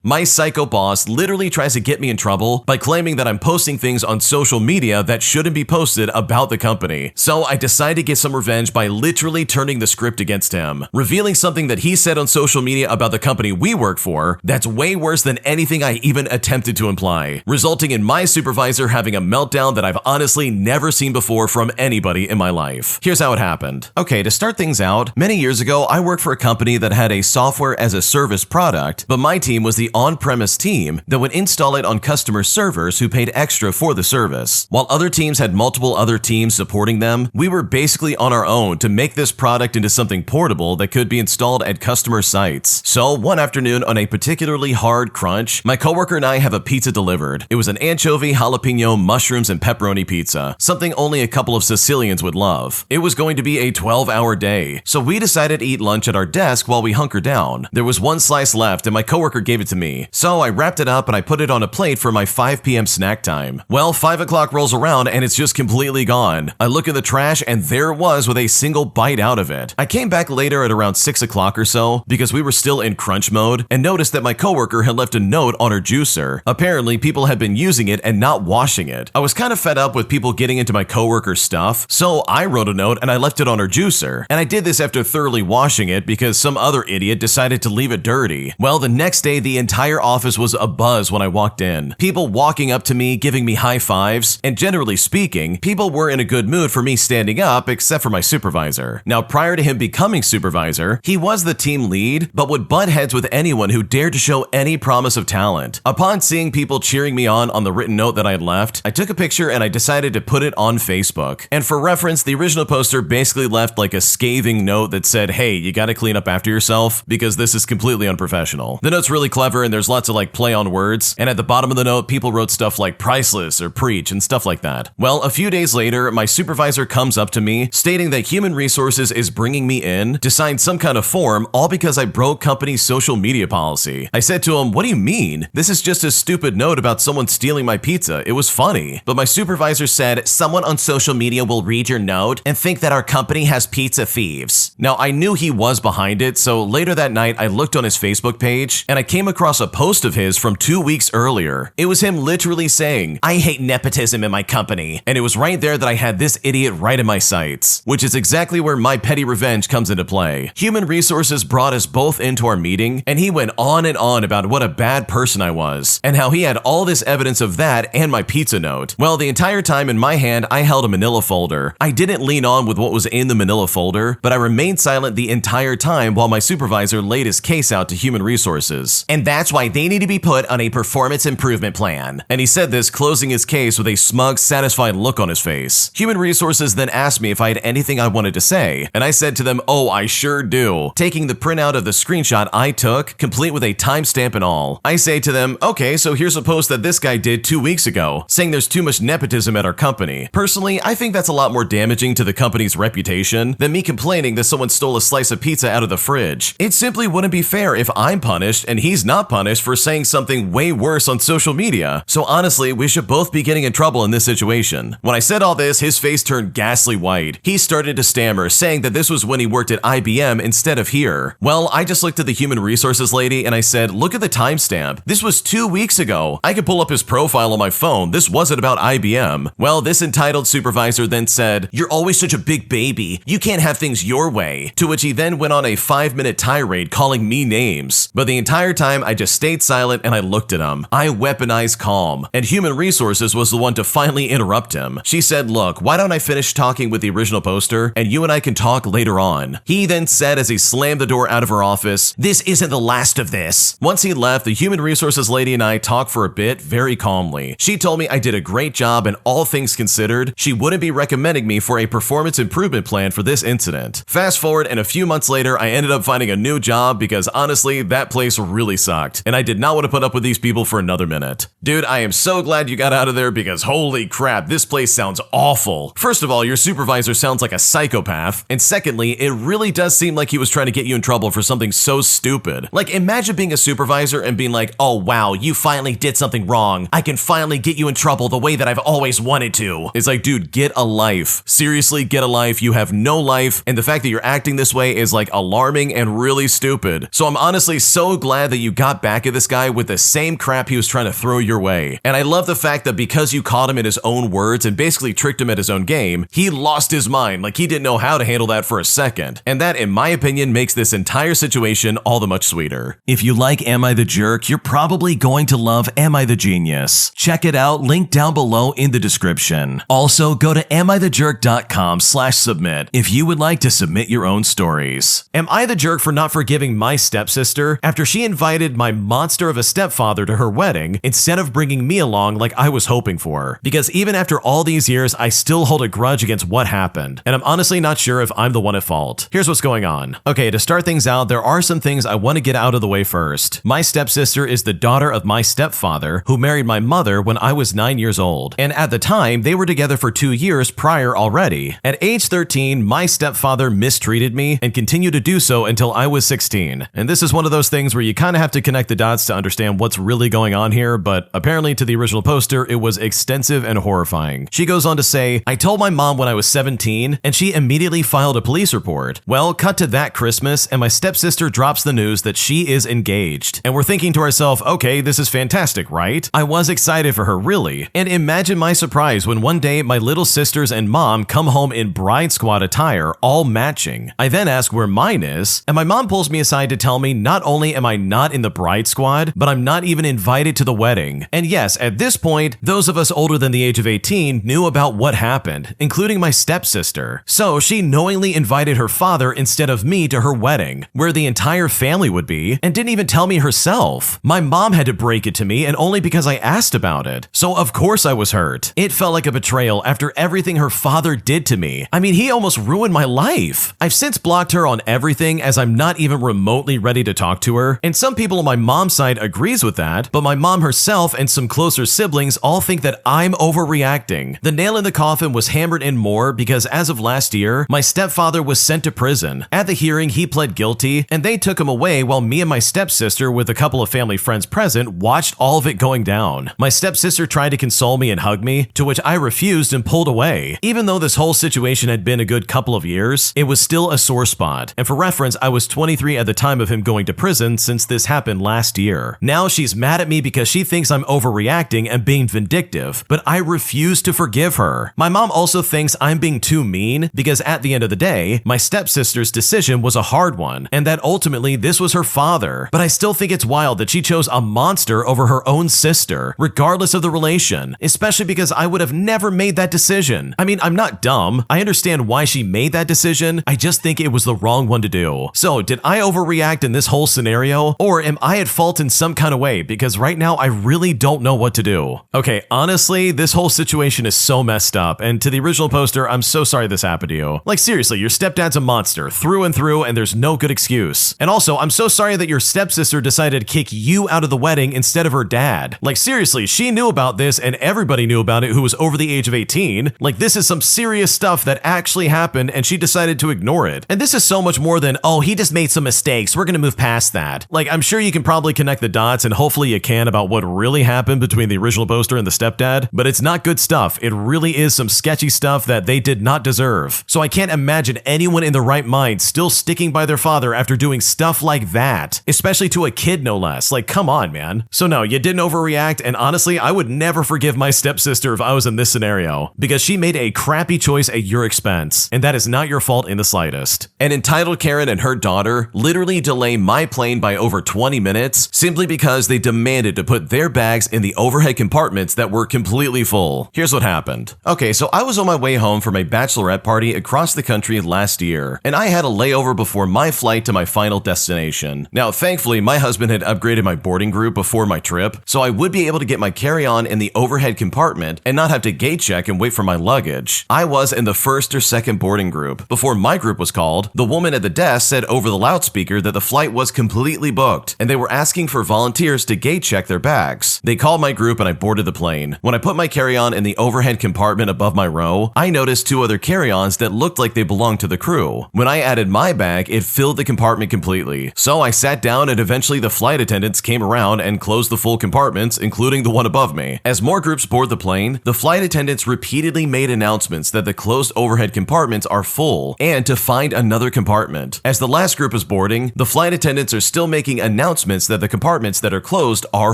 My psycho boss literally tries to get me in trouble by claiming that I'm posting things on social media that shouldn't be posted about the company. So I decide to get some revenge by literally turning the script against him, revealing something that he said on social media about the company we work for that's way worse than anything I even attempted to imply, resulting in my supervisor having a meltdown that I've honestly never seen before from anybody in my life. Here's how it happened. Okay, to start things out, many years ago, I worked for a company that had a software as a service product, but my team was the on-premise team that would install it on customer servers who paid extra for the service. While other teams had multiple other teams supporting them, we were basically on our own to make this product into something portable that could be installed at customer sites. So one afternoon on a particularly hard crunch, my coworker and I have a pizza delivered. It was an anchovy, jalapeno, mushrooms, and pepperoni pizza, something only a couple of Sicilians would love. It was going to be a 12-hour day, so we decided to eat lunch at our desk while we hunkered down. There was one slice left and my coworker gave it to me. So I wrapped it up and I put it on a plate for my 5 p.m. snack time. Well, 5 o'clock rolls around and it's just completely gone. I look in the trash and there it was with a single bite out of it. I came back later at around 6 o'clock or so because we were still in crunch mode and noticed that my coworker had left a note on her juicer. Apparently, people had been using it and not washing it. I was kind of fed up with people getting into my coworker's stuff, so I wrote a note and I left it on her juicer. And I did this after thoroughly washing it because some other idiot decided to leave it dirty. Well, the next day, the entire office was abuzz when I walked in. People walking up to me, giving me high fives, and generally speaking, people were in a good mood for me standing up except for my supervisor. Now, prior to him becoming supervisor, he was the team lead, but would butt heads with anyone who dared to show any promise of talent. Upon seeing people cheering me on the written note that I had left, I took a picture and I decided to put it on Facebook. And for reference, the original poster basically left like a scathing note that said, hey, you gotta clean up after yourself because this is completely unprofessional. The note's really clever and there's lots of like play on words, and at the bottom of the note, people wrote stuff like priceless or preach and stuff like that. Well, a few days later, my supervisor comes up to me stating that Human Resources is bringing me in to sign some kind of form, all because I broke company's social media policy. I said to him, what do you mean? This is just a stupid note about someone stealing my pizza. It was funny. But my supervisor said, someone on social media will read your note and think that our company has pizza thieves. Now, I knew he was behind it, so later that night, I looked on his Facebook page and I came across a post of his from 2 weeks earlier. It was him literally saying, I hate nepotism in my company. And it was right there that I had this idiot right in my sights, which is exactly where my petty revenge comes into play. Human Resources brought us both into our meeting, and he went on and on about what a bad person I was, and how he had all this evidence of that and my pizza note. Well, the entire time in my hand, I held a manila folder. I didn't lean on with what was in the manila folder, but I remained silent the entire time while my supervisor laid his case out to Human Resources. And that's why they need to be put on a performance improvement plan. And he said this, closing his case with a smug, satisfied look on his face. Human Resources then asked me if I had anything I wanted to say, and I said to them, oh, I sure do. Taking the printout of the screenshot I took, complete with a timestamp and all. I say to them, okay, so here's a post that this guy did 2 weeks ago, saying there's too much nepotism at our company. Personally, I think that's a lot more damaging to the company's reputation than me complaining that someone stole a slice of pizza out of the fridge. It simply wouldn't be fair if I'm punished and he's not punished for saying something way worse on social media. So honestly, we should both be getting in trouble in this situation. When I said all this, his face turned ghastly white. He started to stammer, saying that this was when he worked at IBM instead of here. Well, I just looked at the Human Resources lady and I said, look at the timestamp. This was 2 weeks ago. I could pull up his profile on my phone. This wasn't about IBM. Well, this entitled supervisor then said, you're always such a big baby. You can't have things your way. To which he then went on a 5-minute tirade calling me names. But the entire time I just stayed silent and I looked at him. I weaponized calm, and Human Resources was the one to finally interrupt him. She said, look, why don't I finish talking with the original poster and you and I can talk later on. He then said as he slammed the door out of her office, this isn't the last of this. Once he left, the Human Resources lady and I talked for a bit very calmly. She told me I did a great job and all things considered, she wouldn't be recommending me for a performance improvement plan for this incident. Fast forward, and a few months later, I ended up finding a new job because honestly, that place really sucked, and I did not want to put up with these people for another minute. Dude, I am so glad you got out of there because holy crap, this place sounds awful. First of all, your supervisor sounds like a psychopath, and secondly, it really does seem like he was trying to get you in trouble for something so stupid. Like, imagine being a supervisor and being like, oh wow, you finally did something wrong. I can finally get you in trouble the way that I've always wanted to. It's like, dude, get a life. Seriously, get a life. You have no life, and the fact that you're acting this way is like alarming and really stupid. So I'm honestly so glad that you got got back at this guy with the same crap he was trying to throw your way. And I love the fact that because you caught him in his own words and basically tricked him at his own game, he lost his mind, like he didn't know how to handle that for a second. And that, in my opinion, makes this entire situation all the much sweeter. If you like Am I the Jerk, you're probably going to love Am I the Genius. Check it out, link down below in the description. Also, go to AmITheJerk.com/submit if you would like to submit your own stories. Am I the jerk for not forgiving my stepsister after she invited my monster of a stepfather to her wedding instead of bringing me along like I was hoping for? Because even after all these years, I still hold a grudge against what happened, and I'm honestly not sure if I'm the one at fault. Here's what's going on. Okay, to start things out, there are some things I want to get out of the way first. My stepsister is the daughter of my stepfather, who married my mother when I was 9 years old, and at the time, they were together for 2 years prior already. At age 13, my stepfather mistreated me and continued to do so until I was 16. And this is one of those things where you kind of have to connect the dots to understand what's really going on here, but apparently to the original poster, it was extensive and horrifying. She goes on to say, I told my mom when I was 17, and she immediately filed a police report. Well, cut to that Christmas, and my stepsister drops the news that she is engaged. And we're thinking to ourselves, okay, this is fantastic, right? I was excited for her, really. And imagine my surprise when one day my little sisters and mom come home in bride squad attire, all matching. I then ask where mine is, and my mom pulls me aside to tell me not only am I not in the bride squad, but I'm not even invited to the wedding. And yes, at this point, those of us older than the age of 18 knew about what happened, including my stepsister. So she knowingly invited her father instead of me to her wedding, where the entire family would be, and didn't even tell me herself. My mom had to break it to me, and only because I asked about it. So of course I was hurt. It felt like a betrayal after everything her father did to me. I mean, he almost ruined my life. I've since blocked her on everything as I'm not even remotely ready to talk to her, and some people on my mom's side agrees with that, but my mom herself and some closer siblings all think that I'm overreacting. The nail in the coffin was hammered in more because as of last year, my stepfather was sent to prison. At the hearing, he pled guilty, and they took him away while me and my stepsister, with a couple of family friends present, watched all of it going down. My stepsister tried to console me and hug me, to which I refused and pulled away. Even though this whole situation had been a good couple of years, it was still a sore spot. And for reference, I was 23 at the time of him going to prison since this happened last year. Now she's mad at me because she thinks I'm overreacting and being vindictive, but I refuse to forgive her. My mom also thinks I'm being too mean because at the end of the day, my stepsister's decision was a hard one, and that ultimately this was her father. But I still think it's wild that she chose a monster over her own sister, regardless of the relation, especially because I would have never made that decision. I mean, I'm not dumb. I understand why she made that decision. I just think it was the wrong one to do. So did I overreact in this whole scenario, or am I at fault in some kind of way? Because right now I really don't know what to do. Okay, honestly, this whole situation is so messed up, and to the original poster, I'm so sorry this happened to you. Like seriously, your stepdad's a monster through and through, and there's no good excuse. And also, I'm so sorry that your stepsister decided to kick you out of the wedding instead of her dad. Like seriously, she knew about this and everybody knew about it who was over the age of 18. Like this is some serious stuff that actually happened and she decided to ignore it. And this is so much more than, oh, he just made some mistakes, we're gonna move past that. Like I'm sure you can probably connect the dots, and hopefully you can, about what really happened between the original poster and the stepdad, but it's not good stuff. It really is some sketchy stuff that they did not deserve. So I can't imagine anyone in their right mind still sticking by their father after doing stuff like that, especially to a kid no less. Like come on, man. So no, you didn't overreact, and honestly, I would never forgive my stepsister if I was in this scenario, because she made a crappy choice at your expense, and that is not your fault in the slightest. An entitled Karen and her daughter literally delay my plane by over 20 minutes simply because they demanded to put their bags in the overhead compartments that were completely full. Here's what happened. Okay, so I was on my way home from a bachelorette party across the country last year, and I had a layover before my flight to my final destination. Now, thankfully, my husband had upgraded my boarding group before my trip, so I would be able to get my carry-on in the overhead compartment and not have to gate check and wait for my luggage. I was in the first or second boarding group. Before my group was called, the woman at the desk said over the loudspeaker that the flight was completely booked, and they were asking for volunteers to gate check their bags. They called my group and I boarded the plane. When I put my carry-on in the overhead compartment above my row, I noticed 2 other carry-ons that looked like they belonged to the crew. When I added my bag, it filled the compartment completely. So I sat down, and eventually the flight attendants came around and closed the full compartments, including the one above me. As more groups board the plane, the flight attendants repeatedly made announcements that the closed overhead compartments are full and to find another compartment. As the last group is boarding, the flight attendants are still making announcements announcements that the compartments that are closed are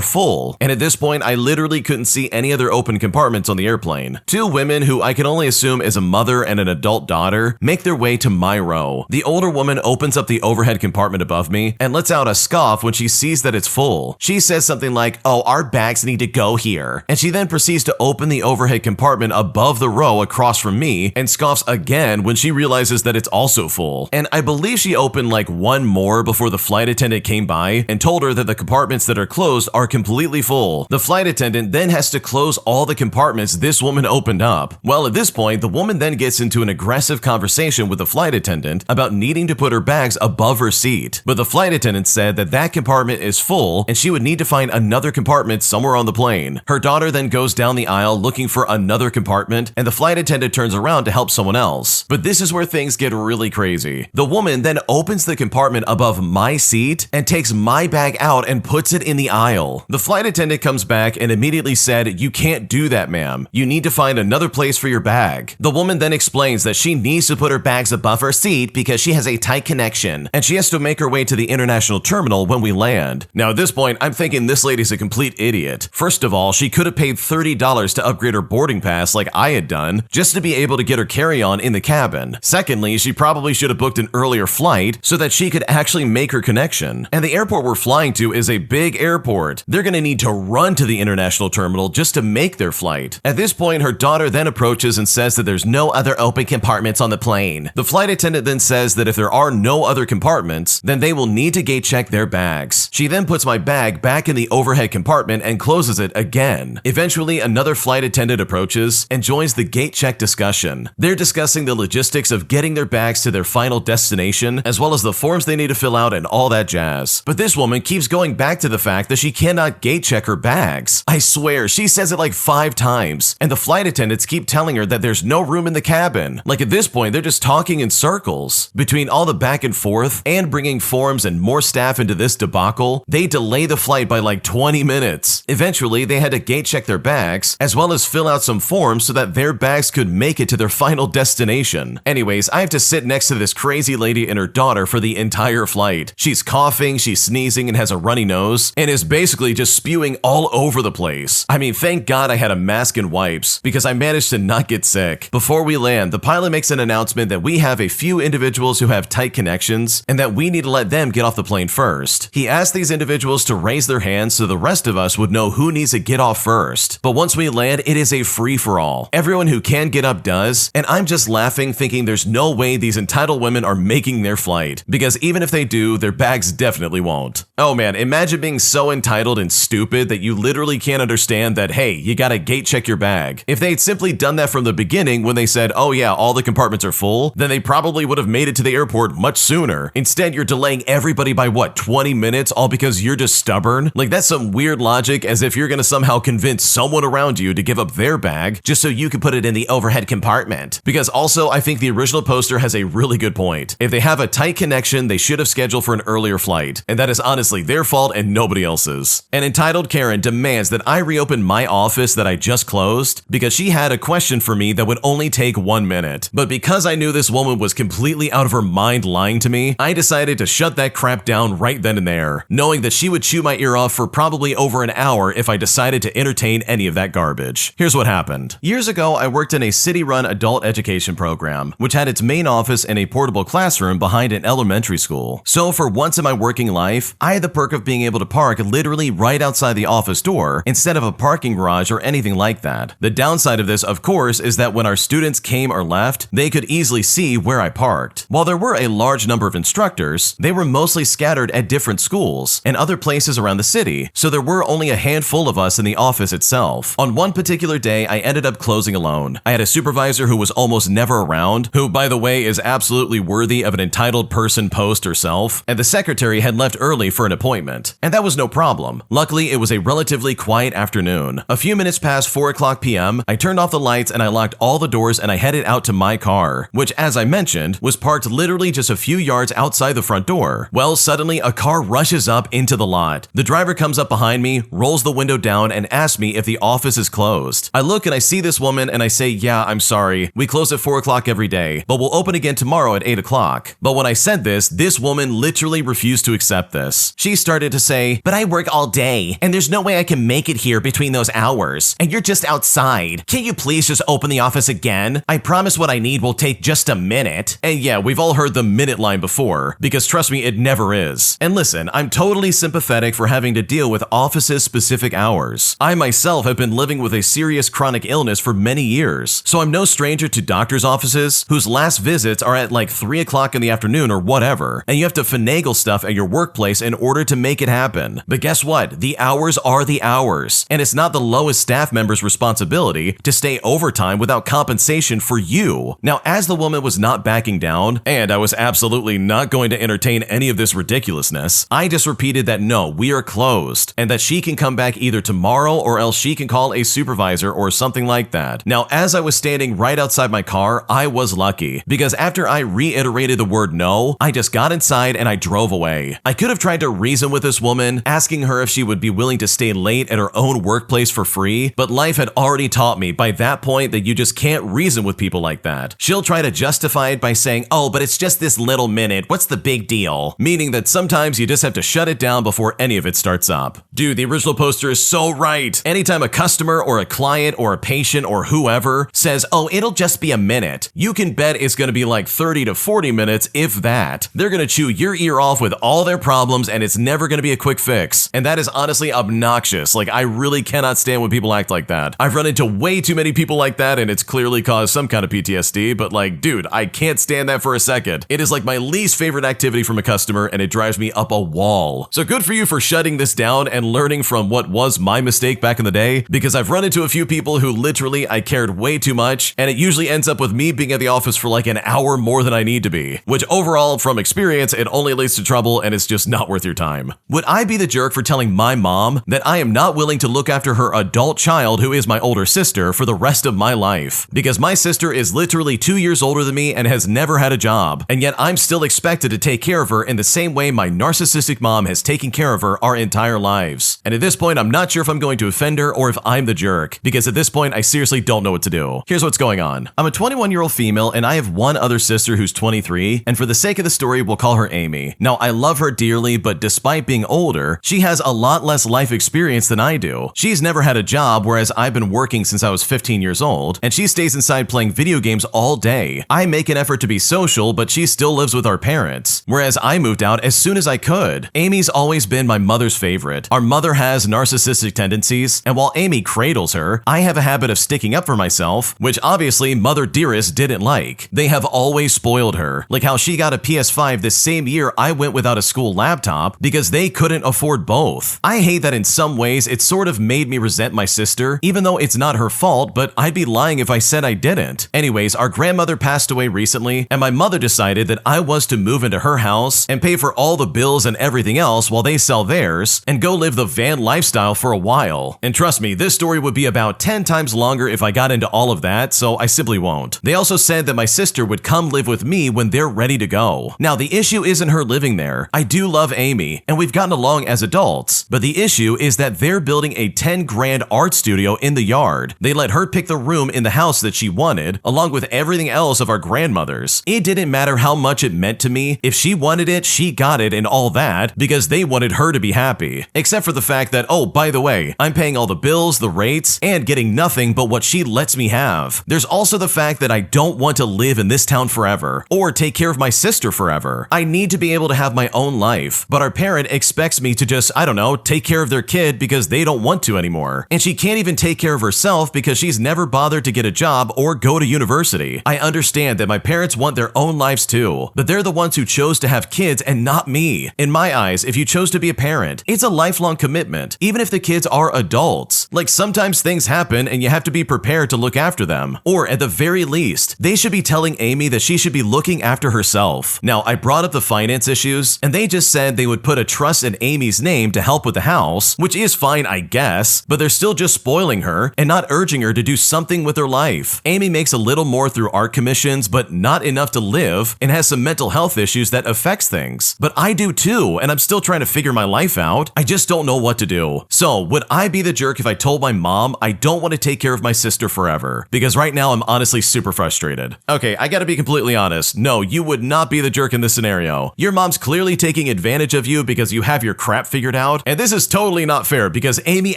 full. And at this point, I literally couldn't see any other open compartments on the airplane. Two women, who I can only assume is a mother and an adult daughter, make their way to my row. The older woman opens up the overhead compartment above me and lets out a scoff when she sees that it's full. She says something like, "Oh, our bags need to go here." And she then proceeds to open the overhead compartment above the row across from me and scoffs again when she realizes that it's also full. And I believe she opened like one more before the flight attendant came by and told her that the compartments that are closed are completely full. The flight attendant then has to close all the compartments this woman opened up. Well, at this point, the woman then gets into an aggressive conversation with the flight attendant about needing to put her bags above her seat. But the flight attendant said that that compartment is full and she would need to find another compartment somewhere on the plane. Her daughter then goes down the aisle looking for another compartment, and the flight attendant turns around to help someone else. But this is where things get really crazy. The woman then opens the compartment above my seat and takes my bag out and puts it in the aisle. The flight attendant comes back and immediately said, "You can't do that, ma'am. You need to find another place for your bag." The woman then explains that she needs to put her bags above her seat because she has a tight connection and she has to make her way to the international terminal when we land. Now at this point, I'm thinking this lady's a complete idiot. First of all, she could have paid $30 to upgrade her boarding pass like I had done just to be able to get her carry-on in the cabin. Secondly, she probably should have booked an earlier flight so that she could actually make her connection. And the airport we're flying to is a big airport. They're going to need to run to the international terminal just to make their flight. At this point, her daughter then approaches and says that there's no other open compartments on the plane. The flight attendant then says that if there are no other compartments, then they will need to gate check their bags. She then puts my bag back in the overhead compartment and closes it again. Eventually, another flight attendant approaches and joins the gate check discussion. They're discussing the logistics of getting their bags to their final destination, as well as the forms they need to fill out and all that jazz. But this woman keeps going back to the fact that she cannot gate check her bags. I swear, she says it like 5 times, and the flight attendants keep telling her that there's no room in the cabin. Like at this point, they're just talking in circles. Between all the back and forth and bringing forms and more staff into this debacle, they delay the flight by like 20 minutes. Eventually, they had to gate check their bags, as well as fill out some forms so that their bags could make it to their final destination. Anyways, I have to sit next to this crazy lady and her daughter for the entire flight. She's coughing, she's sneezing, and has a runny nose, and is basically just spewing all over the place. I mean, thank God I had a mask and wipes, because I managed to not get sick. Before we land, the pilot makes an announcement that we have a few individuals who have tight connections, and that we need to let them get off the plane first. He asked these individuals to raise their hands so the rest of us would know who needs to get off first. But once we land, it is a free-for-all. Everyone who can get up does, and I'm just laughing thinking there's no way these entitled women are making their flight, because even if they do, their bags definitely won't. Oh man, imagine being so entitled and stupid that you literally can't understand that, hey, you gotta gate check your bag. If they'd simply done that from the beginning when they said, oh yeah, all the compartments are full, then they probably would have made it to the airport much sooner. Instead, you're delaying everybody by what, 20 minutes, all because you're just stubborn? Like, that's some weird logic, as if you're gonna somehow convince someone around you to give up their bag just so you can put it in the overhead compartment. Because also, I think the original poster has a really good point. If they have a tight connection, they should have scheduled for an earlier flight, and that is honestly their fault and nobody else's. An entitled Karen demands that I reopen my office that I just closed because she had a question for me that would only take 1 minute. But because I knew this woman was completely out of her mind lying to me, I decided to shut that crap down right then and there, knowing that she would chew my ear off for probably over an hour if I decided to entertain any of that garbage. Here's what happened. Years ago, I worked in a city-run adult education program, which had its main office in a portable classroom behind an elementary school. So for once in my working life, I had the perk of being able to park literally right outside the office door instead of a parking garage or anything like that. The downside of this, of course, is that when our students came or left, they could easily see where I parked. While there were a large number of instructors, they were mostly scattered at different schools and other places around the city, so there were only a handful of us in the office itself. On one particular day, I ended up closing alone. I had a supervisor who was almost never around, who, by the way, is absolutely worthy of an entitled person post herself, and the secretary had left early for an appointment, and that was no problem. Luckily, it was a relatively quiet afternoon. A few minutes past 4 o'clock p.m., I turned off the lights and I locked all the doors and I headed out to my car, which, as I mentioned, was parked literally just a few yards outside the front door. Well, suddenly a car rushes up into the lot. The driver comes up behind me, rolls the window down, and asks me if the office is closed. I look and I see this woman and I say, yeah, I'm sorry. We close at 4 o'clock every day, but we'll open again tomorrow at 8 o'clock. But when I said this woman literally refused to accept this. ridiculous. She started to say, "But I work all day, and there's no way I can make it here between those hours, and you're just outside. Can't you please just open the office again? I promise what I need will take just a minute." And yeah, we've all heard the minute line before, because trust me, it never is. And listen, I'm totally sympathetic for having to deal with offices' specific hours. I myself have been living with a serious chronic illness for many years, so I'm no stranger to doctor's offices whose last visits are at like 3 o'clock in the afternoon or whatever, and you have to finagle stuff at your workplace in order to make it happen. But guess what? The hours are the hours, and it's not the lowest staff member's responsibility to stay overtime without compensation for you. Now, as the woman was not backing down, and I was absolutely not going to entertain any of this ridiculousness, I just repeated that no, we are closed, and that she can come back either tomorrow or else she can call a supervisor or something like that. Now, as I was standing right outside my car, I was lucky, because after I reiterated the word no, I just got inside and I drove away. I could have tried to reason with this woman, asking her if she would be willing to stay late at her own workplace for free, but life had already taught me by that point that you just can't reason with people like that. She'll try to justify it by saying, "Oh, but it's just this little minute, what's the big deal?" Meaning that sometimes you just have to shut it down before any of it starts up. Dude, the original poster is so right. Anytime a customer or a client or a patient or whoever says, "Oh, it'll just be a minute," you can bet it's going to be like 30 to 40 minutes, if that. They're going to chew your ear off with all their problems, and it's never going to be a quick fix. And that is honestly obnoxious. Like, I really cannot stand when people act like that. I've run into way too many people like that, and it's clearly caused some kind of PTSD, but like, dude, I can't stand that for a second. It is like my least favorite activity from a customer, and it drives me up a wall. So good for you for shutting this down and learning from what was my mistake back in the day, because I've run into a few people who literally I cared way too much, and it usually ends up with me being at the office for like an hour more than I need to be, which overall, from experience, it only leads to trouble, and it's just not worth your time. Would I be the jerk for telling my mom that I am not willing to look after her adult child, who is my older sister, for the rest of my life? Because my sister is literally 2 years older than me and has never had a job, and yet I'm still expected to take care of her in the same way my narcissistic mom has taken care of her our entire lives. And at this point, I'm not sure if I'm going to offend her or if I'm the jerk, because at this point, I seriously don't know what to do. Here's what's going on. I'm a 21-year-old female, and I have one other sister who's 23, and for the sake of the story, we'll call her Amy. Now, I love her dearly, but despite being older, she has a lot less life experience than I do. She's never had a job, whereas I've been working since I was 15 years old, and she stays inside playing video games all day. I make an effort to be social, but she still lives with our parents, whereas I moved out as soon as I could. Amy's always been my mother's favorite. Our mother has narcissistic tendencies, and while Amy cradles her, I have a habit of sticking up for myself, which obviously Mother Dearest didn't like. They have always spoiled her, like how she got a PS5 the same year I went without a school laptop because they couldn't afford both. I hate that in some ways it sort of made me resent my sister, even though it's not her fault, but I'd be lying if I said I didn't. Anyways, our grandmother passed away recently, and my mother decided that I was to move into her house and pay for all the bills and everything else while they sell theirs and go live the van lifestyle for a while. And trust me, this story would be about 10 times longer if I got into all of that, so I simply won't. They also said that my sister would come live with me when they're ready to go. Now, the issue isn't her living there. I do love Amy, and we've gotten along as adults, but the issue is that they're building a 10 grand art studio in the yard. They let her pick the room in the house that she wanted, along with everything else of our grandmother's. It didn't matter how much it meant to me. If she wanted it, she got it and all that, because they wanted her to be happy. Except for the fact that, oh, by the way, I'm paying all the bills, the rates, and getting nothing but what she lets me have. There's also the fact that I don't want to live in this town forever, or take care of my sister forever. I need to be able to have my own life, but our parent expects me to just, I don't know, take care of their kid because they don't want to anymore. And she can't even take care of herself because she's never bothered to get a job or go to university. I understand that my parents want their own lives too, but they're the ones who chose to have kids and not me. In my eyes, if you chose to be a parent, it's a lifelong commitment, even if the kids are adults. Like, sometimes things happen and you have to be prepared to look after them. Or at the very least, they should be telling Amy that she should be looking after herself. Now, I brought up the finance issues, and they just said they would put a trust in Amy's name to help with the house, which is fine, I guess, but they're still just spoiling her and not urging her to do something with her life. Amy makes a little more through art commissions, but not enough to live, and has some mental health issues that affects things. But I do too, and I'm still trying to figure my life out. I just don't know what to do. So, would I be the jerk if I told my mom I don't want to take care of my sister forever, because right now I'm honestly super frustrated. Okay, I gotta be completely honest. No, you would not be the jerk in this scenario. Your mom's clearly taking advantage of you because you have your crap figured out, and this is totally not fair because Amy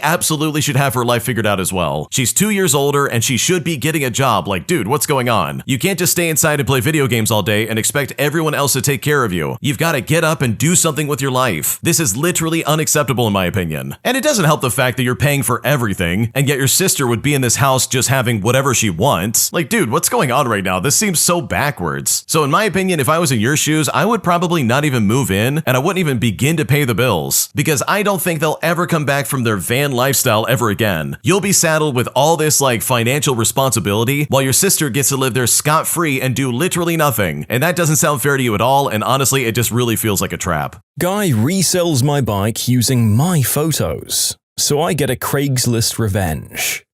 absolutely should have her life figured out as well. She's 2 years older and she should be getting a job. Like, dude, what's going on? You can't just stay inside and play video games all day and expect everyone else to take care of you. You've got to get up and do something with your life. This is literally unacceptable in my opinion. And it doesn't help the fact that you're paying for everything, and yet your sister would be in this house just having whatever she wants. Like, dude, what's going on right now? This seems so backwards. So in my opinion, if I was in your shoes, I would probably not even move in, and I wouldn't even begin to pay the bills, because I don't think they'll ever come back from their van lifestyle ever again. You'll be saddled with all this like financial responsibility while your sister gets to live there scot-free and do literally nothing. And that doesn't sound fair to you at all, and honestly, it just really feels like a trap. Guy resells my bike using my photos, so I get a Craigslist revenge.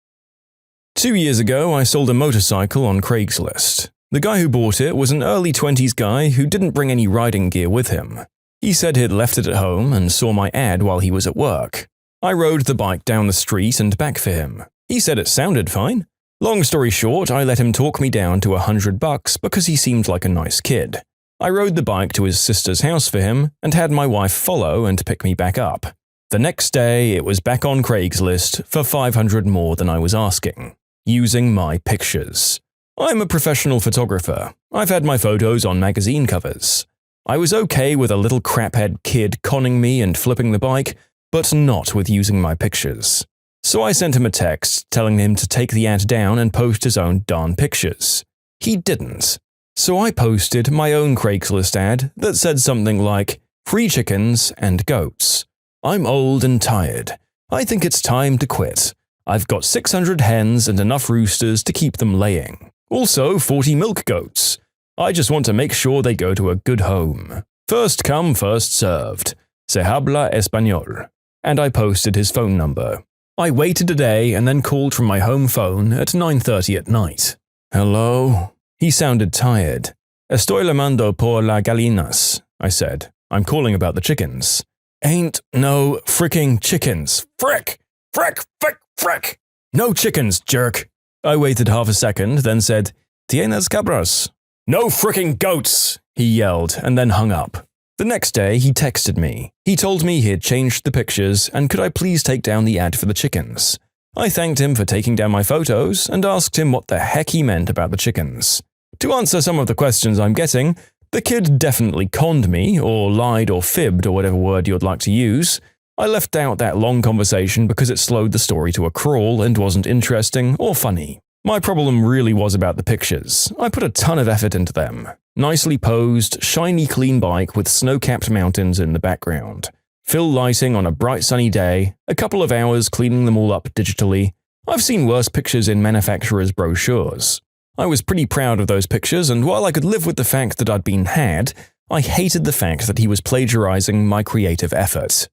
2 years ago, I sold a motorcycle on Craigslist. The guy who bought it was an early 20s guy who didn't bring any riding gear with him. He said he'd left it at home and saw my ad while he was at work. I rode the bike down the street and back for him. He said it sounded fine. Long story short, I let him talk me down to $100 because he seemed like a nice kid. I rode the bike to his sister's house for him and had my wife follow and pick me back up. The next day, it was back on Craigslist for $500 more than I was asking, using my pictures. I'm a professional photographer. I've had my photos on magazine covers. I was okay with a little craphead kid conning me and flipping the bike, but not with using my pictures. So I sent him a text telling him to take the ad down and post his own darn pictures. He didn't. So I posted my own Craigslist ad that said something like, "Free chickens and goats. I'm old and tired. I think it's time to quit. I've got 600 hens and enough roosters to keep them laying. Also 40 milk goats. I just want to make sure they go to a good home. First come, first served. Se habla español." And I posted his phone number. I waited a day and then called from my home phone at 9:30 at night. "Hello?" He sounded tired. "Estoy llamando por las gallinas," I said. "I'm calling about the chickens." "Ain't no fricking chickens. Frick! Frick! Frick! Frick! No chickens, jerk." I waited half a second, then said, "Tienes cabras?" "No fricking goats!" he yelled, and then hung up. The next day, he texted me. He told me he had changed the pictures, and could I please take down the ad for the chickens. I thanked him for taking down my photos, and asked him what the heck he meant about the chickens. To answer some of the questions I'm getting, the kid definitely conned me, or lied or fibbed, or whatever word you'd like to use. I left out that long conversation because it slowed the story to a crawl and wasn't interesting or funny. My problem really was about the pictures. I put a ton of effort into them. Nicely posed, shiny clean bike with snow-capped mountains in the background. Fill lighting on a bright sunny day, a couple of hours cleaning them all up digitally. I've seen worse pictures in manufacturers' brochures. I was pretty proud of those pictures, and while I could live with the fact that I'd been had, I hated the fact that he was plagiarizing my creative effort.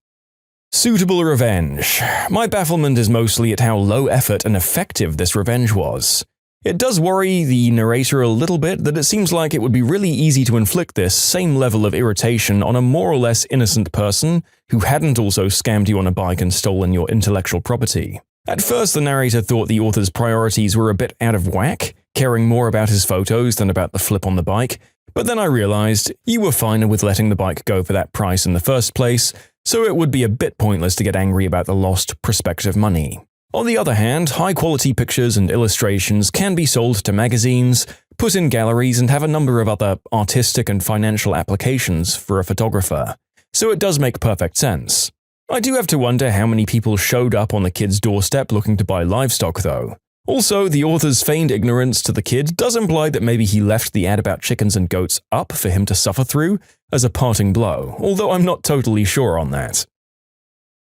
Suitable revenge. My bafflement is mostly at how low effort and effective this revenge was. It does worry the narrator a little bit that it seems like it would be really easy to inflict this same level of irritation on a more or less innocent person who hadn't also scammed you on a bike and stolen your intellectual property. At first, the narrator thought the author's priorities were a bit out of whack, caring more about his photos than about the flip on the bike, but then I realized you were fine with letting the bike go for that price in the first place, so it would be a bit pointless to get angry about the lost prospective money. On the other hand, high-quality pictures and illustrations can be sold to magazines, put in galleries, and have a number of other artistic and financial applications for a photographer, so it does make perfect sense. I do have to wonder how many people showed up on the kid's doorstep looking to buy livestock, though. Also, the author's feigned ignorance to the kid does imply that maybe he left the ad about chickens and goats up for him to suffer through as a parting blow, although I'm not totally sure on that.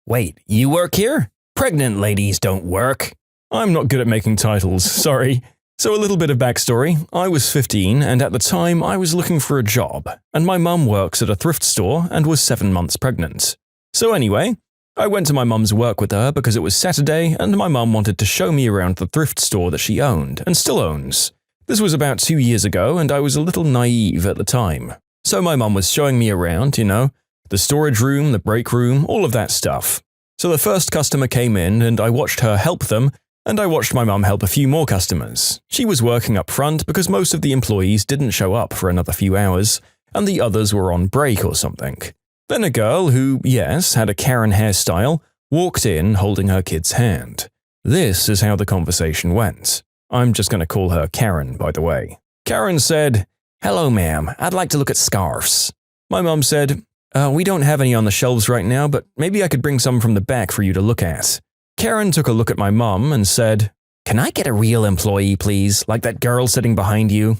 Wait, you work here? Pregnant ladies don't work. I'm not good at making titles, sorry. So a little bit of backstory. I was 15, and at the time I was looking for a job, and my mum works at a thrift store and was 7 months pregnant. So anyway, I went to my mum's work with her because it was Saturday and my mum wanted to show me around the thrift store that she owned, and still owns. This was about 2 years ago and I was a little naive at the time. So my mum was showing me around, the storage room, the break room, all of that stuff. So the first customer came in and I watched her help them, and I watched my mum help a few more customers. She was working up front because most of the employees didn't show up for another few hours, and the others were on break or something. Then a girl who, yes, had a Karen hairstyle, walked in holding her kid's hand. This is how the conversation went. I'm just going to call her Karen, by the way. Karen said, "Hello, ma'am. I'd like to look at scarves." My mum said, "We don't have any on the shelves right now, but maybe I could bring some from the back for you to look at." Karen took a look at my mum and said, "Can I get a real employee, please, like that girl sitting behind you?"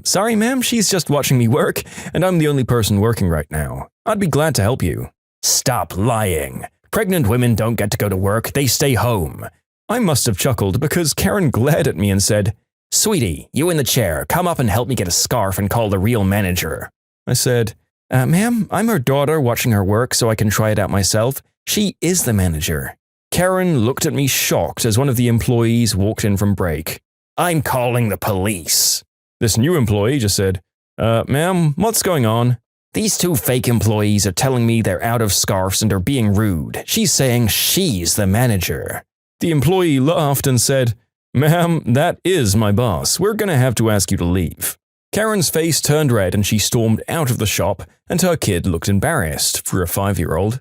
Sorry, ma'am, she's just watching me work, and I'm the only person working right now. I'd be glad to help you." "Stop lying. Pregnant women don't get to go to work, they stay home." I must have chuckled because Karen glared at me and said, "Sweetie, you in the chair, come up and help me get a scarf and call the real manager." I said, "Ma'am, I'm her daughter watching her work so I can try it out myself. She is the manager." Karen looked at me shocked as one of the employees walked in from break. "I'm calling the police." This new employee just said, "Ma'am, what's going on?" "These two fake employees are telling me they're out of scarves and are being rude. She's saying she's the manager." The employee laughed and said, "Ma'am, that is my boss. We're going to have to ask you to leave." Karen's face turned red and she stormed out of the shop, and her kid looked embarrassed for a 5-year-old.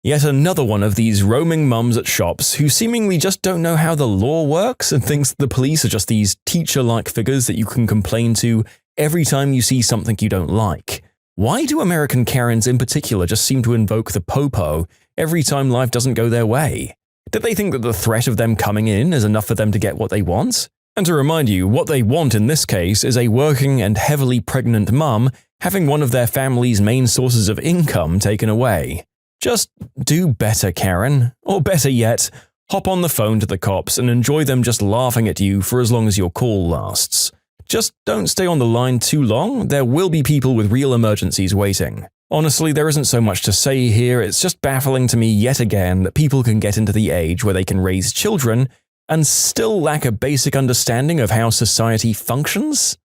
Yet another one of these roaming mums at shops who seemingly just don't know how the law works and thinks the police are just these teacher-like figures that you can complain to every time you see something you don't like. Why do American Karens in particular just seem to invoke the popo every time life doesn't go their way? Do they think that the threat of them coming in is enough for them to get what they want? And to remind you, what they want in this case is a working and heavily pregnant mum having one of their family's main sources of income taken away. Just do better, Karen. Or better yet, hop on the phone to the cops and enjoy them just laughing at you for as long as your call lasts. Just don't stay on the line too long, there will be people with real emergencies waiting. Honestly, there isn't so much to say here, it's just baffling to me yet again that people can get into the age where they can raise children and still lack a basic understanding of how society functions.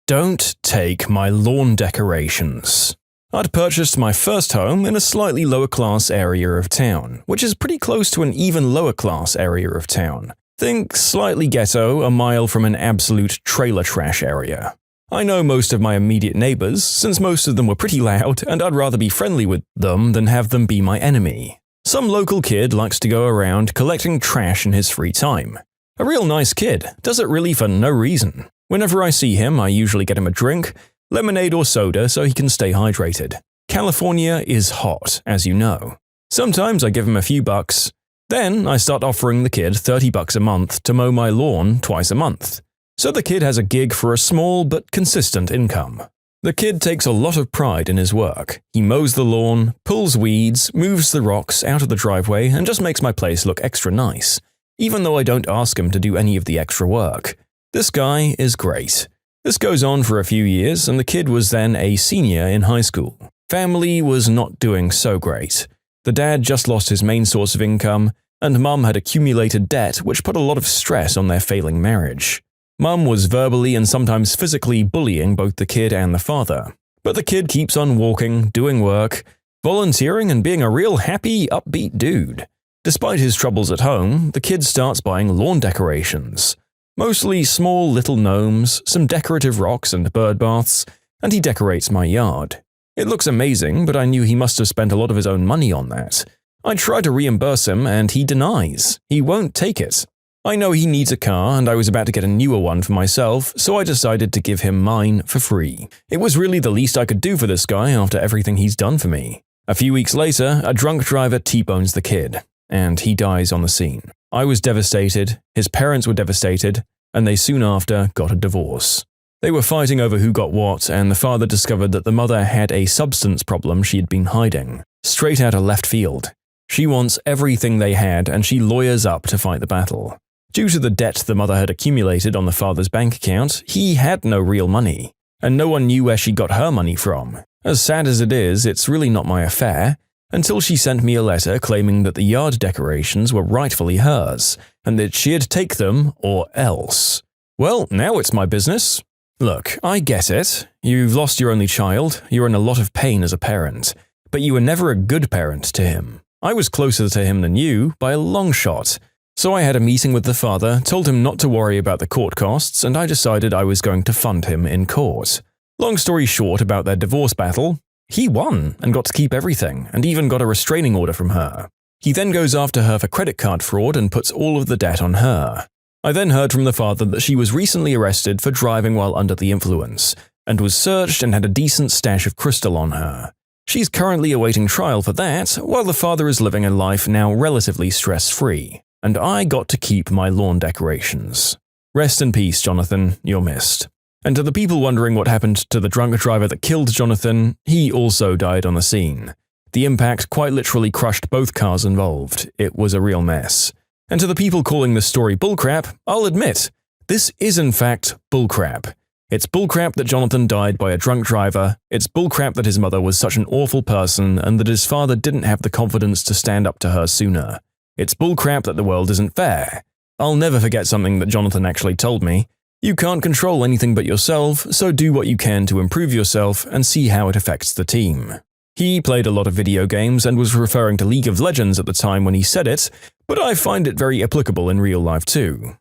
Don't take my lawn decorations. I'd purchased my first home in a slightly lower class area of town, which is pretty close to an even lower class area of town. Think slightly ghetto, a mile from an absolute trailer trash area. I know most of my immediate neighbors, since most of them were pretty loud, and I'd rather be friendly with them than have them be my enemy. Some local kid likes to go around collecting trash in his free time. A real nice kid, does it really for no reason. Whenever I see him, I usually get him a drink, lemonade or soda so he can stay hydrated. California is hot, as you know. Sometimes I give him a few bucks. Then I start offering the kid $30 a month to mow my lawn twice a month. So the kid has a gig for a small but consistent income. The kid takes a lot of pride in his work. He mows the lawn, pulls weeds, moves the rocks out of the driveway, and just makes my place look extra nice, even though I don't ask him to do any of the extra work. This guy is great. This goes on for a few years, and the kid was then a senior in high school. Family was not doing so great. The dad just lost his main source of income, and mum had accumulated debt which put a lot of stress on their failing marriage. Mum was verbally and sometimes physically bullying both the kid and the father. But the kid keeps on walking, doing work, volunteering, and being a real happy, upbeat dude. Despite his troubles at home, the kid starts buying lawn decorations. Mostly small little gnomes, some decorative rocks and bird baths, and he decorates my yard. It looks amazing, but I knew he must have spent a lot of his own money on that. I try to reimburse him, and he denies. He won't take it. I know he needs a car, and I was about to get a newer one for myself, so I decided to give him mine for free. It was really the least I could do for this guy after everything he's done for me. A few weeks later, a drunk driver T-bones the kid, and he dies on the scene. I was devastated, his parents were devastated, and they soon after got a divorce. They were fighting over who got what, and the father discovered that the mother had a substance problem she had been hiding. Straight out of left field. She wants everything they had, and she lawyers up to fight the battle. Due to the debt the mother had accumulated on the father's bank account, he had no real money, and no one knew where she got her money from. As sad as it is, it's really not my affair, until she sent me a letter claiming that the yard decorations were rightfully hers, and that she'd take them or else. Well, now it's my business. Look, I get it. You've lost your only child, you're in a lot of pain as a parent, but you were never a good parent to him. I was closer to him than you by a long shot. So I had a meeting with the father, told him not to worry about the court costs, and I decided I was going to fund him in court. Long story short about their divorce battle, he won and got to keep everything, and even got a restraining order from her. He then goes after her for credit card fraud and puts all of the debt on her. I then heard from the father that she was recently arrested for driving while under the influence, and was searched and had a decent stash of crystal on her. She's currently awaiting trial for that, while the father is living a life now relatively stress-free. And I got to keep my lawn decorations. Rest in peace, Jonathan, you're missed. And to the people wondering what happened to the drunk driver that killed Jonathan, he also died on the scene. The impact quite literally crushed both cars involved. It was a real mess. And to the people calling this story bullcrap, I'll admit, this is in fact bullcrap. It's bullcrap that Jonathan died by a drunk driver, it's bullcrap that his mother was such an awful person and that his father didn't have the confidence to stand up to her sooner. It's bullcrap that the world isn't fair. I'll never forget something that Jonathan actually told me. You can't control anything but yourself, so do what you can to improve yourself and see how it affects the team. He played a lot of video games and was referring to League of Legends at the time when he said it, but I find it very applicable in real life too.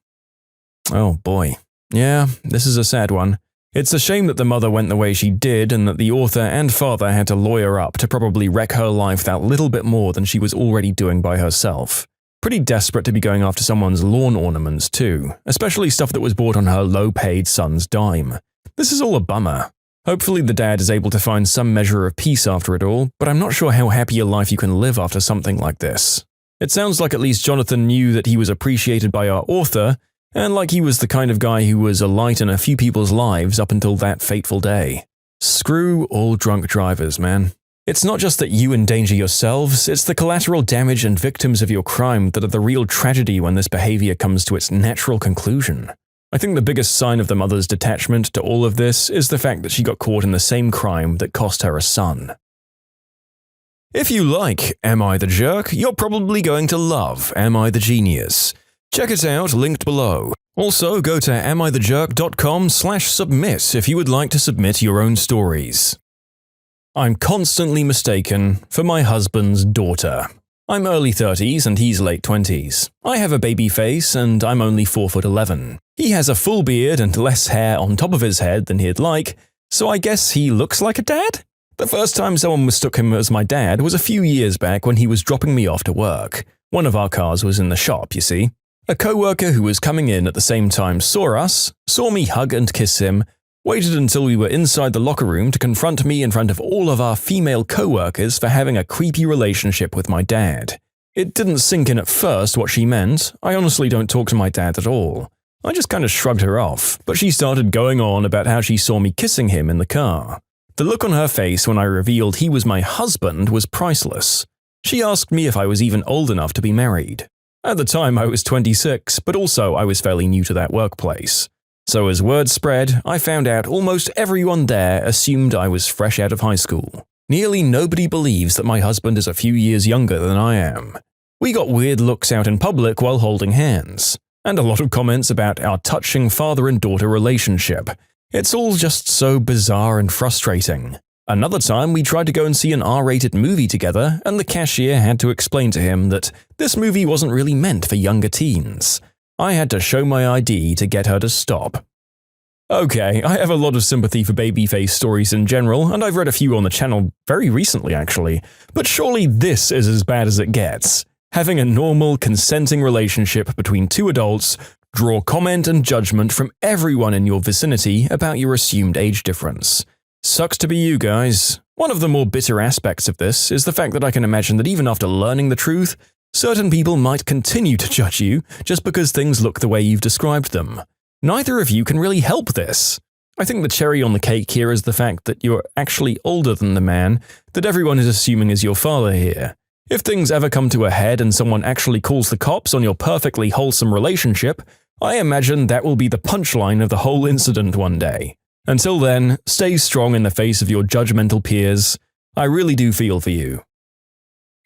Oh boy. Yeah, this is a sad one. It's a shame that the mother went the way she did and that the author and father had to lawyer up to probably wreck her life that little bit more than she was already doing by herself. Pretty desperate to be going after someone's lawn ornaments too, especially stuff that was bought on her low-paid son's dime. This is all a bummer. Hopefully the dad is able to find some measure of peace after it all, but I'm not sure how happy a life you can live after something like this. It sounds like at least Jonathan knew that he was appreciated by our author, and like he was the kind of guy who was a light in a few people's lives up until that fateful day. Screw all drunk drivers, man. It's not just that you endanger yourselves, it's the collateral damage and victims of your crime that are the real tragedy when this behavior comes to its natural conclusion. I think the biggest sign of the mother's detachment to all of this is the fact that she got caught in the same crime that cost her a son. If you like Am I the Jerk, you're probably going to love Am I the Genius. Check it out, linked below. Also, go to amithejerk.com/submit if you would like to submit your own stories. I'm constantly mistaken for my husband's daughter. I'm early 30s and he's late 20s. I have a baby face and I'm only 4'11". He has a full beard and less hair on top of his head than he'd like, so I guess he looks like a dad? The first time someone mistook him as my dad was a few years back when he was dropping me off to work. One of our cars was in the shop, you see. A co-worker who was coming in at the same time saw me hug and kiss him, waited until we were inside the locker room to confront me in front of all of our female co-workers for having a creepy relationship with my dad. It didn't sink in at first what she meant. I honestly don't talk to my dad at all. I just kind of shrugged her off, but she started going on about how she saw me kissing him in the car. The look on her face when I revealed he was my husband was priceless. She asked me if I was even old enough to be married. At the time I was 26, but also I was fairly new to that workplace. So as word spread, I found out almost everyone there assumed I was fresh out of high school. Nearly nobody believes that my husband is a few years younger than I am. We got weird looks out in public while holding hands, and a lot of comments about our touching father and daughter relationship. It's all just so bizarre and frustrating. Another time we tried to go and see an R-rated movie together, and the cashier had to explain to him that this movie wasn't really meant for younger teens. I had to show my ID to get her to stop. Okay, I have a lot of sympathy for babyface stories in general, and I've read a few on the channel very recently actually, but surely this is as bad as it gets. Having a normal, consenting relationship between two adults, draw comment and judgment from everyone in your vicinity about your assumed age difference. Sucks to be you guys. One of the more bitter aspects of this is the fact that I can imagine that even after learning the truth, certain people might continue to judge you just because things look the way you've described them. Neither of you can really help this. I think the cherry on the cake here is the fact that you're actually older than the man that everyone is assuming is your father here. If things ever come to a head and someone actually calls the cops on your perfectly wholesome relationship, I imagine that will be the punchline of the whole incident one day. Until then, stay strong in the face of your judgmental peers. I really do feel for you.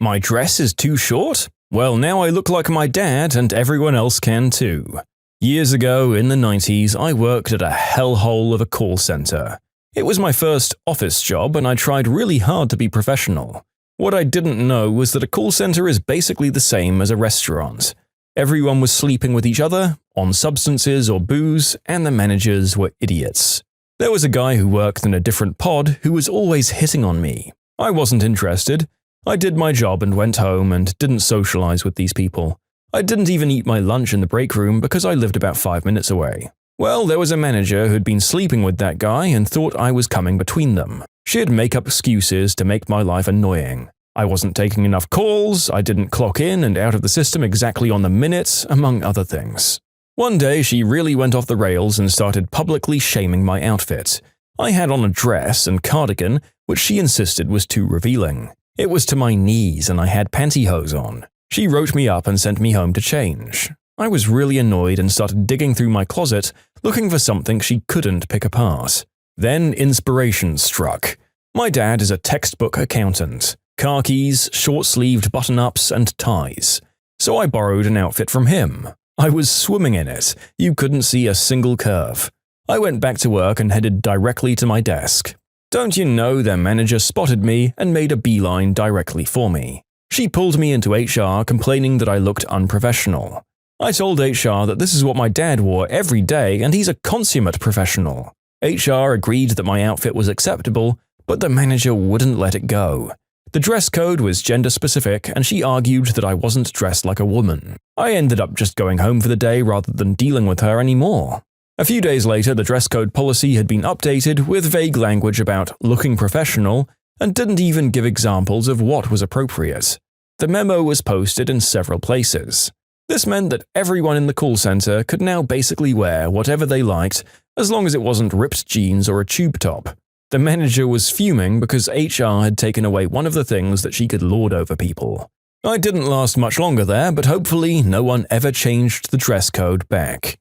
My dress is too short? Well, now I look like my dad and everyone else can too. Years ago, in the 90s, I worked at a hellhole of a call center. It was my first office job and I tried really hard to be professional. What I didn't know was that a call center is basically the same as a restaurant. Everyone was sleeping with each other, on substances or booze, and the managers were idiots. There was a guy who worked in a different pod who was always hitting on me. I wasn't interested. I did my job and went home and didn't socialize with these people. I didn't even eat my lunch in the break room because I lived about 5 minutes away. Well, there was a manager who'd been sleeping with that guy and thought I was coming between them. She'd make up excuses to make my life annoying. I wasn't taking enough calls, I didn't clock in and out of the system exactly on the minute, among other things. One day, she really went off the rails and started publicly shaming my outfit. I had on a dress and cardigan, which she insisted was too revealing. It was to my knees and I had pantyhose on. She wrote me up and sent me home to change. I was really annoyed and started digging through my closet, looking for something she couldn't pick apart. Then inspiration struck. My dad is a textbook accountant. Khakis, short-sleeved button-ups, and ties. So I borrowed an outfit from him. I was swimming in it. You couldn't see a single curve. I went back to work and headed directly to my desk. Don't you know, their manager spotted me and made a beeline directly for me. She pulled me into HR complaining that I looked unprofessional. I told HR that this is what my dad wore every day and he's a consummate professional. HR agreed that my outfit was acceptable, but the manager wouldn't let it go. The dress code was gender-specific, and she argued that I wasn't dressed like a woman. I ended up just going home for the day rather than dealing with her anymore. A few days later, the dress code policy had been updated with vague language about looking professional and didn't even give examples of what was appropriate. The memo was posted in several places. This meant that everyone in the call center could now basically wear whatever they liked as long as it wasn't ripped jeans or a tube top. The manager was fuming because HR had taken away one of the things that she could lord over people. I didn't last much longer there, but hopefully no one ever changed the dress code back.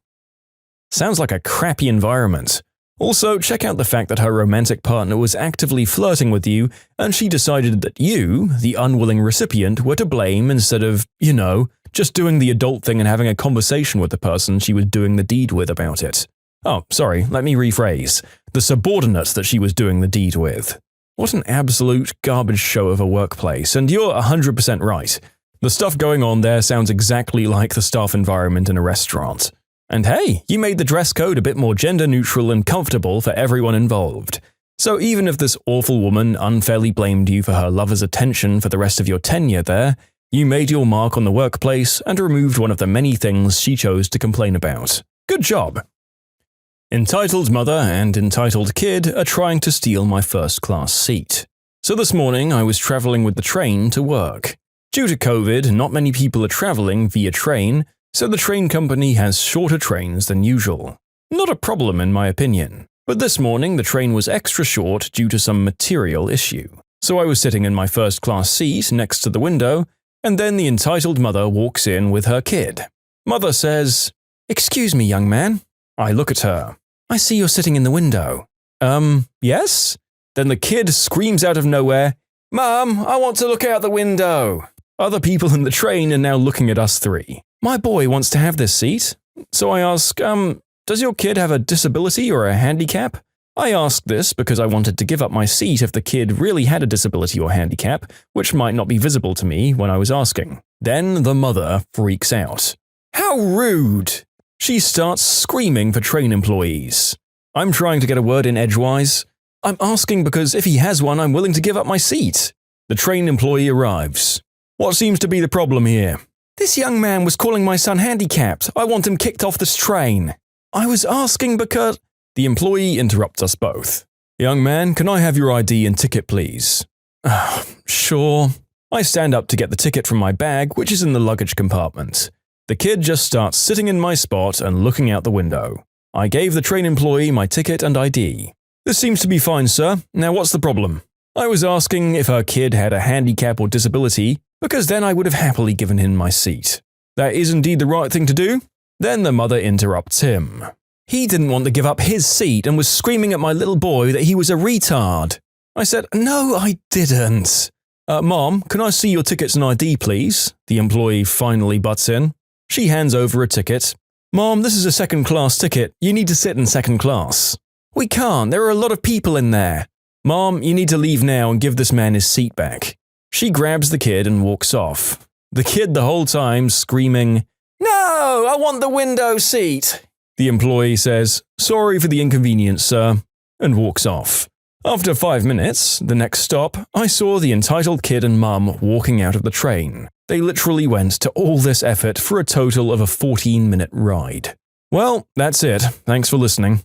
Sounds like a crappy environment. Also, check out the fact that her romantic partner was actively flirting with you and she decided that you, the unwilling recipient, were to blame instead of, just doing the adult thing and having a conversation with the person she was doing the deed with about it. Oh, sorry, let me rephrase. The subordinate that she was doing the deed with. What an absolute garbage show of a workplace, and you're 100% right. The stuff going on there sounds exactly like the staff environment in a restaurant. And hey, you made the dress code a bit more gender-neutral and comfortable for everyone involved. So even if this awful woman unfairly blamed you for her lover's attention for the rest of your tenure there, you made your mark on the workplace and removed one of the many things she chose to complain about. Good job! Entitled mother and entitled kid are trying to steal my first-class seat. So this morning I was traveling with the train to work. Due to COVID, not many people are traveling via train, so the train company has shorter trains than usual. Not a problem in my opinion. But this morning the train was extra short due to some material issue. So I was sitting in my first-class seat next to the window, and then the entitled mother walks in with her kid. Mother says, "Excuse me, young man." I look at her. "I see you're sitting in the window." Yes?" Then the kid screams out of nowhere, "Mum, I want to look out the window." Other people in the train are now looking at us three. My boy wants to have this seat. So I ask, does your kid have a disability or a handicap? I asked this because I wanted to give up my seat if the kid really had a disability or handicap, which might not be visible to me when I was asking. Then the mother freaks out. "How rude!" She starts screaming for train employees. I'm trying to get a word in edgewise. I'm asking because if he has one, I'm willing to give up my seat. The train employee arrives. "What seems to be the problem here?" "This young man was calling my son handicapped. I want him kicked off this train." "I was asking because—" The employee interrupts us both. "Young man, can I have your ID and ticket, please?" Sure. I stand up to get the ticket from my bag, which is in the luggage compartment. The kid just starts sitting in my spot and looking out the window. I gave the train employee my ticket and ID. "This seems to be fine, sir. Now what's the problem?" I was asking if her kid had a handicap or disability, because then I would have happily given him my seat. That is indeed the right thing to do. Then the mother interrupts him. He didn't want to give up his seat and was screaming at my little boy that he was a retard. I said, "No, I didn't." Mom, can I see your tickets and ID, please?" The employee finally butts in. She hands over a ticket. "Mom, this is a second-class ticket. You need to sit in second class." "We can't. There are a lot of people in there." "Mom, you need to leave now and give this man his seat back." She grabs the kid and walks off. The kid the whole time screaming, "No, I want the window seat." The employee says, "Sorry for the inconvenience, sir," and walks off. After 5 minutes, the next stop, I saw the entitled kid and mum walking out of the train. They literally went to all this effort for a total of a 14-minute ride. Well, that's it. Thanks for listening.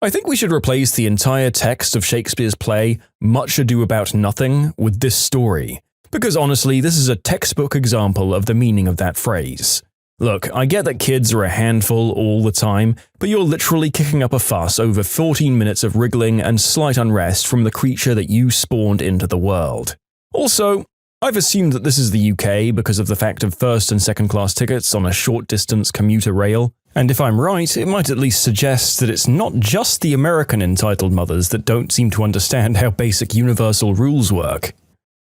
I think we should replace the entire text of Shakespeare's play, Much Ado About Nothing, with this story. Because honestly, this is a textbook example of the meaning of that phrase. Look, I get that kids are a handful all the time, but you're literally kicking up a fuss over 14 minutes of wriggling and slight unrest from the creature that you spawned into the world. Also, I've assumed that this is the UK because of the fact of first and second class tickets on a short-distance commuter rail, and if I'm right, it might at least suggest that it's not just the American entitled mothers that don't seem to understand how basic universal rules work.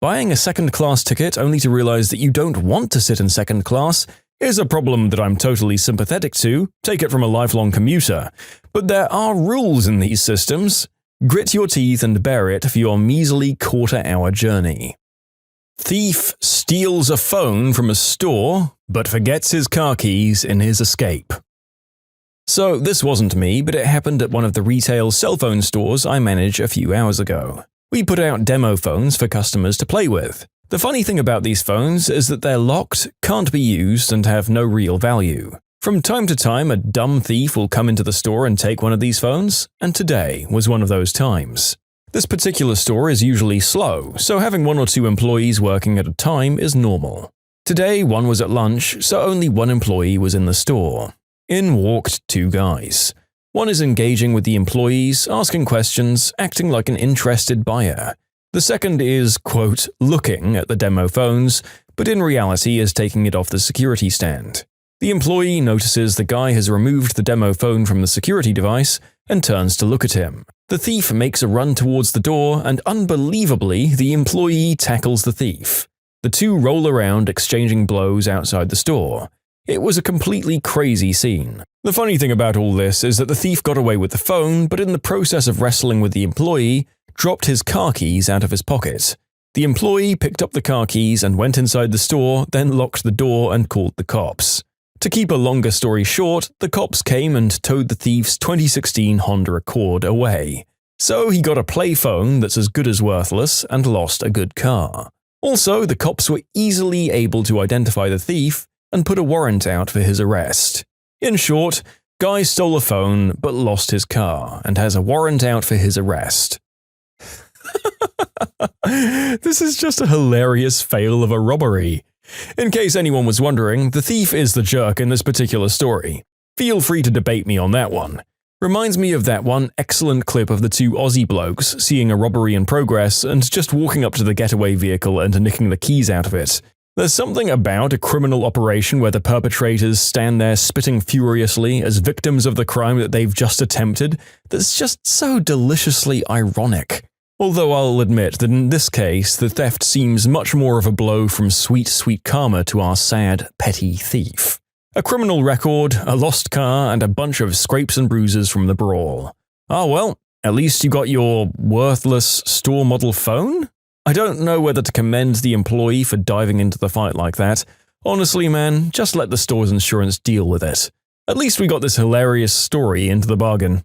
Buying a second-class ticket only to realize that you don't want to sit in second class is a problem that I'm totally sympathetic to, take it from a lifelong commuter. But there are rules in these systems. Grit your teeth and bear it for your measly quarter-hour journey. Thief steals a phone from a store, but forgets his car keys in his escape. So this wasn't me, but it happened at one of the retail cell phone stores I manage a few hours ago. We put out demo phones for customers to play with. The funny thing about these phones is that they're locked, can't be used, and have no real value. From time to time, a dumb thief will come into the store and take one of these phones, and today was one of those times. This particular store is usually slow, so having 1 or 2 employees working at a time is normal. Today, one was at lunch, so only one employee was in the store. In walked 2 guys. One is engaging with the employees, asking questions, acting like an interested buyer. The second is, quote, looking at the demo phones, but in reality is taking it off the security stand. The employee notices the guy has removed the demo phone from the security device and turns to look at him. The thief makes a run towards the door and unbelievably, the employee tackles the thief. The two roll around exchanging blows outside the store. It was a completely crazy scene. The funny thing about all this is that the thief got away with the phone, but in the process of wrestling with the employee, dropped his car keys out of his pocket. The employee picked up the car keys and went inside the store, then locked the door and called the cops. To keep a longer story short, the cops came and towed the thief's 2016 Honda Accord away. So he got a play phone that's as good as worthless and lost a good car. Also, the cops were easily able to identify the thief and put a warrant out for his arrest. In short, guy stole a phone but lost his car and has a warrant out for his arrest. This is just a hilarious fail of a robbery. In case anyone was wondering, the thief is the jerk in this particular story. Feel free to debate me on that one. Reminds me of that one excellent clip of the 2 Aussie blokes seeing a robbery in progress and just walking up to the getaway vehicle and nicking the keys out of it. There's something about a criminal operation where the perpetrators stand there spitting furiously as victims of the crime that they've just attempted that's just so deliciously ironic. Although I'll admit that in this case, the theft seems much more of a blow from sweet, sweet karma to our sad, petty thief. A criminal record, a lost car, and a bunch of scrapes and bruises from the brawl. Ah well, at least you got your worthless store model phone? I don't know whether to commend the employee for diving into the fight like that. Honestly, man, just let the store's insurance deal with it. At least we got this hilarious story into the bargain.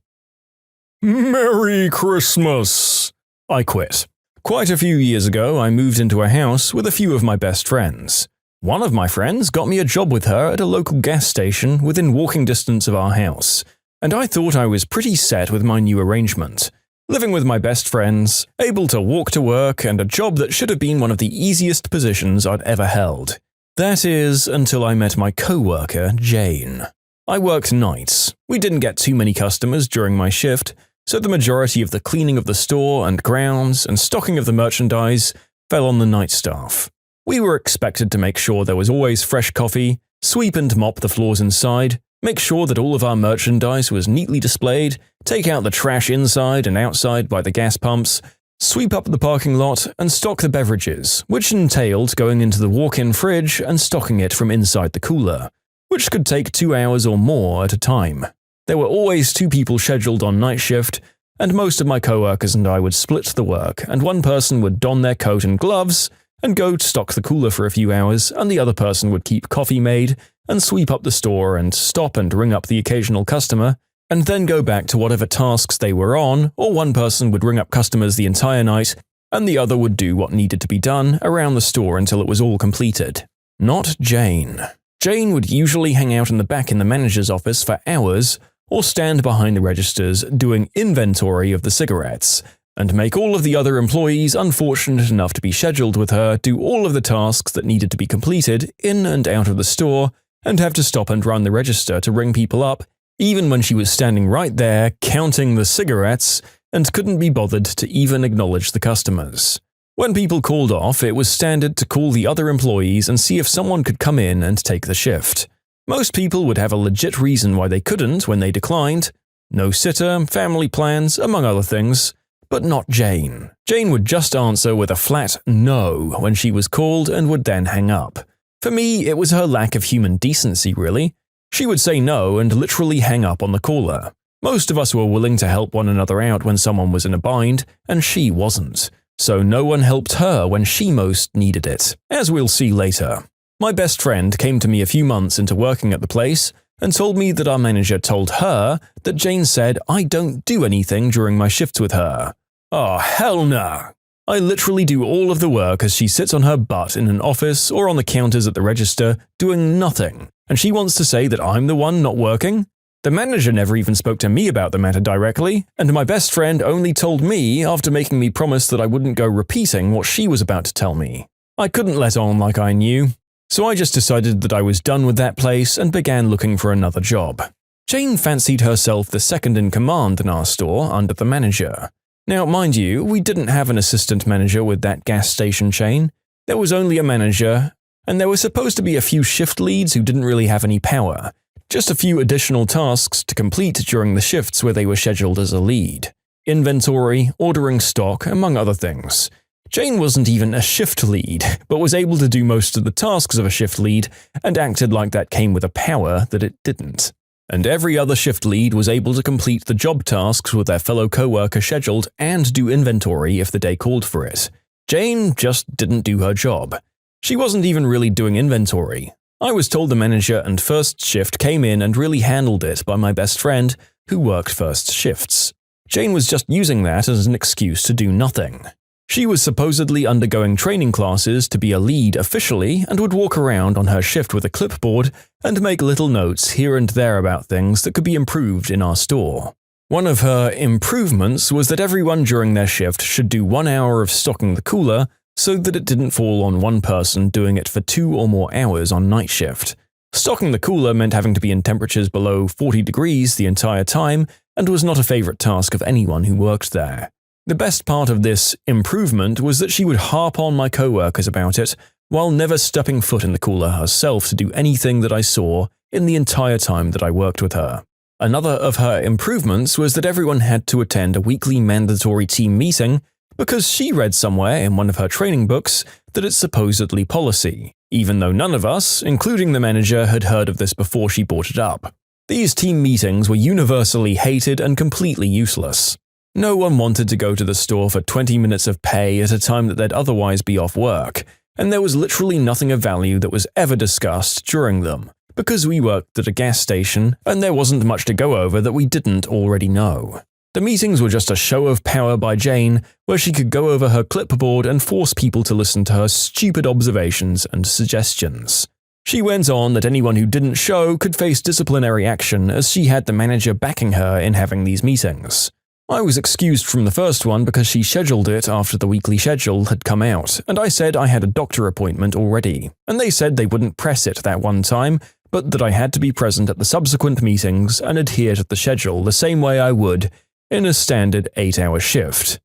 Merry Christmas! I quit. Quite a few years ago, I moved into a house with a few of my best friends. One of my friends got me a job with her at a local gas station within walking distance of our house, and I thought I was pretty set with my new arrangement. Living with my best friends, able to walk to work, and a job that should have been one of the easiest positions I'd ever held. That is, until I met my co-worker, Jane. I worked nights. We didn't get too many customers during my shift, so the majority of the cleaning of the store and grounds and stocking of the merchandise fell on the night staff. We were expected to make sure there was always fresh coffee, sweep and mop the floors inside, make sure that all of our merchandise was neatly displayed, take out the trash inside and outside by the gas pumps, sweep up the parking lot, and stock the beverages, which entailed going into the walk-in fridge and stocking it from inside the cooler, which could take 2 hours or more at a time. There were always 2 people scheduled on night shift, and most of my coworkers and I would split the work, and one person would don their coat and gloves, and go stock the cooler for a few hours, and the other person would keep coffee made and sweep up the store and stop and ring up the occasional customer, and then go back to whatever tasks they were on, or one person would ring up customers the entire night, and the other would do what needed to be done around the store until it was all completed. Not Jane. Jane would usually hang out in the back in the manager's office for hours, or stand behind the registers doing inventory of the cigarettes, and make all of the other employees unfortunate enough to be scheduled with her do all of the tasks that needed to be completed in and out of the store, and have to stop and run the register to ring people up, even when she was standing right there counting the cigarettes and couldn't be bothered to even acknowledge the customers. When people called off, it was standard to call the other employees and see if someone could come in and take the shift. Most people would have a legit reason why they couldn't when they declined. No sitter, family plans, among other things. But not Jane. Jane would just answer with a flat no when she was called and would then hang up. For me, it was her lack of human decency, really. She would say no and literally hang up on the caller. Most of us were willing to help one another out when someone was in a bind, and she wasn't. So no one helped her when she most needed it, as we'll see later. My best friend came to me a few months into working at the place and told me that our manager told her that Jane said I don't do anything during my shifts with her. Oh, hell no! I literally do all of the work as she sits on her butt in an office or on the counters at the register doing nothing, and she wants to say that I'm the one not working? The manager never even spoke to me about the matter directly, and my best friend only told me after making me promise that I wouldn't go repeating what she was about to tell me. I couldn't let on like I knew, so I just decided that I was done with that place and began looking for another job. Jane fancied herself the second in command in our store under the manager. Now, mind you, we didn't have an assistant manager with that gas station chain. There was only a manager, and there were supposed to be a few shift leads who didn't really have any power. Just a few additional tasks to complete during the shifts where they were scheduled as a lead. Inventory, ordering stock, among other things. Jane wasn't even a shift lead, but was able to do most of the tasks of a shift lead and acted like that came with a power that it didn't. And every other shift lead was able to complete the job tasks with their fellow co-worker scheduled and do inventory if the day called for it. Jane just didn't do her job. She wasn't even really doing inventory. I was told the manager and first shift came in and really handled it by my best friend, who worked first shifts. Jane was just using that as an excuse to do nothing. She was supposedly undergoing training classes to be a lead officially and would walk around on her shift with a clipboard and make little notes here and there about things that could be improved in our store. One of her improvements was that everyone during their shift should do 1 hour of stocking the cooler so that it didn't fall on one person doing it for 2 or more hours on night shift. Stocking the cooler meant having to be in temperatures below 40 degrees the entire time and was not a favorite task of anyone who worked there. The best part of this improvement was that she would harp on my co-workers about it while never stepping foot in the cooler herself to do anything that I saw in the entire time that I worked with her. Another of her improvements was that everyone had to attend a weekly mandatory team meeting because she read somewhere in one of her training books that it's supposedly policy, even though none of us, including the manager, had heard of this before she brought it up. These team meetings were universally hated and completely useless. No one wanted to go to the store for 20 minutes of pay at a time that they'd otherwise be off work, and there was literally nothing of value that was ever discussed during them, because we worked at a gas station and there wasn't much to go over that we didn't already know. The meetings were just a show of power by Jane, where she could go over her clipboard and force people to listen to her stupid observations and suggestions. She went on that anyone who didn't show could face disciplinary action as she had the manager backing her in having these meetings. I was excused from the first one because she scheduled it after the weekly schedule had come out, and I said I had a doctor appointment already, and they said they wouldn't press it that one time, but that I had to be present at the subsequent meetings and adhere to the schedule the same way I would in a standard 8-hour shift.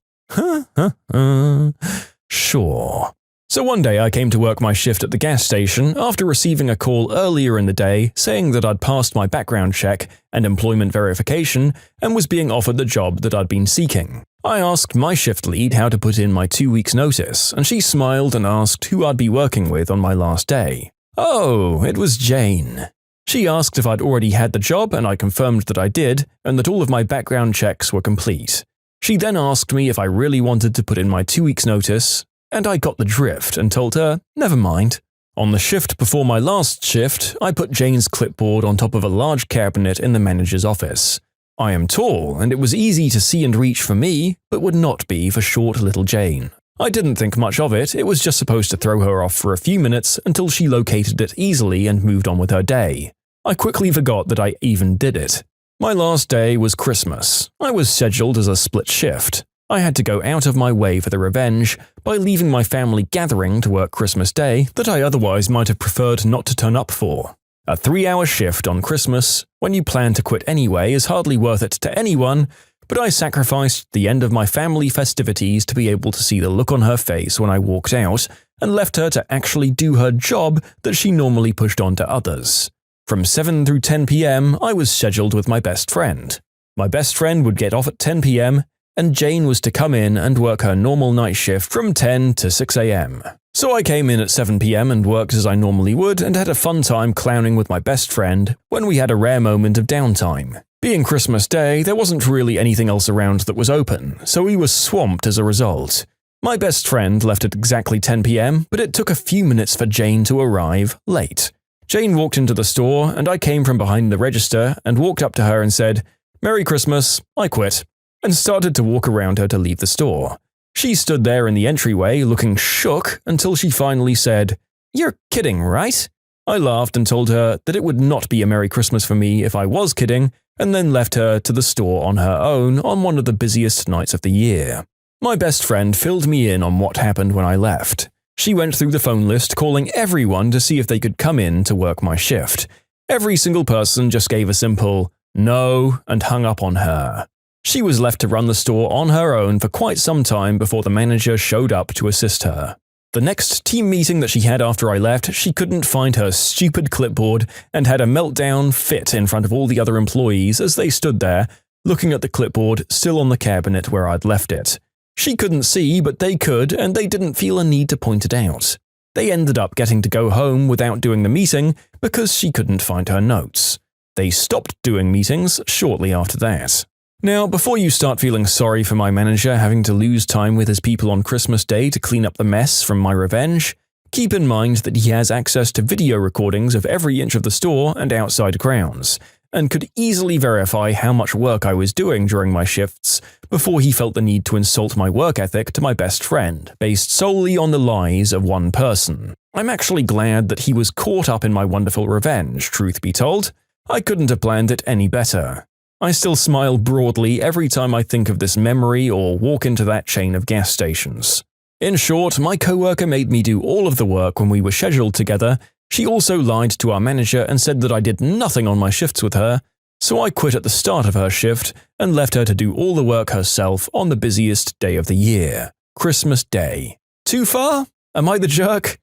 Sure. So one day I came to work my shift at the gas station after receiving a call earlier in the day saying that I'd passed my background check and employment verification and was being offered the job that I'd been seeking. I asked my shift lead how to put in my 2 weeks' notice, and she smiled and asked who I'd be working with on my last day. Oh, it was Jane. She asked if I'd already had the job, and I confirmed that I did, and that all of my background checks were complete. She then asked me if I really wanted to put in my 2 weeks' notice, and I got the drift and told her, never mind. On the shift before my last shift, I put Jane's clipboard on top of a large cabinet in the manager's office. I am tall, and it was easy to see and reach for me, but would not be for short little Jane. I didn't think much of it, it was just supposed to throw her off for a few minutes until she located it easily and moved on with her day. I quickly forgot that I even did it. My last day was Christmas. I was scheduled as a split shift. I had to go out of my way for the revenge by leaving my family gathering to work Christmas Day that I otherwise might have preferred not to turn up for. A 3-hour shift on Christmas, when you plan to quit anyway, is hardly worth it to anyone, but I sacrificed the end of my family festivities to be able to see the look on her face when I walked out and left her to actually do her job that she normally pushed on to others. From 7 through 10 p.m., I was scheduled with my best friend. My best friend would get off at 10 p.m., and Jane was to come in and work her normal night shift from 10 to 6 a.m. So I came in at 7 p.m. and worked as I normally would and had a fun time clowning with my best friend when we had a rare moment of downtime. Being Christmas Day, there wasn't really anything else around that was open, so we were swamped as a result. My best friend left at exactly 10 p.m., but it took a few minutes for Jane to arrive late. Jane walked into the store, and I came from behind the register and walked up to her and said, "Merry Christmas, I quit," and started to walk around her to leave the store. She stood there in the entryway looking shook until she finally said, "You're kidding, right?" I laughed and told her that it would not be a Merry Christmas for me if I was kidding, and then left her to the store on her own on one of the busiest nights of the year. My best friend filled me in on what happened when I left. She went through the phone list calling everyone to see if they could come in to work my shift. Every single person just gave a simple no and hung up on her. She was left to run the store on her own for quite some time before the manager showed up to assist her. The next team meeting that she had after I left, she couldn't find her stupid clipboard and had a meltdown fit in front of all the other employees as they stood there, looking at the clipboard still on the cabinet where I'd left it. She couldn't see, but they could, and they didn't feel a need to point it out. They ended up getting to go home without doing the meeting because she couldn't find her notes. They stopped doing meetings shortly after that. Now, before you start feeling sorry for my manager having to lose time with his people on Christmas Day to clean up the mess from my revenge, keep in mind that he has access to video recordings of every inch of the store and outside grounds, and could easily verify how much work I was doing during my shifts before he felt the need to insult my work ethic to my best friend, based solely on the lies of one person. I'm actually glad that he was caught up in my wonderful revenge, truth be told. I couldn't have planned it any better. I still smile broadly every time I think of this memory or walk into that chain of gas stations. In short, my coworker made me do all of the work when we were scheduled together. She also lied to our manager and said that I did nothing on my shifts with her, so I quit at the start of her shift and left her to do all the work herself on the busiest day of the year, Christmas Day. Too far? Am I the jerk?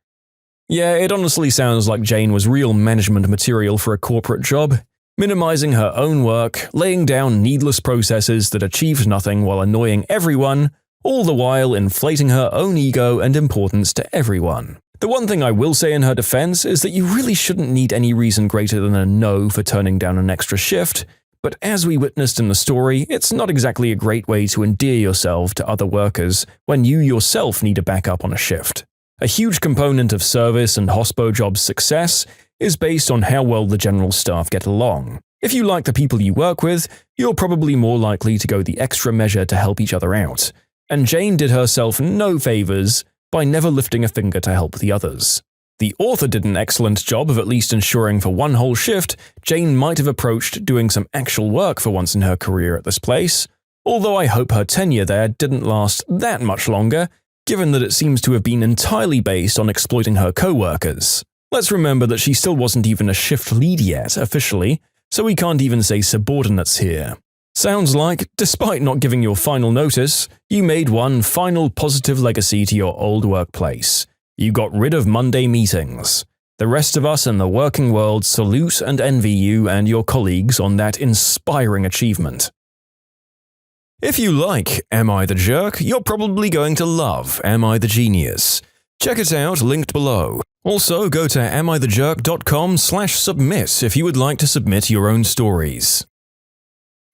Yeah, it honestly sounds like Jane was real management material for a corporate job. Minimizing her own work, laying down needless processes that achieved nothing while annoying everyone, all the while inflating her own ego and importance to everyone. The one thing I will say in her defense is that you really shouldn't need any reason greater than a no for turning down an extra shift, but as we witnessed in the story, it's not exactly a great way to endear yourself to other workers when you yourself need a backup on a shift. A huge component of service and hospo jobs' success is based on how well the general staff get along. If you like the people you work with, you're probably more likely to go the extra measure to help each other out. And Jane did herself no favors by never lifting a finger to help the others. The author did an excellent job of at least ensuring for one whole shift, Jane might have approached doing some actual work for once in her career at this place, although I hope her tenure there didn't last that much longer, given that it seems to have been entirely based on exploiting her co-workers. Let's remember that she still wasn't even a shift lead yet, officially, so we can't even say subordinates here. Sounds like, despite not giving your final notice, you made one final positive legacy to your old workplace. You got rid of Monday meetings. The rest of us in the working world salute and envy you and your colleagues on that inspiring achievement. If you like Am I the Jerk, you're probably going to love Am I the Genius. Check it out, linked below. Also, go to AmITheJerk.com/submit if you would like to submit your own stories.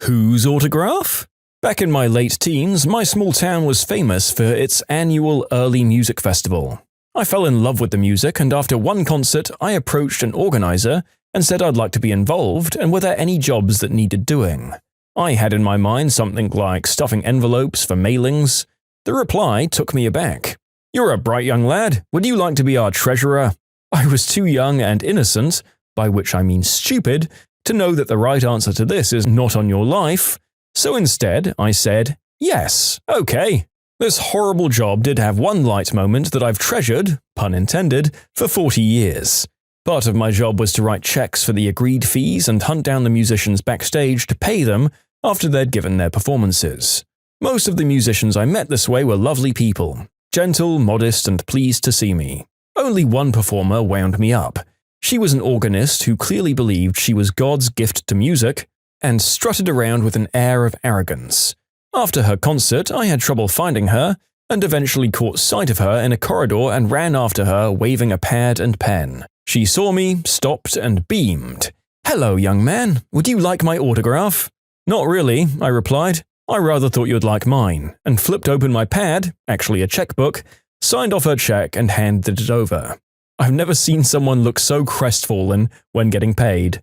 Whose autograph? Back in my late teens, my small town was famous for its annual early music festival. I fell in love with the music, and after one concert, I approached an organizer and said I'd like to be involved and were there any jobs that needed doing. I had in my mind something like stuffing envelopes for mailings. The reply took me aback. "You're a bright young lad. Would you like to be our treasurer?" I was too young and innocent, by which I mean stupid, to know that the right answer to this is not on your life, so instead I said, "Yes, okay." This horrible job did have one light moment that I've treasured, pun intended, for 40 years. Part of my job was to write checks for the agreed fees and hunt down the musicians backstage to pay them after they'd given their performances. Most of the musicians I met this way were lovely people, gentle, modest, and pleased to see me. Only one performer wound me up. She was an organist who clearly believed she was God's gift to music and strutted around with an air of arrogance. After her concert, I had trouble finding her and eventually caught sight of her in a corridor and ran after her waving a pad and pen. She saw me, stopped, and beamed. "Hello, young man. Would you like my autograph?" "Not really," I replied. "I rather thought you'd like mine," and flipped open my pad, actually a checkbook, signed off her check and handed it over. I've never seen someone look so crestfallen when getting paid.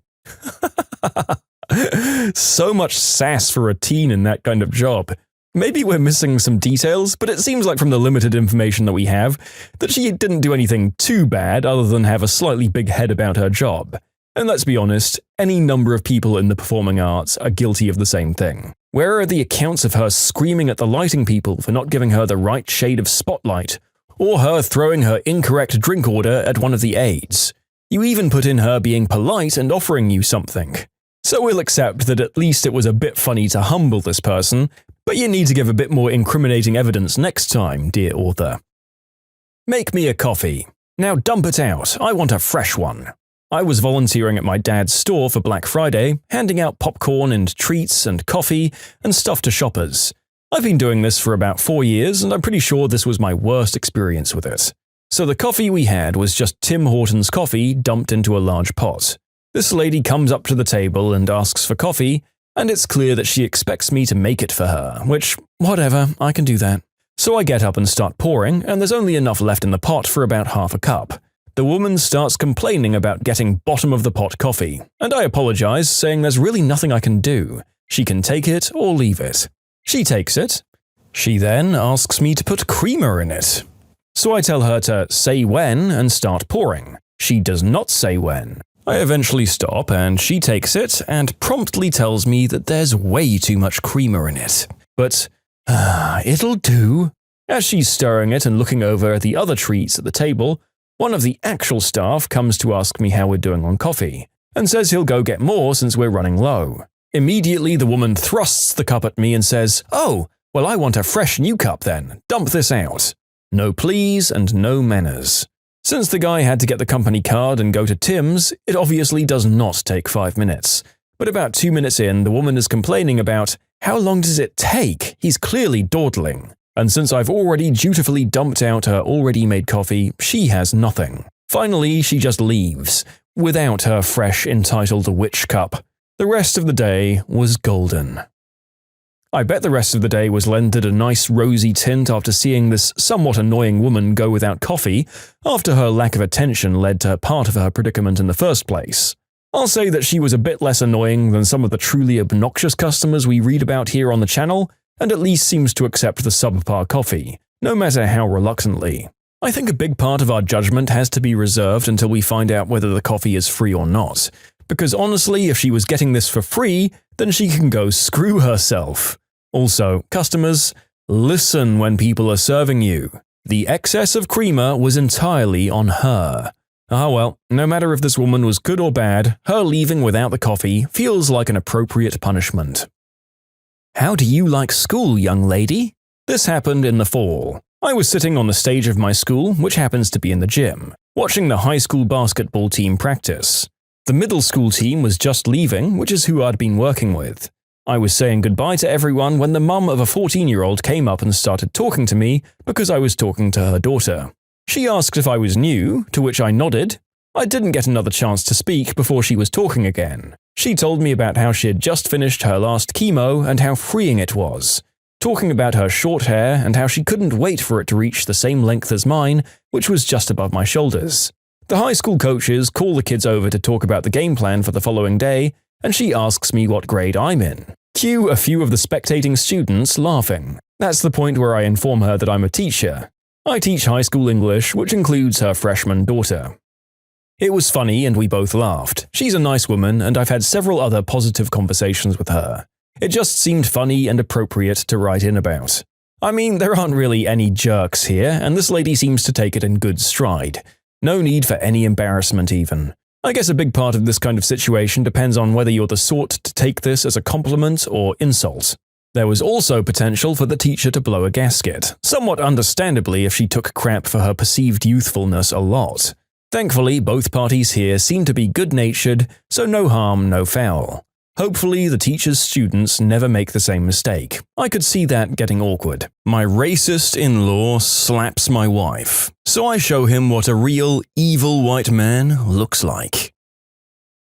So much sass for a teen in that kind of job. Maybe we're missing some details, but it seems like from the limited information that we have, that she didn't do anything too bad other than have a slightly big head about her job. And let's be honest, any number of people in the performing arts are guilty of the same thing. Where are the accounts of her screaming at the lighting people for not giving her the right shade of spotlight, or her throwing her incorrect drink order at one of the aides? You even put in her being polite and offering you something. So we'll accept that at least it was a bit funny to humble this person, but you need to give a bit more incriminating evidence next time, dear author. Make me a coffee. Now dump it out, I want a fresh one. I was volunteering at my dad's store for Black Friday, handing out popcorn and treats and coffee and stuff to shoppers. I've been doing this for about 4 years, and I'm pretty sure this was my worst experience with it. So the coffee we had was just Tim Hortons coffee dumped into a large pot. This lady comes up to the table and asks for coffee, and it's clear that she expects me to make it for her, which, whatever, I can do that. So I get up and start pouring, and there's only enough left in the pot for about half a cup. The woman starts complaining about getting bottom-of-the-pot coffee, and I apologize, saying there's really nothing I can do. She can take it or leave it. She takes it. She then asks me to put creamer in it. So I tell her to say when and start pouring. She does not say when. I eventually stop and she takes it and promptly tells me that there's way too much creamer in it. But, it'll do. As she's stirring it and looking over at the other treats at the table, one of the actual staff comes to ask me how we're doing on coffee, and says he'll go get more since we're running low. Immediately the woman thrusts the cup at me and says, "Oh, well I want a fresh new cup then, dump this out." No please and no manners. Since the guy had to get the company card and go to Tim's, it obviously does not take 5 minutes. But about 2 minutes in, the woman is complaining about, "How long does it take? He's clearly dawdling." And since I've already dutifully dumped out her already made coffee, she has nothing. Finally, she just leaves, without her fresh entitled witch cup. The rest of the day was golden. I bet the rest of the day was lended a nice rosy tint after seeing this somewhat annoying woman go without coffee after her lack of attention led to part of her predicament in the first place. I'll say that she was a bit less annoying than some of the truly obnoxious customers we read about here on the channel, and at least seems to accept the subpar coffee, no matter how reluctantly. I think a big part of our judgment has to be reserved until we find out whether the coffee is free or not, because honestly, if she was getting this for free, then she can go screw herself. Also, customers, listen when people are serving you. The excess of creamer was entirely on her. Ah well, no matter if this woman was good or bad, her leaving without the coffee feels like an appropriate punishment. How do you like school, young lady? This happened in the fall. I was sitting on the stage of my school, which happens to be in the gym, watching the high school basketball team practice. The middle school team was just leaving, which is who I'd been working with. I was saying goodbye to everyone when the mum of a 14-year-old came up and started talking to me because I was talking to her daughter. She asked if I was new, to which I nodded. I didn't get another chance to speak before she was talking again. She told me about how she had just finished her last chemo and how freeing it was, talking about her short hair and how she couldn't wait for it to reach the same length as mine, which was just above my shoulders. The high school coaches call the kids over to talk about the game plan for the following day, and she asks me what grade I'm in. Cue a few of the spectating students laughing. That's the point where I inform her that I'm a teacher. I teach high school English, which includes her freshman daughter. It was funny and we both laughed. She's a nice woman and I've had several other positive conversations with her. It just seemed funny and appropriate to write in about. I mean, there aren't really any jerks here, and this lady seems to take it in good stride. No need for any embarrassment even. I guess a big part of this kind of situation depends on whether you're the sort to take this as a compliment or insult. There was also potential for the teacher to blow a gasket, somewhat understandably if she took crap for her perceived youthfulness a lot. Thankfully, both parties here seem to be good-natured, so no harm, no foul. Hopefully, the teacher's students never make the same mistake. I could see that getting awkward. My racist in-law slaps my wife, so I show him what a real evil white man looks like.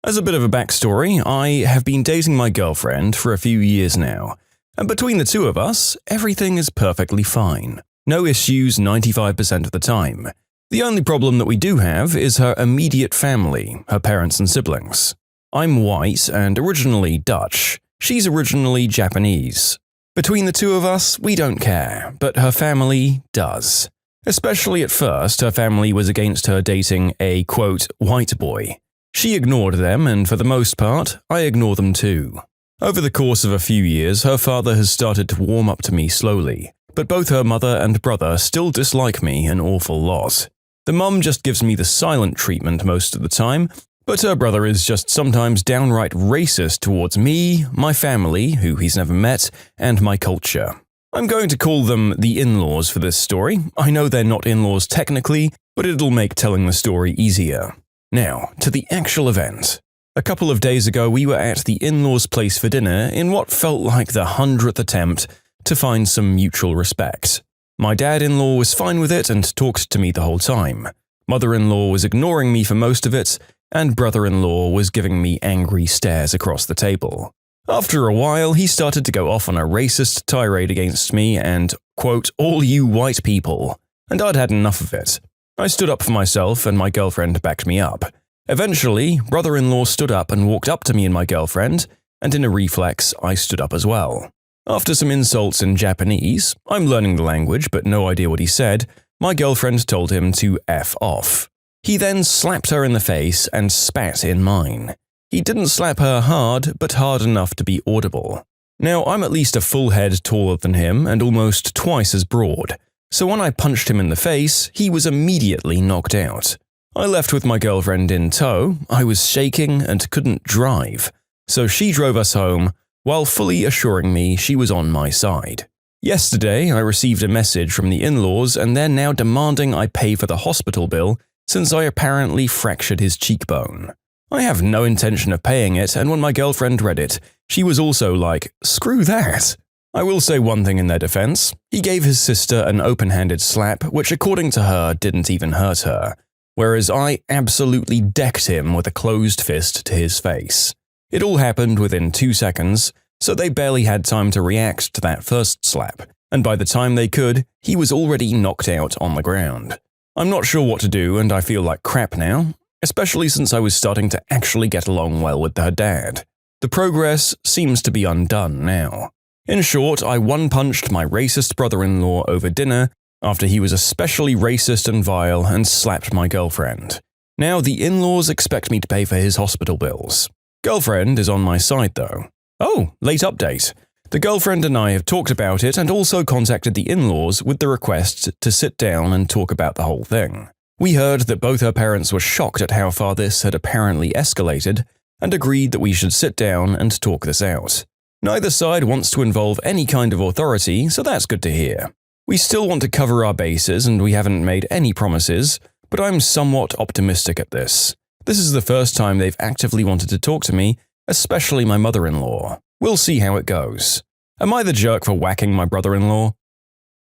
As a bit of a backstory, I have been dating my girlfriend for a few years now, and between the two of us, everything is perfectly fine. No issues 95% of the time. The only problem that we do have is her immediate family, her parents and siblings. I'm white and originally Dutch. She's originally Japanese. Between the two of us, we don't care, but her family does. Especially at first, her family was against her dating a, quote, white boy. She ignored them, and for the most part, I ignore them too. Over the course of a few years, her father has started to warm up to me slowly, but both her mother and brother still dislike me an awful lot. The mum just gives me the silent treatment most of the time, but her brother is just sometimes downright racist towards me, my family, who he's never met, and my culture. I'm going to call them the in-laws for this story. I know they're not in-laws technically, but it'll make telling the story easier. Now, to the actual event. A couple of days ago, we were at the in-laws' place for dinner in what felt like the 100th attempt to find some mutual respect. My dad-in-law was fine with it and talked to me the whole time. Mother-in-law was ignoring me for most of it, and brother-in-law was giving me angry stares across the table. After a while, he started to go off on a racist tirade against me and, quote, all you white people, and I'd had enough of it. I stood up for myself and my girlfriend backed me up. Eventually, brother-in-law stood up and walked up to me and my girlfriend, and in a reflex, I stood up as well. After some insults in Japanese, I'm learning the language but no idea what he said, my girlfriend told him to F off. He then slapped her in the face and spat in mine. He didn't slap her hard, but hard enough to be audible. Now, I'm at least a full head taller than him and almost twice as broad, so when I punched him in the face, he was immediately knocked out. I left with my girlfriend in tow, I was shaking and couldn't drive, so she drove us home, while fully assuring me she was on my side. Yesterday, I received a message from the in-laws and they're now demanding I pay for the hospital bill since I apparently fractured his cheekbone. I have no intention of paying it, and when my girlfriend read it, she was also like, screw that. I will say one thing in their defense. He gave his sister an open-handed slap, which according to her didn't even hurt her, whereas I absolutely decked him with a closed fist to his face. It all happened within 2 seconds, so they barely had time to react to that first slap, and by the time they could, he was already knocked out on the ground. I'm not sure what to do and I feel like crap now, especially since I was starting to actually get along well with her dad. The progress seems to be undone now. In short, I one-punched my racist brother-in-law over dinner after he was especially racist and vile and slapped my girlfriend. Now the in-laws expect me to pay for his hospital bills. Girlfriend is on my side though. Oh, late update. The girlfriend and I have talked about it and also contacted the in-laws with the request to sit down and talk about the whole thing. We heard that both her parents were shocked at how far this had apparently escalated and agreed that we should sit down and talk this out. Neither side wants to involve any kind of authority, so that's good to hear. We still want to cover our bases and we haven't made any promises, but I'm somewhat optimistic at this. This is the first time they've actively wanted to talk to me, especially my mother-in-law. We'll see how it goes. Am I the jerk for whacking my brother-in-law?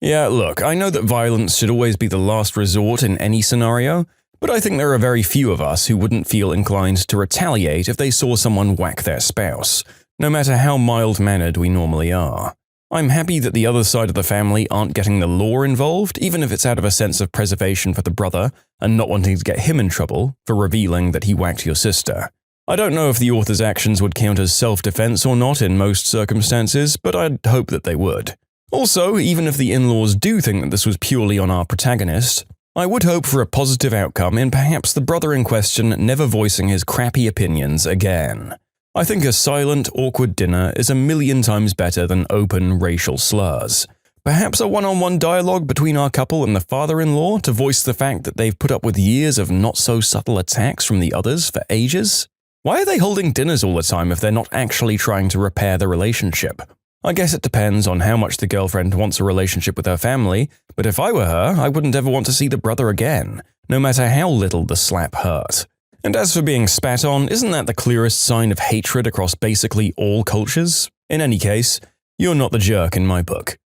Yeah, look, I know that violence should always be the last resort in any scenario, but I think there are very few of us who wouldn't feel inclined to retaliate if they saw someone whack their spouse, no matter how mild-mannered we normally are. I'm happy that the other side of the family aren't getting the law involved, even if it's out of a sense of preservation for the brother and not wanting to get him in trouble for revealing that he whacked your sister. I don't know if the author's actions would count as self-defense or not in most circumstances, but I'd hope that they would. Also, even if the in-laws do think that this was purely on our protagonist, I would hope for a positive outcome in perhaps the brother in question never voicing his crappy opinions again. I think a silent, awkward dinner is a million times better than open racial slurs. Perhaps a one-on-one dialogue between our couple and the father-in-law to voice the fact that they've put up with years of not-so-subtle attacks from the others for ages? Why are they holding dinners all the time if they're not actually trying to repair the relationship? I guess it depends on how much the girlfriend wants a relationship with her family, but if I were her, I wouldn't ever want to see the brother again, no matter how little the slap hurt. And as for being spat on, isn't that the clearest sign of hatred across basically all cultures? In any case, you're not the jerk in my book.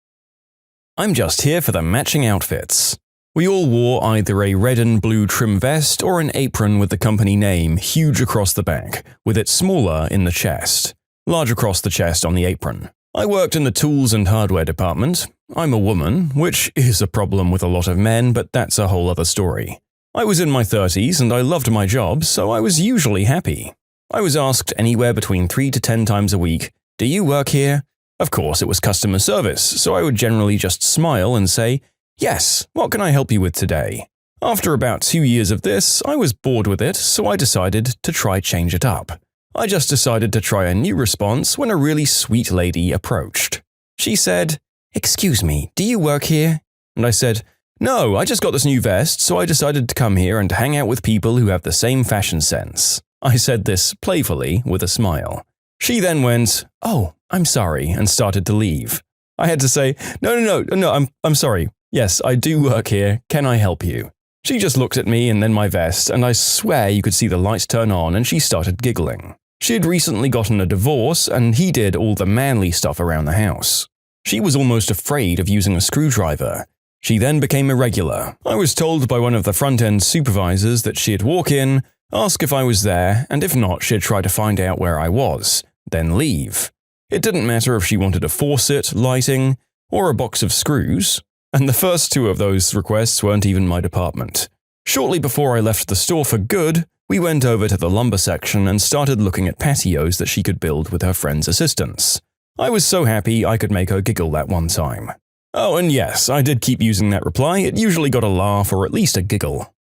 I'm just here for the matching outfits. We all wore either a red and blue trim vest or an apron with the company name huge across the back, with it smaller in the chest, large across the chest on the apron. I worked in the tools and hardware department. I'm a woman, which is a problem with a lot of men, but that's a whole other story. I was in my 30s and I loved my job, so I was usually happy. I was asked anywhere between 3 to 10 times a week, "Do you work here?" Of course, it was customer service, so I would generally just smile and say, "Yes, what can I help you with today?" After about 2 years of this, I was bored with it, so I decided to try change it up. I just decided to try a new response when a really sweet lady approached. She said, "Excuse me, do you work here?" And I said, "No, I just got this new vest, so I decided to come here and hang out with people who have the same fashion sense." I said this playfully with a smile. She then went, "Oh, I'm sorry," and started to leave. I had to say, No, I'm sorry. Yes, I do work here. Can I help you?" She just looked at me and then my vest, and I swear you could see the lights turn on and she started giggling. She had recently gotten a divorce and he did all the manly stuff around the house. She was almost afraid of using a screwdriver. She then became irregular. I was told by one of the front-end supervisors that she'd walk in, ask if I was there, and if not, she'd try to find out where I was, then leave. It didn't matter if she wanted a faucet, lighting, or a box of screws, and the first 2 of those requests weren't even my department. Shortly before I left the store for good, we went over to the lumber section and started looking at patios that she could build with her friend's assistance. I was so happy I could make her giggle that one time. Oh, and yes, I did keep using that reply. It usually got a laugh or at least a giggle.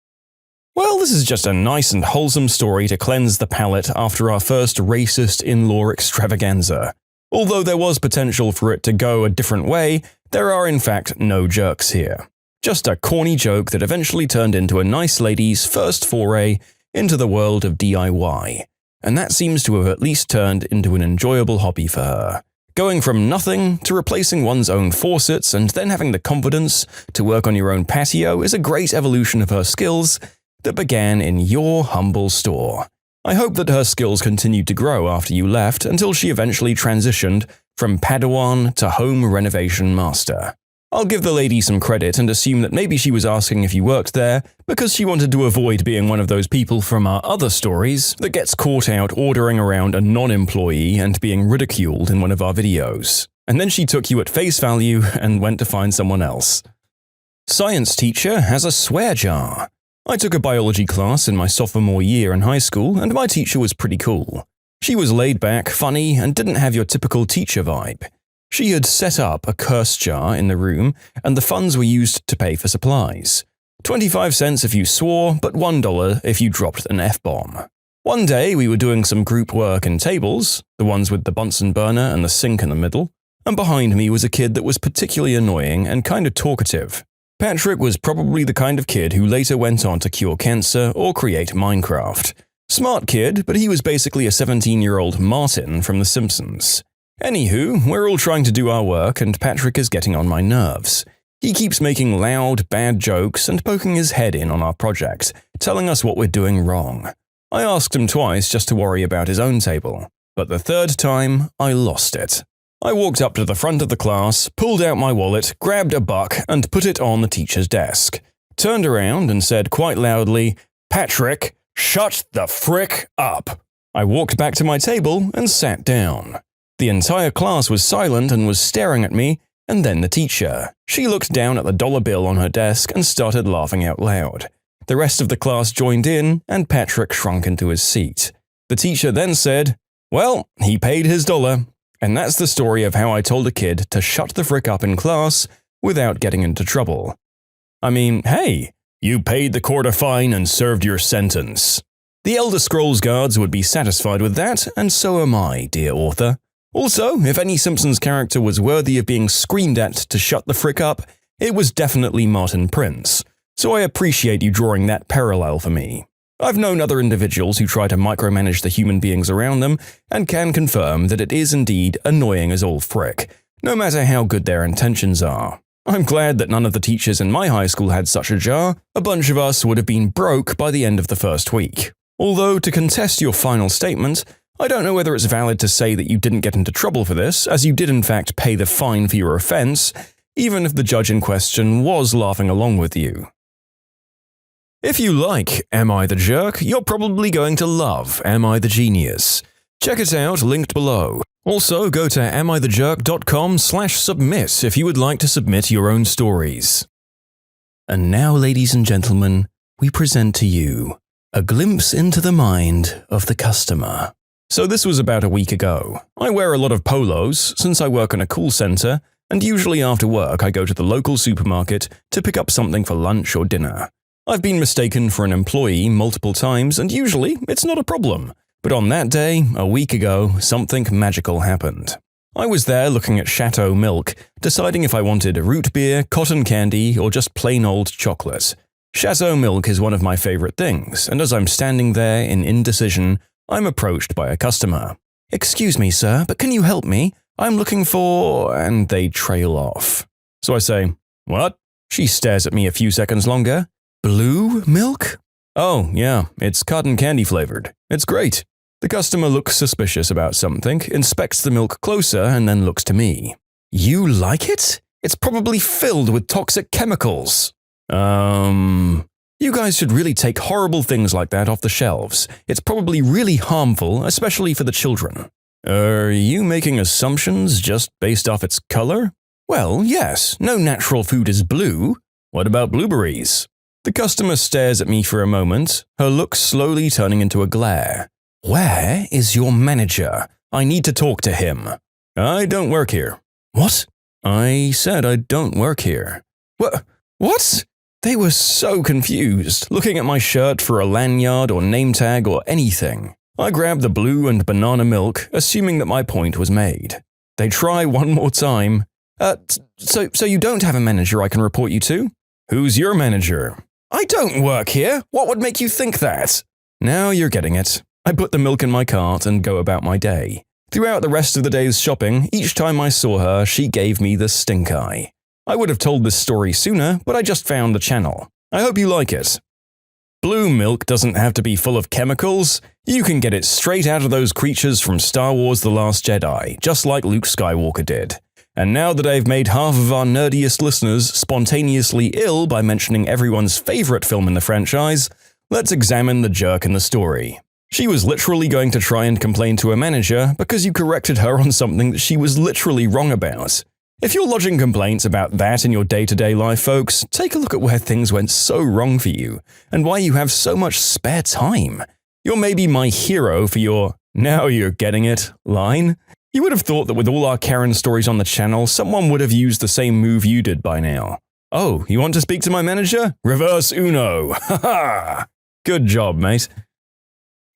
Well, this is just a nice and wholesome story to cleanse the palate after our first racist in-law extravaganza. Although there was potential for it to go a different way, there are in fact no jerks here. Just a corny joke that eventually turned into a nice lady's first foray into the world of DIY. And that seems to have at least turned into an enjoyable hobby for her. Going from nothing to replacing one's own faucets and then having the confidence to work on your own patio is a great evolution of her skills that began in your humble store. I hope that her skills continued to grow after you left until she eventually transitioned from Padawan to home renovation master. I'll give the lady some credit and assume that maybe she was asking if you worked there because she wanted to avoid being one of those people from our other stories that gets caught out ordering around a non-employee and being ridiculed in one of our videos. And then she took you at face value and went to find someone else. Science teacher has a swear jar. I took a biology class in my sophomore year in high school and my teacher was pretty cool. She was laid back, funny, and didn't have your typical teacher vibe. She had set up a curse jar in the room, and the funds were used to pay for supplies. 25 cents if you swore, but $1 if you dropped an F-bomb. One day, we were doing some group work in tables, the ones with the Bunsen burner and the sink in the middle, and behind me was a kid that was particularly annoying and kind of talkative. Patrick was probably the kind of kid who later went on to cure cancer or create Minecraft. Smart kid, but he was basically a 17-year-old Martin from The Simpsons. Anywho, we're all trying to do our work and Patrick is getting on my nerves. He keeps making loud, bad jokes and poking his head in on our project, telling us what we're doing wrong. I asked him twice just to worry about his own table, but the third time, I lost it. I walked up to the front of the class, pulled out my wallet, grabbed $1 and put it on the teacher's desk. Turned around and said quite loudly, Patrick, shut the frick up. I walked back to my table and sat down. The entire class was silent and was staring at me, and then the teacher. She looked down at the dollar bill on her desk and started laughing out loud. The rest of the class joined in, and Patrick shrunk into his seat. The teacher then said, "Well, he paid his $1. And that's the story of how I told a kid to shut the frick up in class without getting into trouble. I mean, hey, you paid the court a fine and served your sentence. The Elder Scrolls guards would be satisfied with that, and so am I, dear author. Also, if any Simpsons character was worthy of being screamed at to shut the frick up, it was definitely Martin Prince, so I appreciate you drawing that parallel for me. I've known other individuals who try to micromanage the human beings around them, and can confirm that it is indeed annoying as all frick, no matter how good their intentions are. I'm glad that none of the teachers in my high school had such a jar. A bunch of us would have been broke by the end of the first week. Although, to contest your final statement, I don't know whether it's valid to say that you didn't get into trouble for this, as you did in fact pay the fine for your offense, even if the judge in question was laughing along with you. If you like Am I the Jerk, you're probably going to love Am I the Genius. Check it out, linked below. Also, go to amithejerk.com/submit if you would like to submit your own stories. And now, ladies and gentlemen, we present to you a glimpse into the mind of the customer. So this was about a week ago. I wear a lot of polos since I work in a call center, and usually after work I go to the local supermarket to pick up something for lunch or dinner. I've been mistaken for an employee multiple times, and usually it's not a problem. But on that day, a week ago, something magical happened. I was there looking at Chateau milk, deciding if I wanted root beer, cotton candy, or just plain old chocolate. Chateau milk is one of my favorite things, and as I'm standing there in indecision, I'm approached by a customer. "Excuse me, sir, but can you help me? I'm looking for…" and they trail off. So I say, "What?" She stares at me a few seconds longer. "Blue milk?" "Oh, yeah, it's cotton candy flavored. It's great." The customer looks suspicious about something, inspects the milk closer, and then looks to me. "You like it? It's probably filled with toxic chemicals." You guys should really take horrible things like that off the shelves. It's probably really harmful, especially for the children." "Are you making assumptions just based off its color?" "Well, yes, no natural food is blue." "What about blueberries?" The customer stares at me for a moment, her look slowly turning into a glare. "Where is your manager? I need to talk to him." "I don't work here." "What?" "I said I don't work here." What? They were so confused, looking at my shirt for a lanyard or name tag or anything. I grabbed the blue and banana milk, assuming that my point was made. They try one more time. So you don't have a manager I can report you to?" "Who's your manager?" "I don't work here. What would make you think that?" Now you're getting it. I put the milk in my cart and go about my day. Throughout the rest of the day's shopping, each time I saw her, she gave me the stink eye. I would have told this story sooner, but I just found the channel. I hope you like it. Blue milk doesn't have to be full of chemicals. You can get it straight out of those creatures from Star Wars The Last Jedi, just like Luke Skywalker did. And now that I've made half of our nerdiest listeners spontaneously ill by mentioning everyone's favorite film in the franchise, let's examine the jerk in the story. She was literally going to try and complain to a manager because you corrected her on something that she was literally wrong about. If you're lodging complaints about that in your day-to-day life, folks, take a look at where things went so wrong for you and why you have so much spare time. You're maybe my hero for your "now you're getting it" line. You would have thought that with all our Karen stories on the channel, someone would have used the same move you did by now. "Oh, you want to speak to my manager? Reverse Uno. Haha. Good job, mate."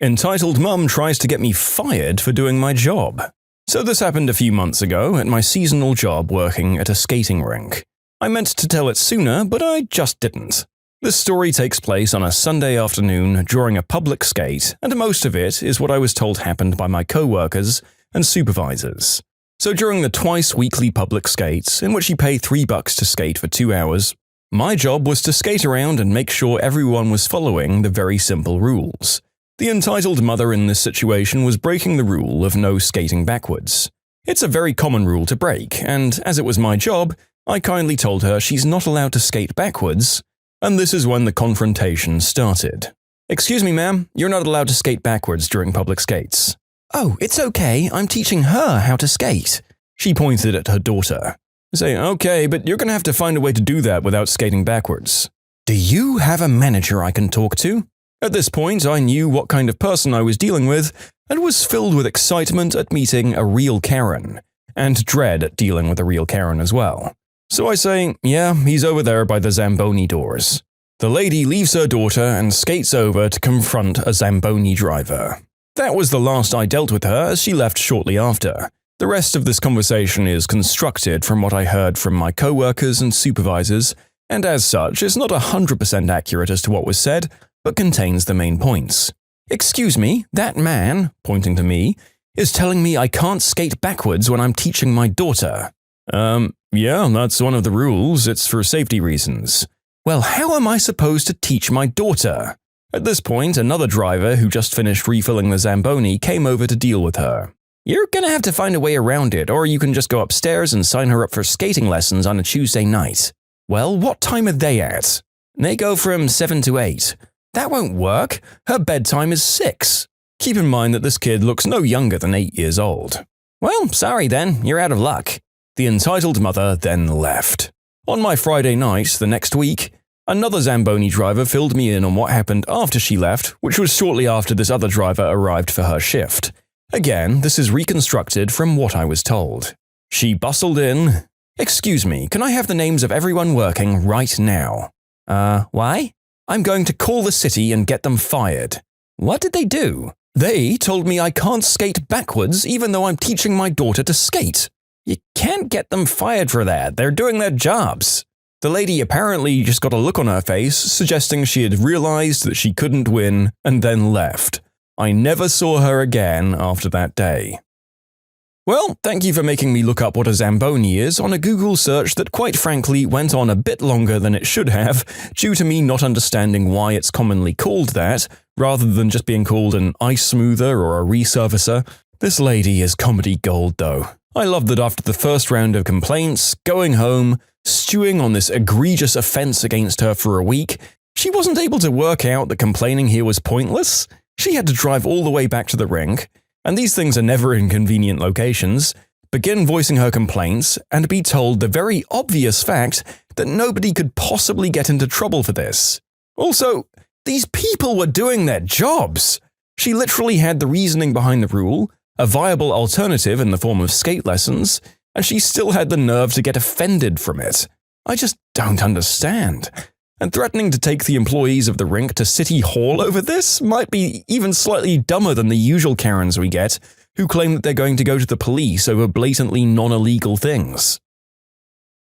Entitled Mum tries to get me fired for doing my job. So this happened a few months ago at my seasonal job working at a skating rink. I meant to tell it sooner, but I just didn't. This story takes place on a Sunday afternoon during a public skate, and most of it is what I was told happened by my co-workers and supervisors. So during the twice-weekly public skates, in which you pay $3 to skate for 2 hours, my job was to skate around and make sure everyone was following the very simple rules. The entitled mother in this situation was breaking the rule of no skating backwards. It's a very common rule to break, and as it was my job, I kindly told her she's not allowed to skate backwards, and this is when the confrontation started. "Excuse me, ma'am, you're not allowed to skate backwards during public skates." "Oh, it's okay, I'm teaching her how to skate." She pointed at her daughter. I say, "Okay, but you're gonna have to find a way to do that without skating backwards." "Do you have a manager I can talk to?" At this point, I knew what kind of person I was dealing with and was filled with excitement at meeting a real Karen, and dread at dealing with a real Karen as well. So I say, "Yeah, he's over there by the Zamboni doors." The lady leaves her daughter and skates over to confront a Zamboni driver. That was the last I dealt with her, as she left shortly after. The rest of this conversation is constructed from what I heard from my co-workers and supervisors, and as such is not 100% accurate as to what was said, but contains the main points. "Excuse me, that man," pointing to me, "is telling me I can't skate backwards when I'm teaching my daughter." Yeah, that's one of the rules, it's for safety reasons." "Well, how am I supposed to teach my daughter?" At this point, another driver who just finished refilling the Zamboni came over to deal with her. "You're gonna have to find a way around it, or you can just go upstairs and sign her up for skating lessons on a Tuesday night." "Well, what time are they at?" "They go from 7 to 8. "That won't work. Her bedtime is 6. Keep in mind that this kid looks no younger than 8 years old. "Well, sorry then, you're out of luck." The entitled mother then left. On my Friday night the next week, another Zamboni driver filled me in on what happened after she left, which was shortly after this other driver arrived for her shift. Again, this is reconstructed from what I was told. She bustled in. "Excuse me, can I have the names of everyone working right now?" Why?" "I'm going to call the city and get them fired." "What did they do?" "They told me I can't skate backwards even though I'm teaching my daughter to skate." "You can't get them fired for that, they're doing their jobs." The lady apparently just got a look on her face suggesting she had realized that she couldn't win and then left. I never saw her again after that day. Well, thank you for making me look up what a Zamboni is on a Google search that quite frankly went on a bit longer than it should have, due to me not understanding why it's commonly called that, rather than just being called an ice smoother or a resurfacer. This lady is comedy gold though. I love that after the first round of complaints, going home, stewing on this egregious offense against her for a week, she wasn't able to work out that complaining here was pointless. She had to drive all the way back to the rink, and these things are never in convenient locations, begin voicing her complaints, and be told the very obvious fact that nobody could possibly get into trouble for this. Also, these people were doing their jobs. She literally had the reasoning behind the rule, a viable alternative in the form of skate lessons, and she still had the nerve to get offended from it. I just don't understand. And threatening to take the employees of the rink to City Hall over this might be even slightly dumber than the usual Karens we get, who claim that they're going to go to the police over blatantly non-illegal things.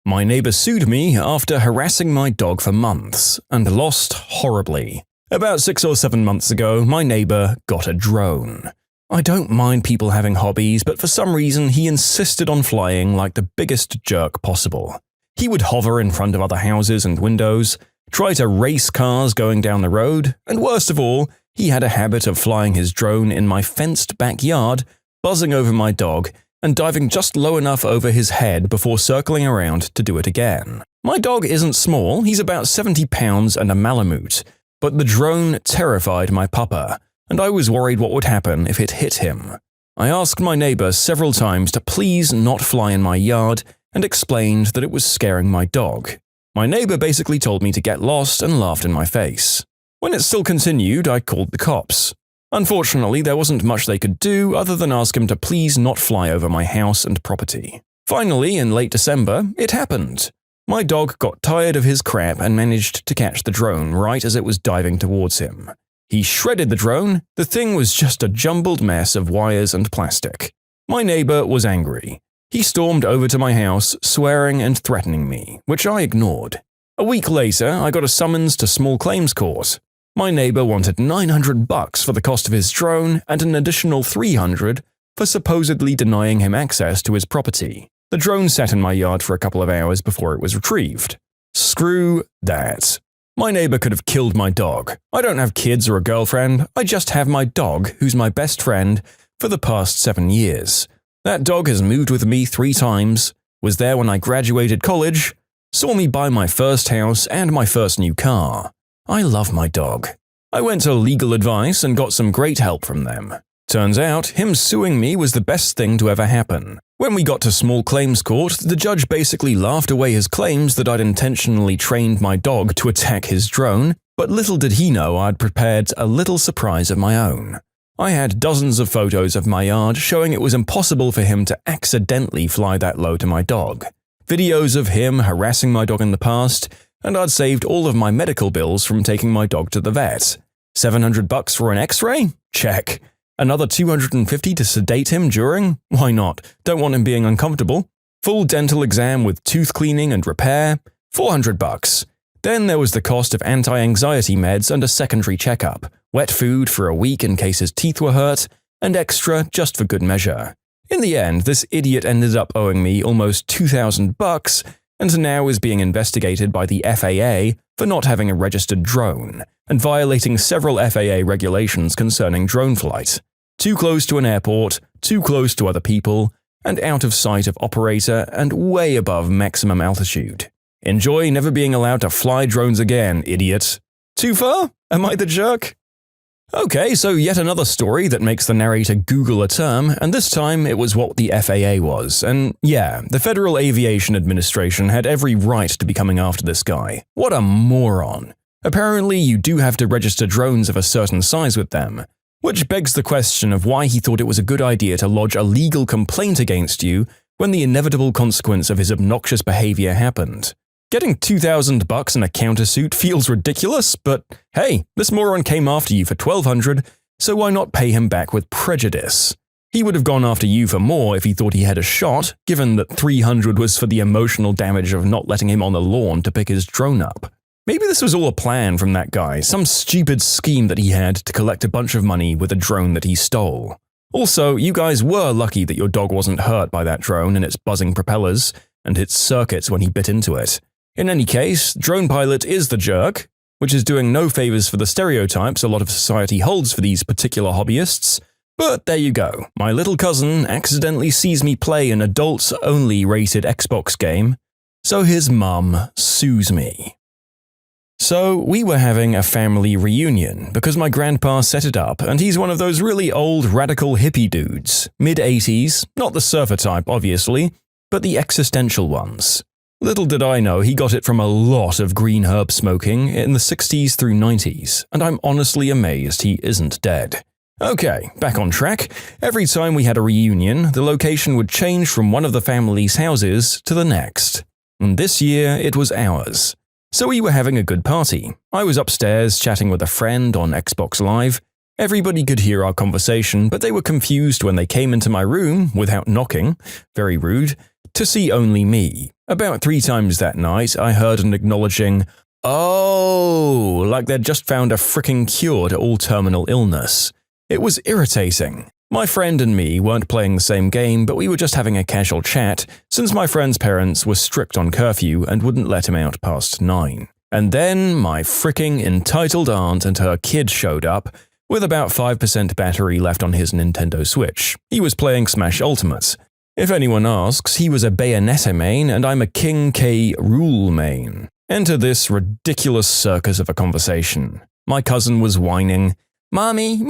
My neighbor sued me after harassing my dog for months, and lost horribly. About 6 or 7 months ago, my neighbor got a drone. I don't mind people having hobbies, but for some reason he insisted on flying like the biggest jerk possible. He would hover in front of other houses and windows, try to race cars going down the road, and worst of all, he had a habit of flying his drone in my fenced backyard, buzzing over my dog, and diving just low enough over his head before circling around to do it again. My dog isn't small, he's about 70 pounds and a Malamute, but the drone terrified my papa, and I was worried what would happen if it hit him. I asked my neighbor several times to please not fly in my yard, and explained that it was scaring my dog. My neighbor basically told me to get lost and laughed in my face. When it still continued, I called the cops. Unfortunately, there wasn't much they could do other than ask him to please not fly over my house and property. Finally, in late December, it happened. My dog got tired of his crap and managed to catch the drone right as it was diving towards him. He shredded the drone. The thing was just a jumbled mess of wires and plastic. My neighbor was angry. He stormed over to my house, swearing and threatening me, which I ignored. A week later, I got a summons to small claims court. My neighbor wanted $900 for the cost of his drone and an additional $300 for supposedly denying him access to his property. The drone sat in my yard for a couple of hours before it was retrieved. Screw that. My neighbor could have killed my dog. I don't have kids or a girlfriend, I just have my dog, who's my best friend, for the past 7 years. That dog has moved with me 3 times, was there when I graduated college, saw me buy my first house and my first new car. I love my dog. I went to legal advice and got some great help from them. Turns out, him suing me was the best thing to ever happen. When we got to small claims court, the judge basically laughed away his claims that I'd intentionally trained my dog to attack his drone, but little did he know I'd prepared a little surprise of my own. I had dozens of photos of my yard showing it was impossible for him to accidentally fly that low to my dog. Videos of him harassing my dog in the past, and I'd saved all of my medical bills from taking my dog to the vet. $700 for an x-ray? Check. Another $250 to sedate him during? Why not? Don't want him being uncomfortable. Full dental exam with tooth cleaning and repair? $400. Then there was the cost of anti-anxiety meds and a secondary checkup, wet food for a week in case his teeth were hurt, and extra just for good measure. In the end, this idiot ended up owing me almost $2,000 and now is being investigated by the FAA for not having a registered drone and violating several FAA regulations concerning drone flight. Too close to an airport, too close to other people, and out of sight of operator and way above maximum altitude. Enjoy never being allowed to fly drones again, idiot. Too far? Am I the jerk? Okay, so yet another story that makes the narrator Google a term, and this time it was what the FAA was. And yeah, the Federal Aviation Administration had every right to be coming after this guy. What a moron. Apparently, you do have to register drones of a certain size with them, which begs the question of why he thought it was a good idea to lodge a legal complaint against you when the inevitable consequence of his obnoxious behavior happened. Getting $2,000 in a countersuit feels ridiculous, but hey, this moron came after you for $1,200, so why not pay him back with prejudice? He would have gone after you for more if he thought he had a shot, given that $300 was for the emotional damage of not letting him on the lawn to pick his drone up. Maybe this was all a plan from that guy, some stupid scheme that he had to collect a bunch of money with a drone that he stole. Also, you guys were lucky that your dog wasn't hurt by that drone and its buzzing propellers and its circuits when he bit into it. In any case, drone pilot is the jerk, which is doing no favors for the stereotypes a lot of society holds for these particular hobbyists. But there you go, my little cousin accidentally sees me play an adults-only rated Xbox game, so his mum sues me. So we were having a family reunion because my grandpa set it up and he's one of those really old radical hippie dudes, mid-80s, not the surfer type obviously, but the existential ones. Little did I know he got it from a lot of green herb smoking in the 60s through 90s, and I'm honestly amazed he isn't dead. Okay, back on track. Every time we had a reunion, the location would change from one of the family's houses to the next. And this year, it was ours. So we were having a good party. I was upstairs chatting with a friend on Xbox Live. Everybody could hear our conversation, but they were confused when they came into my room, without knocking, very rude, to see only me. About 3 times that night, I heard an acknowledging, "Oh," like they'd just found a fricking cure to all terminal illness. It was irritating. My friend and me weren't playing the same game, but we were just having a casual chat, since my friend's parents were strict on curfew and wouldn't let him out past 9. And then my fricking entitled aunt and her kid showed up, with about 5% battery left on his Nintendo Switch. He was playing Smash Ultimate. If anyone asks, he was a Bayonetta main and I'm a King K. Rool main. Enter this ridiculous circus of a conversation. My cousin was whining, Mommy,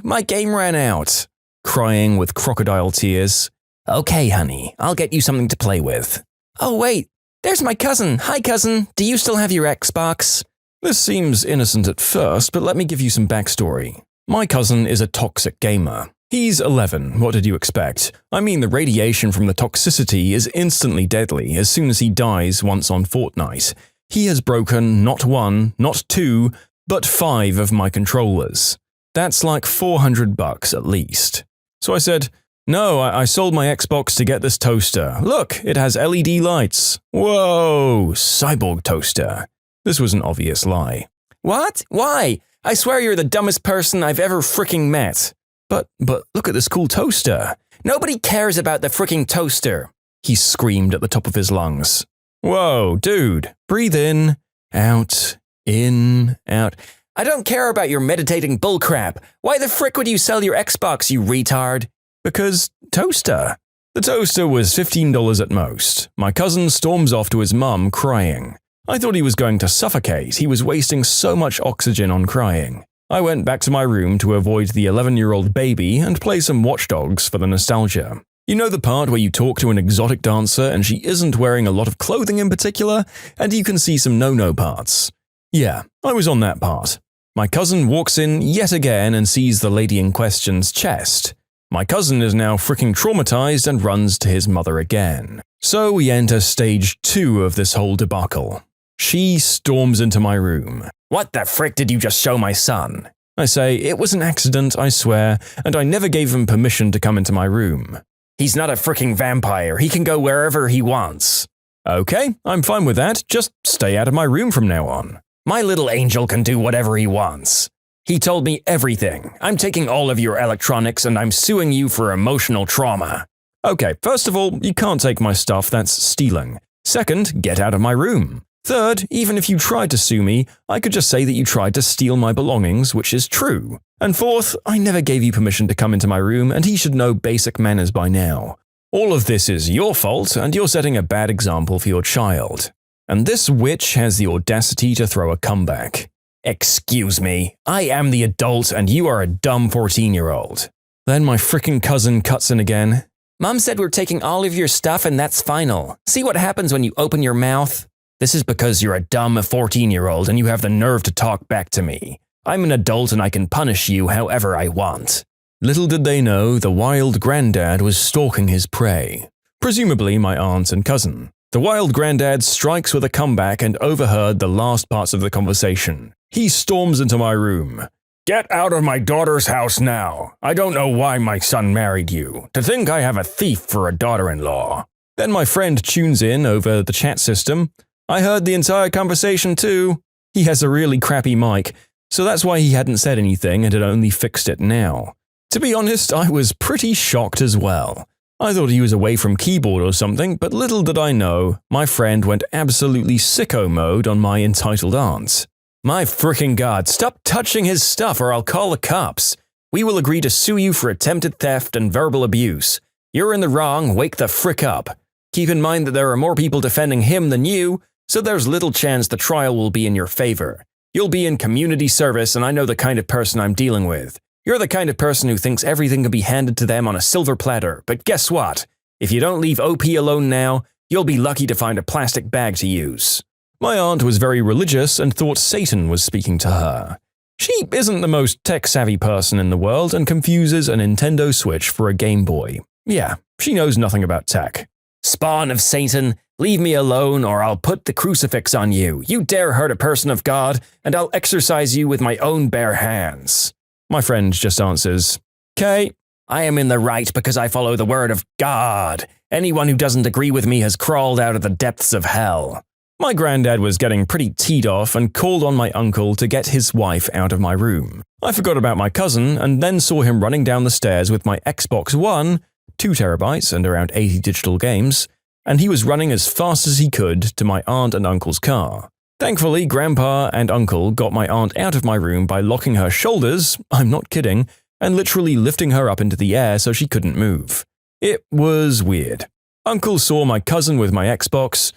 my game ran out," crying with crocodile tears. Okay, honey, I'll get you something to play with. Oh wait, there's my cousin. Hi cousin, do you still have your Xbox? This seems innocent at first, but let me give you some backstory. My cousin is a toxic gamer. He's 11, what did you expect? I mean, the radiation from the toxicity is instantly deadly as soon as he dies once on Fortnite. He has broken not 1, not 2, but 5 of my controllers. That's like $400 at least. So I said, "No, I sold my Xbox to get this toaster. Look, it has LED lights. Whoa, cyborg toaster." This was an obvious lie. What? Why? I swear you're the dumbest person I've ever fricking met. But look at this cool toaster. Nobody cares about the fricking toaster, he screamed at the top of his lungs. Whoa, dude, breathe in, out. I don't care about your meditating bullcrap. Why the frick would you sell your Xbox, you retard? Because toaster. The toaster was $15 at most. My cousin storms off to his mum crying. I thought he was going to suffocate. He was wasting so much oxygen on crying. I went back to my room to avoid the 11-year-old baby and play some Watch Dogs for the nostalgia. You know the part where you talk to an exotic dancer and she isn't wearing a lot of clothing in particular, and you can see some no-no parts? Yeah, I was on that part. My cousin walks in yet again and sees the lady in question's chest. My cousin is now freaking traumatized and runs to his mother again. So we enter stage 2 of this whole debacle. She storms into my room. What the frick did you just show my son? I say, it was an accident, I swear, and I never gave him permission to come into my room. He's not a fricking vampire. He can go wherever he wants. Okay, I'm fine with that. Just stay out of my room from now on. My little angel can do whatever he wants. He told me everything. I'm taking all of your electronics and I'm suing you for emotional trauma. Okay, first of all, you can't take my stuff, that's stealing. Second, get out of my room. Third, even if you tried to sue me, I could just say that you tried to steal my belongings, which is true. And fourth, I never gave you permission to come into my room and he should know basic manners by now. All of this is your fault and you're setting a bad example for your child. And this witch has the audacity to throw a comeback. Excuse me, I am the adult and you are a dumb 14-year-old. Then my frickin' cousin cuts in again. Mom said we're taking all of your stuff and that's final. See what happens when you open your mouth? This is because you're a dumb 14-year-old and you have the nerve to talk back to me. I'm an adult and I can punish you however I want. Little did they know the wild granddad was stalking his prey. Presumably my aunt and cousin. The wild granddad strikes with a comeback and overheard the last parts of the conversation. He storms into my room. Get out of my daughter's house now. I don't know why my son married you. To think I have a thief for a daughter-in-law. Then my friend tunes in over the chat system. I heard the entire conversation too. He has a really crappy mic, so that's why he hadn't said anything and had only fixed it now. To be honest, I was pretty shocked as well. I thought he was away from keyboard or something, but little did I know, my friend went absolutely sicko mode on my entitled aunt. My frickin' god, stop touching his stuff or I'll call the cops. We will agree to sue you for attempted theft and verbal abuse. You're in the wrong, wake the frick up. Keep in mind that there are more people defending him than you, so there's little chance the trial will be in your favor. You'll be in community service and I know the kind of person I'm dealing with. You're the kind of person who thinks everything can be handed to them on a silver platter, but guess what? If you don't leave OP alone now, you'll be lucky to find a plastic bag to use. My aunt was very religious and thought Satan was speaking to her. She isn't the most tech-savvy person in the world and confuses a Nintendo Switch for a Game Boy. Yeah, she knows nothing about tech. Spawn of Satan, leave me alone or I'll put the crucifix on you. You dare hurt a person of God, and I'll exorcise you with my own bare hands. My friend just answers, "'Kay, I am in the right because I follow the word of God. Anyone who doesn't agree with me has crawled out of the depths of hell." My granddad was getting pretty teed off and called on my uncle to get his wife out of my room. I forgot about my cousin and then saw him running down the stairs with my Xbox One, 2 terabytes and around 80 digital games, and he was running as fast as he could to my aunt and uncle's car. Thankfully, Grandpa and Uncle got my aunt out of my room by locking her shoulders, I'm not kidding, and literally lifting her up into the air so she couldn't move. It was weird. Uncle saw my cousin with my Xbox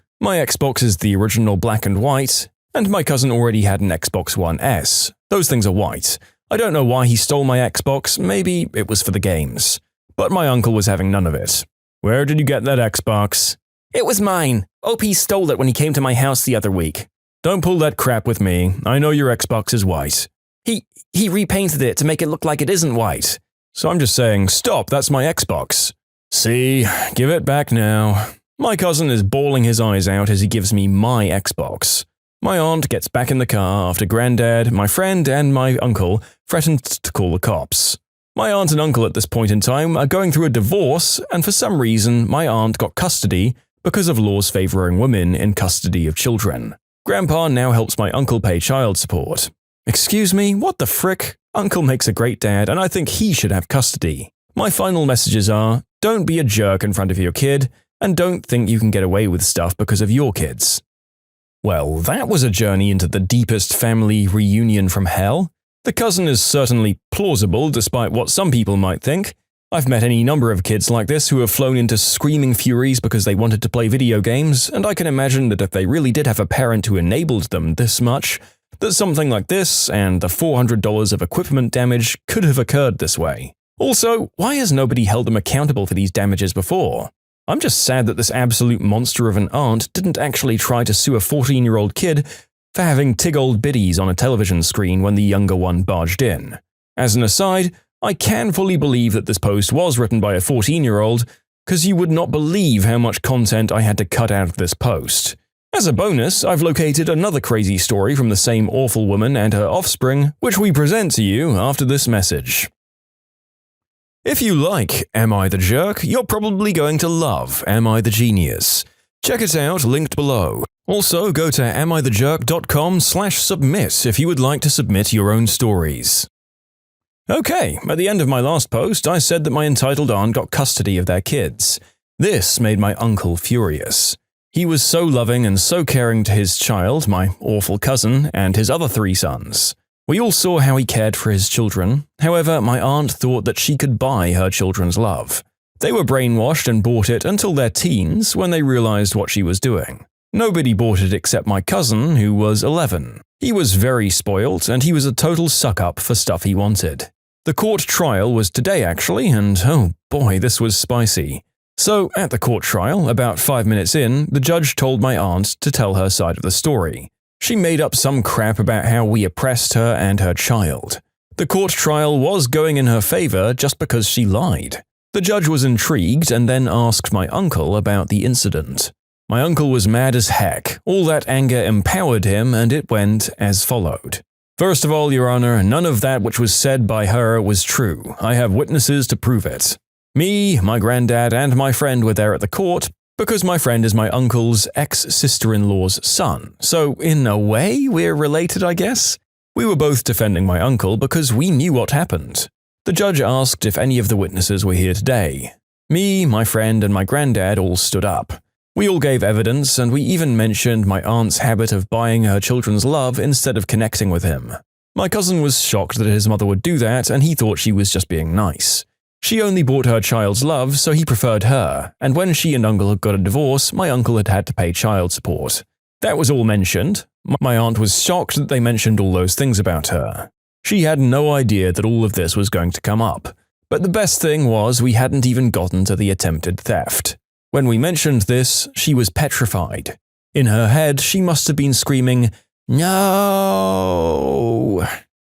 is the original black and white, and my cousin already had an Xbox One S. Those things are white. I don't know why he stole my Xbox, maybe it was for the games. But my uncle was having none of it. "Where did you get that Xbox?" "It was mine. OP stole it when he came to my house the other week." "Don't pull that crap with me. I know your Xbox is white." He repainted it to make it look like it isn't white." "So I'm just saying, stop, that's my Xbox." "See, give it back now." My cousin is bawling his eyes out as he gives me my Xbox. My aunt gets back in the car after Granddad, my friend, and my uncle threatened to call the cops. My aunt and uncle at this point in time are going through a divorce, and for some reason, my aunt got custody because of laws favoring women in custody of children. Grandpa now helps my uncle pay child support. Excuse me, what the frick? Uncle makes a great dad, and I think he should have custody. My final messages are, don't be a jerk in front of your kid, and don't think you can get away with stuff because of your kids. Well, that was a journey into the deepest family reunion from hell. The cousin is certainly plausible despite what some people might think. I've met any number of kids like this who have flown into screaming furies because they wanted to play video games, and I can imagine that if they really did have a parent who enabled them this much, that something like this and the $400 of equipment damage could have occurred this way. Also, why has nobody held him accountable for these damages before? I'm just sad that this absolute monster of an aunt didn't actually try to sue a 14-year-old kid for having tig-old biddies on a television screen when the younger one barged in. As an aside, I can fully believe that this post was written by a 14-year-old, because you would not believe how much content I had to cut out of this post. As a bonus, I've located another crazy story from the same awful woman and her offspring, which we present to you after this message. If you like Am I the Jerk, you're probably going to love Am I the Genius. Check it out, linked below. Also, go to amithejerk.com/submit if you would like to submit your own stories. Okay, at the end of my last post, I said that my entitled aunt got custody of their kids. This made my uncle furious. He was so loving and so caring to his child, my awful cousin, and his other 3 sons. We all saw how he cared for his children. However, my aunt thought that she could buy her children's love. They were brainwashed and bought it until their teens when they realized what she was doing. Nobody bought it except my cousin, who was 11. He was very spoilt, and he was a total suck-up for stuff he wanted. The court trial was today actually, and oh boy, this was spicy. So, at the court trial, about 5 minutes in, the judge told my aunt to tell her side of the story. She made up some crap about how we oppressed her and her child. The court trial was going in her favor just because she lied. The judge was intrigued and then asked my uncle about the incident. My uncle was mad as heck. All that anger empowered him, and it went as followed. First of all, Your Honor, none of that which was said by her was true. I have witnesses to prove it. Me, my granddad, and my friend were there at the court, because my friend is my uncle's ex-sister-in-law's son, so in a way, we're related, I guess? We were both defending my uncle because we knew what happened. The judge asked if any of the witnesses were here today. Me, my friend, and my granddad all stood up. We all gave evidence, and we even mentioned my aunt's habit of buying her children's love instead of connecting with him. My cousin was shocked that his mother would do that, and he thought she was just being nice. She only bought her child's love, so he preferred her, and when she and uncle had got a divorce, my uncle had to pay child support. That was all mentioned. My aunt was shocked that they mentioned all those things about her. She had no idea that all of this was going to come up. But the best thing was we hadn't even gotten to the attempted theft. When we mentioned this, she was petrified. In her head, she must have been screaming, "No!"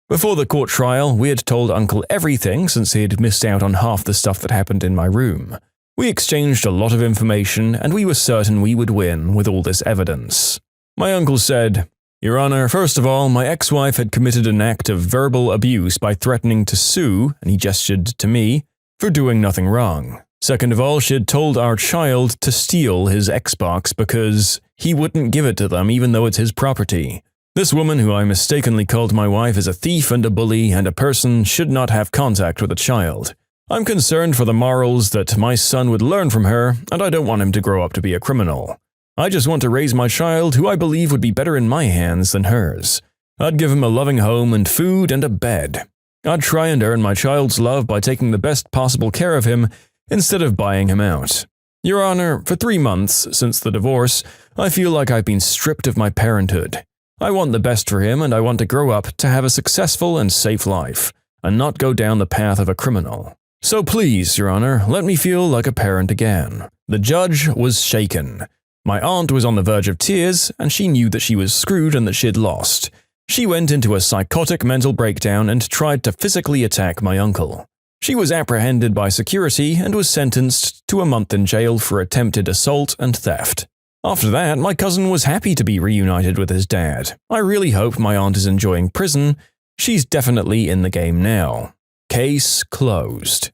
Before the court trial, we had told Uncle everything since he had missed out on half the stuff that happened in my room. We exchanged a lot of information, and we were certain we would win with all this evidence. My uncle said, "Your Honor, first of all, my ex-wife had committed an act of verbal abuse by threatening to sue," and he gestured to me, "for doing nothing wrong. Second of all, she had told our child to steal his Xbox because he wouldn't give it to them even though it's his property. This woman who I mistakenly called my wife is a thief and a bully, and a person should not have contact with a child. I'm concerned for the morals that my son would learn from her, and I don't want him to grow up to be a criminal. I just want to raise my child who I believe would be better in my hands than hers. I'd give him a loving home and food and a bed. I'd try and earn my child's love by taking the best possible care of him instead of buying him out. Your Honor, for 3 months since the divorce, I feel like I've been stripped of my parenthood. I want the best for him, and I want to grow up to have a successful and safe life, and not go down the path of a criminal. So please, Your Honor, let me feel like a parent again." The judge was shaken. My aunt was on the verge of tears, and she knew that she was screwed and that she'd lost. She went into a psychotic mental breakdown and tried to physically attack my uncle. She was apprehended by security and was sentenced to a month in jail for attempted assault and theft. After that, my cousin was happy to be reunited with his dad. I really hope my aunt is enjoying prison. She's definitely in the game now. Case closed.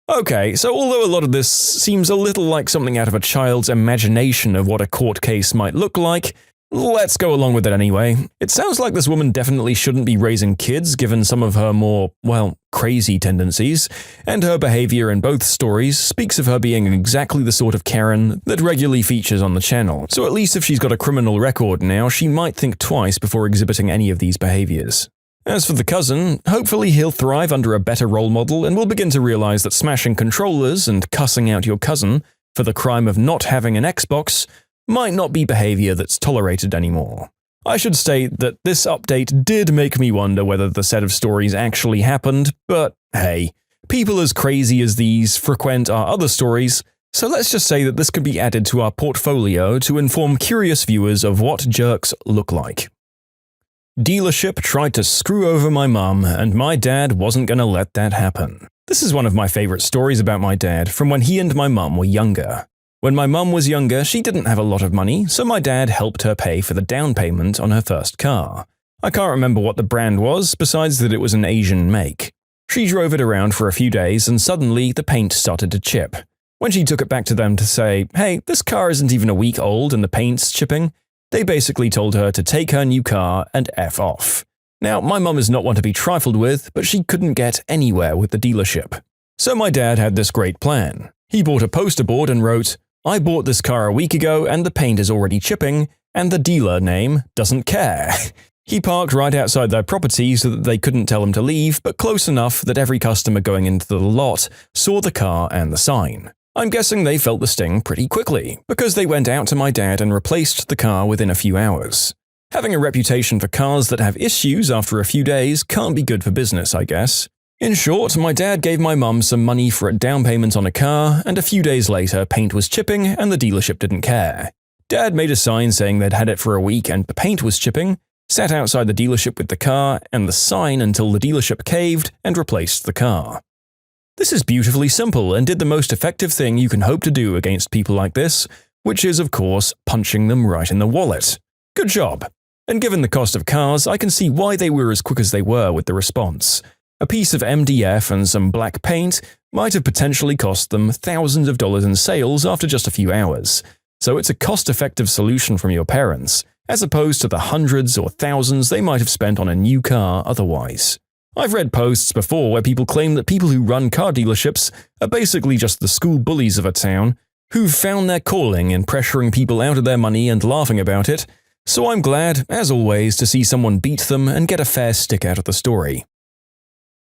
Okay, so although a lot of this seems a little like something out of a child's imagination of what a court case might look like, let's go along with it anyway. It sounds like this woman definitely shouldn't be raising kids given some of her more, well, crazy tendencies, and her behavior in both stories speaks of her being exactly the sort of Karen that regularly features on the channel. So at least if she's got a criminal record now, she might think twice before exhibiting any of these behaviors. As for the cousin, hopefully he'll thrive under a better role model and will begin to realize that smashing controllers and cussing out your cousin for the crime of not having an Xbox might not be behavior that's tolerated anymore. I should state that this update did make me wonder whether the set of stories actually happened, but hey, people as crazy as these frequent our other stories, so let's just say that this could be added to our portfolio to inform curious viewers of what jerks look like. Dealership tried to screw over my mum, and my dad wasn't going to let that happen. This is one of my favorite stories about my dad from when he and my mum were younger. When my mum was younger, she didn't have a lot of money, so my dad helped her pay for the down payment on her first car. I can't remember what the brand was, besides that it was an Asian make. She drove it around for a few days, and suddenly the paint started to chip. When she took it back to them to say, hey, this car isn't even a week old and the paint's chipping, they basically told her to take her new car and F off. Now, my mum is not one to be trifled with, but she couldn't get anywhere with the dealership. So my dad had this great plan. He bought a poster board and wrote, I bought this car a week ago and the paint is already chipping, and the dealer name doesn't care. He parked right outside their property so that they couldn't tell him to leave, but close enough that every customer going into the lot saw the car and the sign. I'm guessing they felt the sting pretty quickly, because they went out to my dad and replaced the car within a few hours. Having a reputation for cars that have issues after a few days can't be good for business, I guess. In short, my dad gave my mum some money for a down payment on a car, and a few days later paint was chipping and the dealership didn't care. Dad made a sign saying they'd had it for a week and the paint was chipping, sat outside the dealership with the car and the sign until the dealership caved and replaced the car. This is beautifully simple and did the most effective thing you can hope to do against people like this, which is, of course, punching them right in the wallet. Good job. And given the cost of cars, I can see why they were as quick as they were with the response. A piece of MDF and some black paint might have potentially cost them thousands of dollars in sales after just a few hours. So it's a cost-effective solution from your parents, as opposed to the hundreds or thousands they might have spent on a new car otherwise. I've read posts before where people claim that people who run car dealerships are basically just the school bullies of a town, who've found their calling in pressuring people out of their money and laughing about it, so I'm glad, as always, to see someone beat them and get a fair stick out of the story.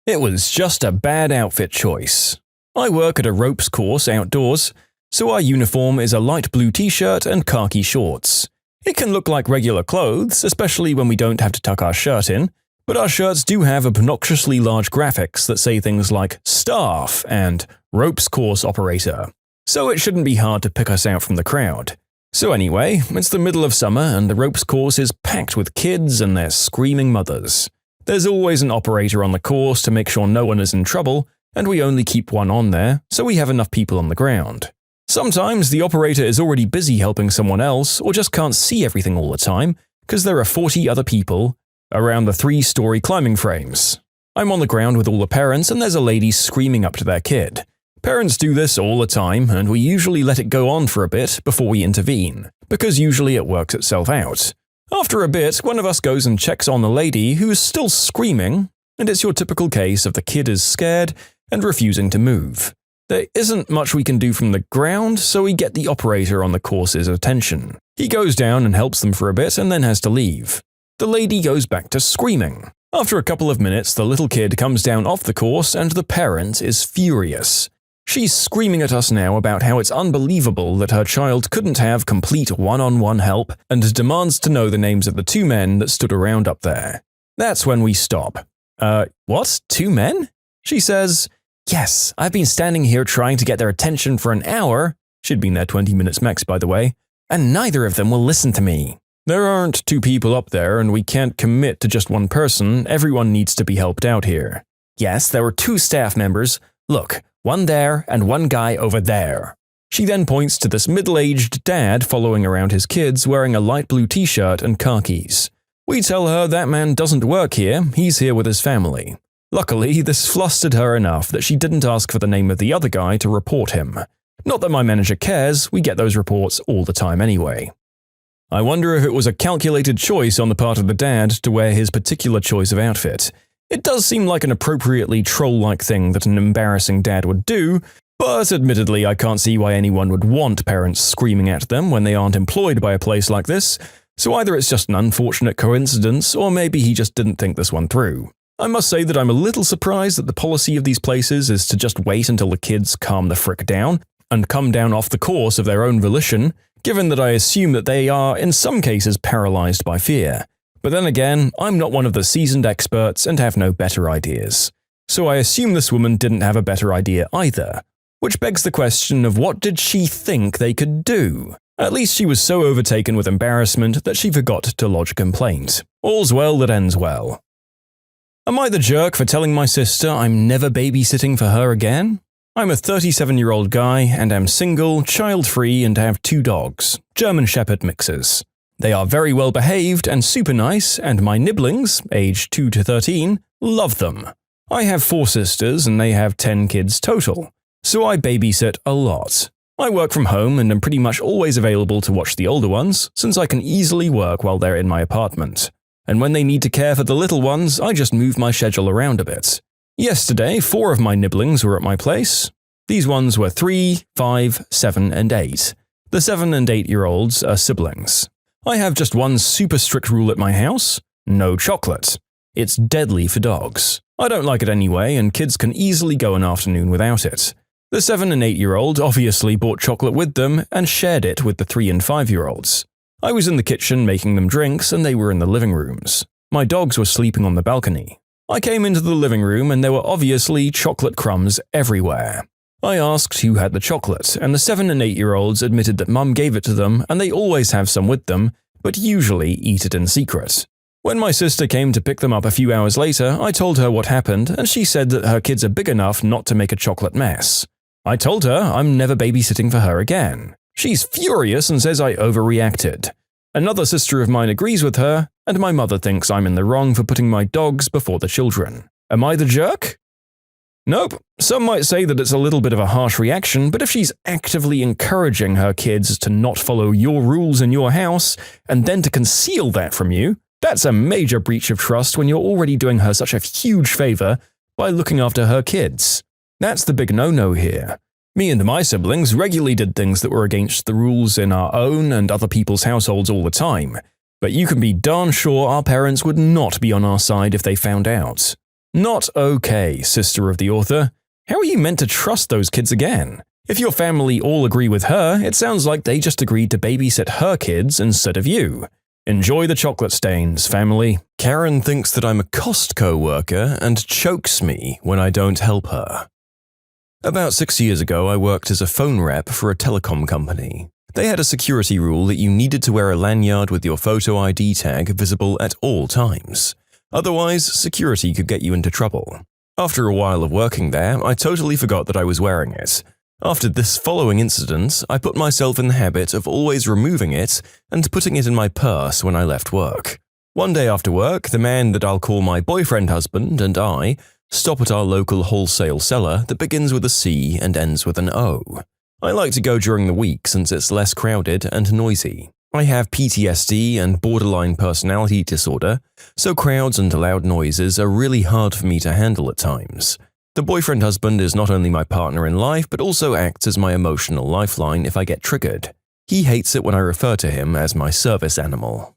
It was just a bad outfit choice. I work at a ropes course outdoors, so our uniform is a light blue t-shirt and khaki shorts. It can look like regular clothes, especially when we don't have to tuck our shirt in, but our shirts do have obnoxiously large graphics that say things like staff and ropes course operator, so it shouldn't be hard to pick us out from the crowd. So anyway, it's the middle of summer and the ropes course is packed with kids and their screaming mothers. There's always an operator on the course to make sure no one is in trouble, and we only keep one on there, so we have enough people on the ground. Sometimes the operator is already busy helping someone else or just can't see everything all the time, because there are 40 other people around the 3-story climbing frames. I'm on the ground with all the parents and there's a lady screaming up to their kid. Parents do this all the time, and we usually let it go on for a bit before we intervene, because usually it works itself out. After a bit, one of us goes and checks on the lady who is still screaming, and it's your typical case of the kid is scared and refusing to move. There isn't much we can do from the ground, so we get the operator on the course's attention. He goes down and helps them for a bit and then has to leave. The lady goes back to screaming. After a couple of minutes, the little kid comes down off the course and the parent is furious. She's screaming at us now about how it's unbelievable that her child couldn't have complete one-on-one help and demands to know the names of the 2 men that stood around up there. That's when we stop. What? 2 men? She says, yes, I've been standing here trying to get their attention for an hour, she'd been there 20 minutes max by the way, and neither of them will listen to me. There aren't 2 people up there and we can't commit to just one person, everyone needs to be helped out here. Yes, there were 2 staff members. Look, one there and one guy over there. She then points to this middle-aged dad following around his kids wearing a light blue t-shirt and khakis. We tell her that man doesn't work here, he's here with his family. Luckily, this flustered her enough that she didn't ask for the name of the other guy to report him. Not that my manager cares, we get those reports all the time anyway. I wonder if it was a calculated choice on the part of the dad to wear his particular choice of outfit. It does seem like an appropriately troll-like thing that an embarrassing dad would do, but admittedly I can't see why anyone would want parents screaming at them when they aren't employed by a place like this, so either it's just an unfortunate coincidence or maybe he just didn't think this one through. I must say that I'm a little surprised that the policy of these places is to just wait until the kids calm the frick down and come down off the course of their own volition, given that I assume that they are in some cases paralyzed by fear. But then again, I'm not one of the seasoned experts and have no better ideas. So I assume this woman didn't have a better idea either, which begs the question of what did she think they could do? At least she was so overtaken with embarrassment that she forgot to lodge a complaint. All's well that ends well. Am I the jerk for telling my sister I'm never babysitting for her again? I'm a 37-year-old guy and am single, child-free, and have 2 dogs, German Shepherd mixes. They are very well behaved and super nice, and my nibblings, aged 2 to 13, love them. I have 4 sisters and they have 10 kids total, so I babysit a lot. I work from home and am pretty much always available to watch the older ones, since I can easily work while they're in my apartment. And when they need to care for the little ones, I just move my schedule around a bit. Yesterday, 4 of my nibblings were at my place. These ones were 3, 5, 7, and 8. The 7 and 8-year-olds are siblings. I have just one super strict rule at my house: no chocolate. It's deadly for dogs. I don't like it anyway, and kids can easily go an afternoon without it. The 7 and 8-year-old obviously brought chocolate with them and shared it with the 3 and 5-year-olds. I was in the kitchen making them drinks and they were in the living rooms. My dogs were sleeping on the balcony. I came into the living room and there were obviously chocolate crumbs everywhere. I asked who had the chocolate, and the 7 and 8-year-olds admitted that Mum gave it to them and they always have some with them, but usually eat it in secret. When my sister came to pick them up a few hours later, I told her what happened and she said that her kids are big enough not to make a chocolate mess. I told her I'm never babysitting for her again. She's furious and says I overreacted. Another sister of mine agrees with her, and my mother thinks I'm in the wrong for putting my dogs before the children. Am I the jerk? Nope. Some might say that it's a little bit of a harsh reaction, but if she's actively encouraging her kids to not follow your rules in your house, and then to conceal that from you, that's a major breach of trust when you're already doing her such a huge favor by looking after her kids. That's the big no-no here. Me and my siblings regularly did things that were against the rules in our own and other people's households all the time, but you can be darn sure our parents would not be on our side if they found out. Not okay, sister of the author. How are you meant to trust those kids again? If your family all agree with her, it sounds like they just agreed to babysit her kids instead of you. Enjoy the chocolate stains, family. Karen thinks that I'm a Costco worker and chokes me when I don't help her. About 6 years ago, I worked as a phone rep for a telecom company. They had a security rule that you needed to wear a lanyard with your photo ID tag visible at all times. Otherwise, security could get you into trouble. After a while of working there, I totally forgot that I was wearing it. After this following incident, I put myself in the habit of always removing it and putting it in my purse when I left work. One day after work, the man that I'll call my boyfriend husband and I stop at our local wholesale seller that begins with a C and ends with an O. I like to go during the week since it's less crowded and noisy. I have PTSD and borderline personality disorder, so crowds and loud noises are really hard for me to handle at times. The boyfriend husband is not only my partner in life, but also acts as my emotional lifeline if I get triggered. He hates it when I refer to him as my service animal.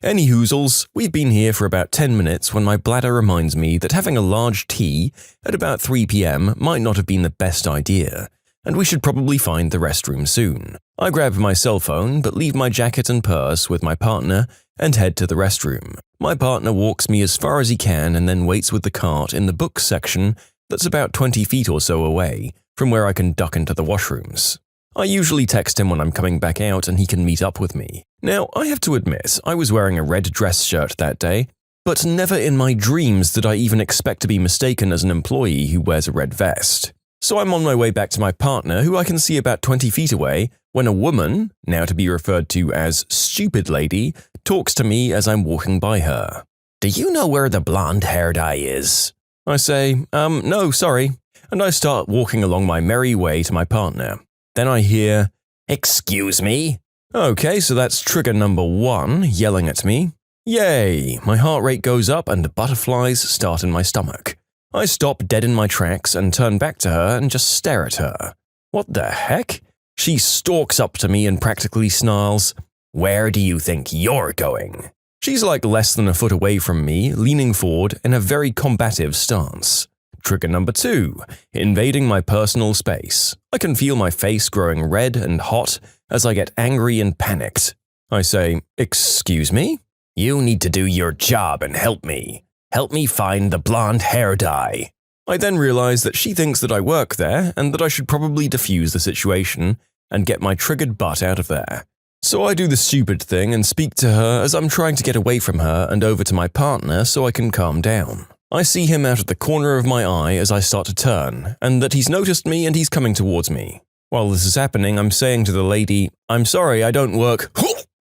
Any hoozles, we've been here for about 10 minutes when my bladder reminds me that having a large tea at about 3 p.m. might not have been the best idea, and we should probably find the restroom soon. I grab my cell phone but leave my jacket and purse with my partner and head to the restroom. My partner walks me as far as he can and then waits with the cart in the books section that's about 20 feet or so away from where I can duck into the washrooms. I usually text him when I'm coming back out and he can meet up with me. Now, I have to admit, I was wearing a red dress shirt that day, but never in my dreams did I even expect to be mistaken as an employee who wears a red vest. So I'm on my way back to my partner, who I can see about 20 feet away, when a woman, now to be referred to as Stupid Lady, talks to me as I'm walking by her. "Do you know where the blonde hair dye is?" I say, no, sorry, and I start walking along my merry way to my partner. Then I hear, "Excuse me?" Okay, so that's trigger number 1, yelling at me. Yay, my heart rate goes up and butterflies start in my stomach. I stop dead in my tracks and turn back to her and just stare at her. What the heck? She stalks up to me and practically snarls, "Where do you think you're going?" She's like less than a foot away from me, leaning forward in a very combative stance. Trigger number 2, invading my personal space. I can feel my face growing red and hot as I get angry and panicked. I say, "Excuse me?" You need to do your job and help me. Help me find the blonde hair dye. I then realize that she thinks that I work there and that I should probably defuse the situation and get my triggered butt out of there. So I do the stupid thing and speak to her as I'm trying to get away from her and over to my partner so I can calm down. I see him out of the corner of my eye as I start to turn, and that he's noticed me and he's coming towards me. While this is happening, I'm saying to the lady, "I'm sorry, I don't work."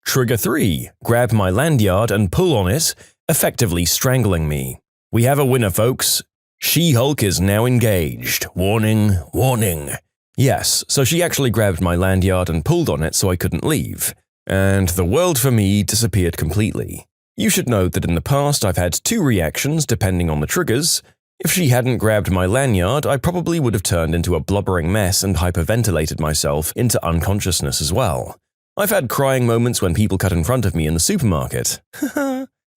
Trigger 3, grab my lanyard and pull on it, effectively strangling me. We have a winner, folks. She-Hulk is now engaged. Warning, warning. Yes, so she actually grabbed my lanyard and pulled on it so I couldn't leave. And the world for me disappeared completely. You should note that in the past I've had 2 reactions depending on the triggers. If she hadn't grabbed my lanyard, I probably would have turned into a blubbering mess and hyperventilated myself into unconsciousness as well. I've had crying moments when people cut in front of me in the supermarket.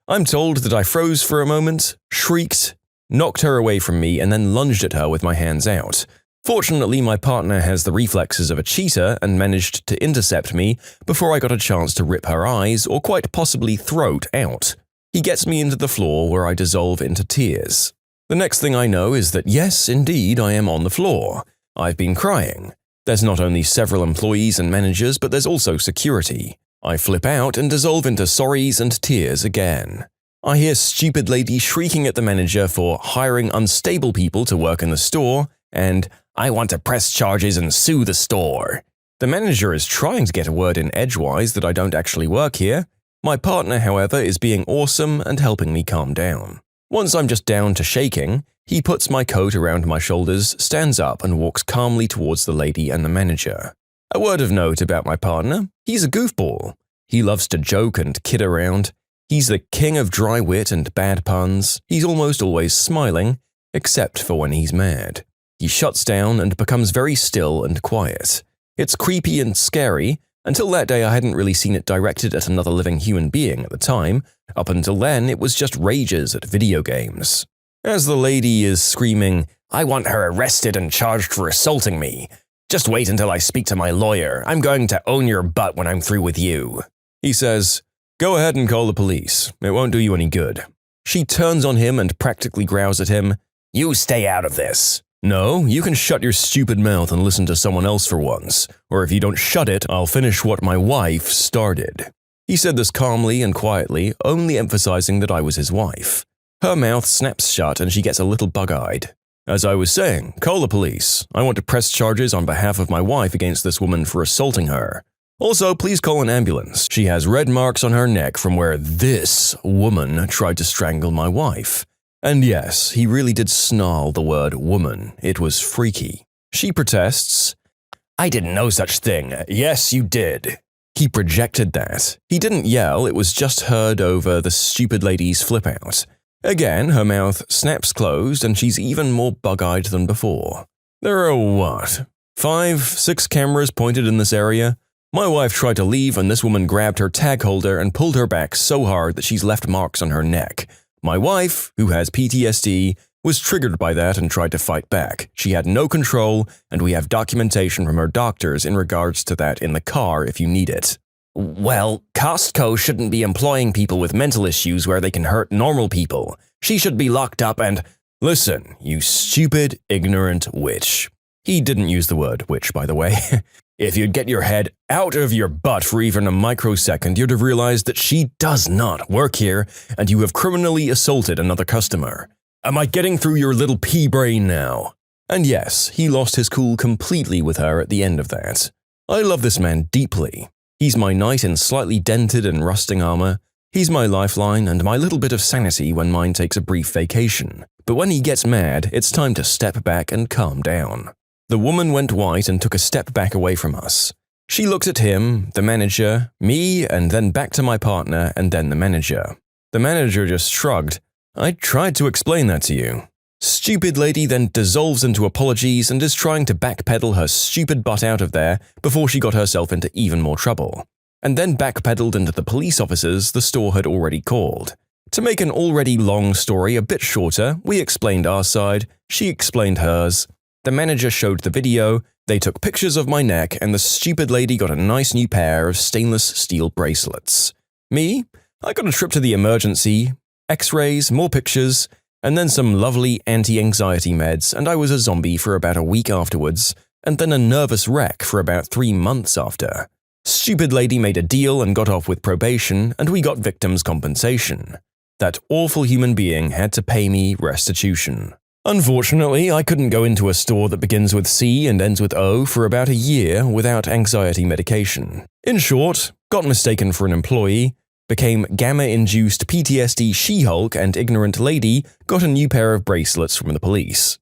I'm told that I froze for a moment, shrieked, knocked her away from me, and then lunged at her with my hands out. Fortunately, my partner has the reflexes of a cheetah and managed to intercept me before I got a chance to rip her eyes or quite possibly throat out. He gets me into the floor where I dissolve into tears. The next thing I know is that yes, indeed, I am on the floor. I've been crying. There's not only several employees and managers, but there's also security. I flip out and dissolve into sorries and tears again. I hear stupid lady shrieking at the manager for hiring unstable people to work in the store, and "I want to press charges and sue the store." The manager is trying to get a word in edgewise that I don't actually work here. My partner, however, is being awesome and helping me calm down. Once I'm just down to shaking, he puts my coat around my shoulders, stands up, and walks calmly towards the lady and the manager. A word of note about my partner: he's a goofball. He loves to joke and kid around. He's the king of dry wit and bad puns. He's almost always smiling, except for when he's mad. He shuts down and becomes very still and quiet. It's creepy and scary. Until that day, I hadn't really seen it directed at another living human being at the time. Up until then, it was just rages at video games. As the lady is screaming, "I want her arrested and charged for assaulting me. Just wait until I speak to my lawyer. I'm going to own your butt when I'm through with you," he says, "Go ahead and call the police. It won't do you any good." She turns on him and practically growls at him, "You stay out of this." "No, you can shut your stupid mouth and listen to someone else for once. Or if you don't shut it, I'll finish what my wife started." He said this calmly and quietly, only emphasizing that I was his wife. Her mouth snaps shut and she gets a little bug-eyed. "As I was saying, call the police. I want to press charges on behalf of my wife against this woman for assaulting her. Also, please call an ambulance. She has red marks on her neck from where this woman tried to strangle my wife." And yes, he really did snarl the word woman. It was freaky. She protests, "I didn't know such thing." "Yes, you did." He projected that. He didn't yell, it was just heard over the stupid lady's flip-out. Again, her mouth snaps closed and she's even more bug-eyed than before. There are 5, 6 cameras pointed in this area? My wife tried to leave and this woman grabbed her tag holder and pulled her back so hard that she's left marks on her neck. My wife, who has PTSD, was triggered by that and tried to fight back. She had no control, and we have documentation from her doctors in regards to that in the car if you need it. Well, Costco shouldn't be employing people with mental issues where they can hurt normal people. She should be locked up and— Listen, you stupid, ignorant witch. He didn't use the word witch, by the way. If you'd get your head out of your butt for even a microsecond, you'd have realized that she does not work here, and you have criminally assaulted another customer. Am I getting through your little pea brain now? And yes, he lost his cool completely with her at the end of that. I love this man deeply. He's my knight in slightly dented and rusting armor. He's my lifeline and my little bit of sanity when mine takes a brief vacation. But when he gets mad, it's time to step back and calm down. The woman went white and took a step back away from us. She looked at him, the manager, me, and then back to my partner, and then the manager. The manager just shrugged. I tried to explain that to you. Stupid lady then dissolves into apologies and is trying to backpedal her stupid butt out of there before she got herself into even more trouble. And then backpedaled into the police officers the store had already called. To make an already long story a bit shorter, we explained our side, she explained hers. The manager showed the video, They took pictures of my neck, and the stupid lady got a nice new pair of stainless steel bracelets. Me? I got a trip to the emergency, x-rays, more pictures, and then some lovely anti-anxiety meds, and I was a zombie for about a week afterwards, and then a nervous wreck for about 3 months after. Stupid lady made a deal and got off with probation, and we got victims' compensation. That awful human being had to pay me restitution. Unfortunately, I couldn't go into a store that begins with C and ends with O for about a year without anxiety medication. In short, got mistaken for an employee, became gamma-induced PTSD She-Hulk, and ignorant lady got a new pair of bracelets from the police.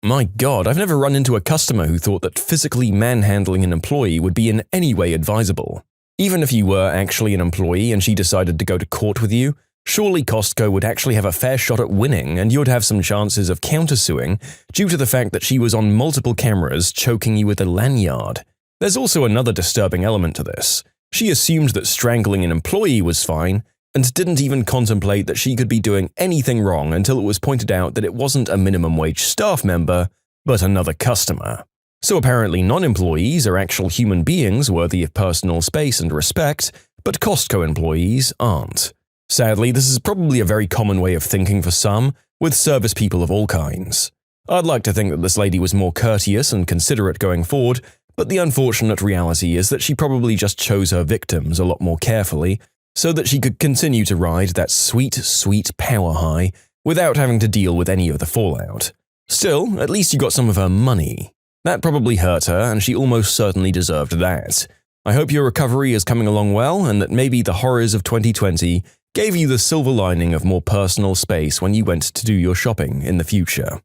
My God, I've never run into a customer who thought that physically manhandling an employee would be in any way advisable. Even if you were actually an employee and she decided to go to court with you, surely Costco would actually have a fair shot at winning, and you'd have some chances of countersuing due to the fact that she was on multiple cameras choking you with a lanyard. There's also another disturbing element to this. She assumed that strangling an employee was fine, and didn't even contemplate that she could be doing anything wrong until it was pointed out that it wasn't a minimum wage staff member, but another customer. So apparently non-employees are actual human beings worthy of personal space and respect, but Costco employees aren't. Sadly, this is probably a very common way of thinking for some, with service people of all kinds. I'd like to think that this lady was more courteous and considerate going forward, but the unfortunate reality is that she probably just chose her victims a lot more carefully, so that she could continue to ride that sweet, sweet power high without having to deal with any of the fallout. Still, at least you got some of her money. That probably hurt her, and she almost certainly deserved that. I hope your recovery is coming along well, and that maybe the horrors of 2020 gave you the silver lining of more personal space when you went to do your shopping in the future.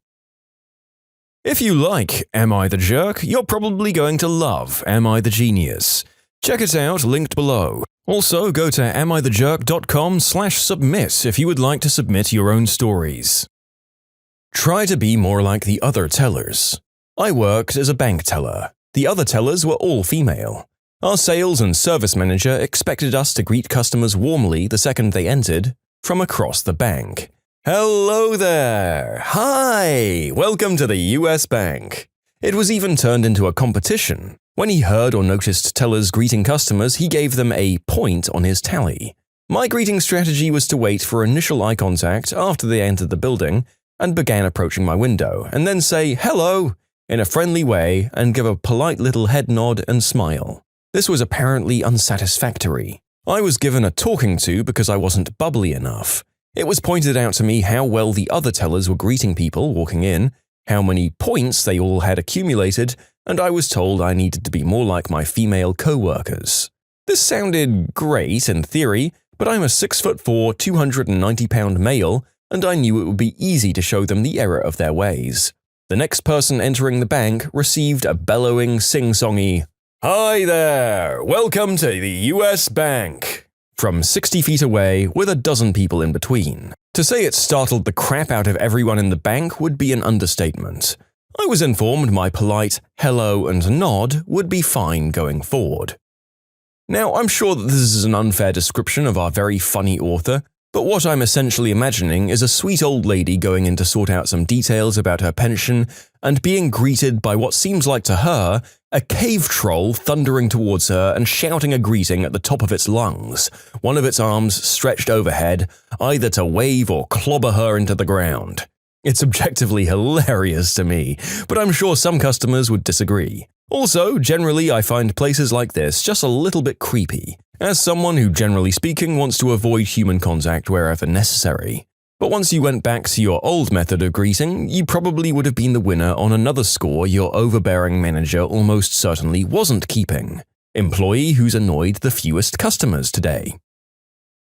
If you like Am I the Jerk, you're probably going to love Am I the Genius. Check it out, linked below. Also, go to amithejerk.com/submit if you would like to submit your own stories. Try to be more like the other tellers. I worked as a bank teller. The other tellers were all female. Our sales and service manager expected us to greet customers warmly the second they entered from across the bank. Hello there! Hi! Welcome to the US Bank. It was even turned into a competition. When he heard or noticed tellers greeting customers, he gave them a point on his tally. My greeting strategy was to wait for initial eye contact after they entered the building and began approaching my window, and then say hello in a friendly way and give a polite little head nod and smile. This was apparently unsatisfactory. I was given a talking to because I wasn't bubbly enough. It was pointed out to me how well the other tellers were greeting people walking in, how many points they all had accumulated, and I was told I needed to be more like my female co-workers. This sounded great in theory, but I'm a 6'4", 290-pound male, and I knew it would be easy to show them the error of their ways. The next person entering the bank received a bellowing, sing-songy, "Hi there! Welcome to the US Bank!" from 60 feet away with a dozen people in between. To say it startled the crap out of everyone in the bank would be an understatement. I was informed my polite hello and nod would be fine going forward. Now, I'm sure that this is an unfair description of our very funny author, but what I'm essentially imagining is a sweet old lady going in to sort out some details about her pension and being greeted by what seems like to her a cave troll thundering towards her and shouting a greeting at the top of its lungs, one of its arms stretched overhead, either to wave or clobber her into the ground. It's objectively hilarious to me, but I'm sure some customers would disagree. Also, generally I find places like this just a little bit creepy, as someone who generally speaking wants to avoid human contact wherever necessary. But once you went back to your old method of greeting, you probably would have been the winner on another score your overbearing manager almost certainly wasn't keeping. Employee who's annoyed the fewest customers today.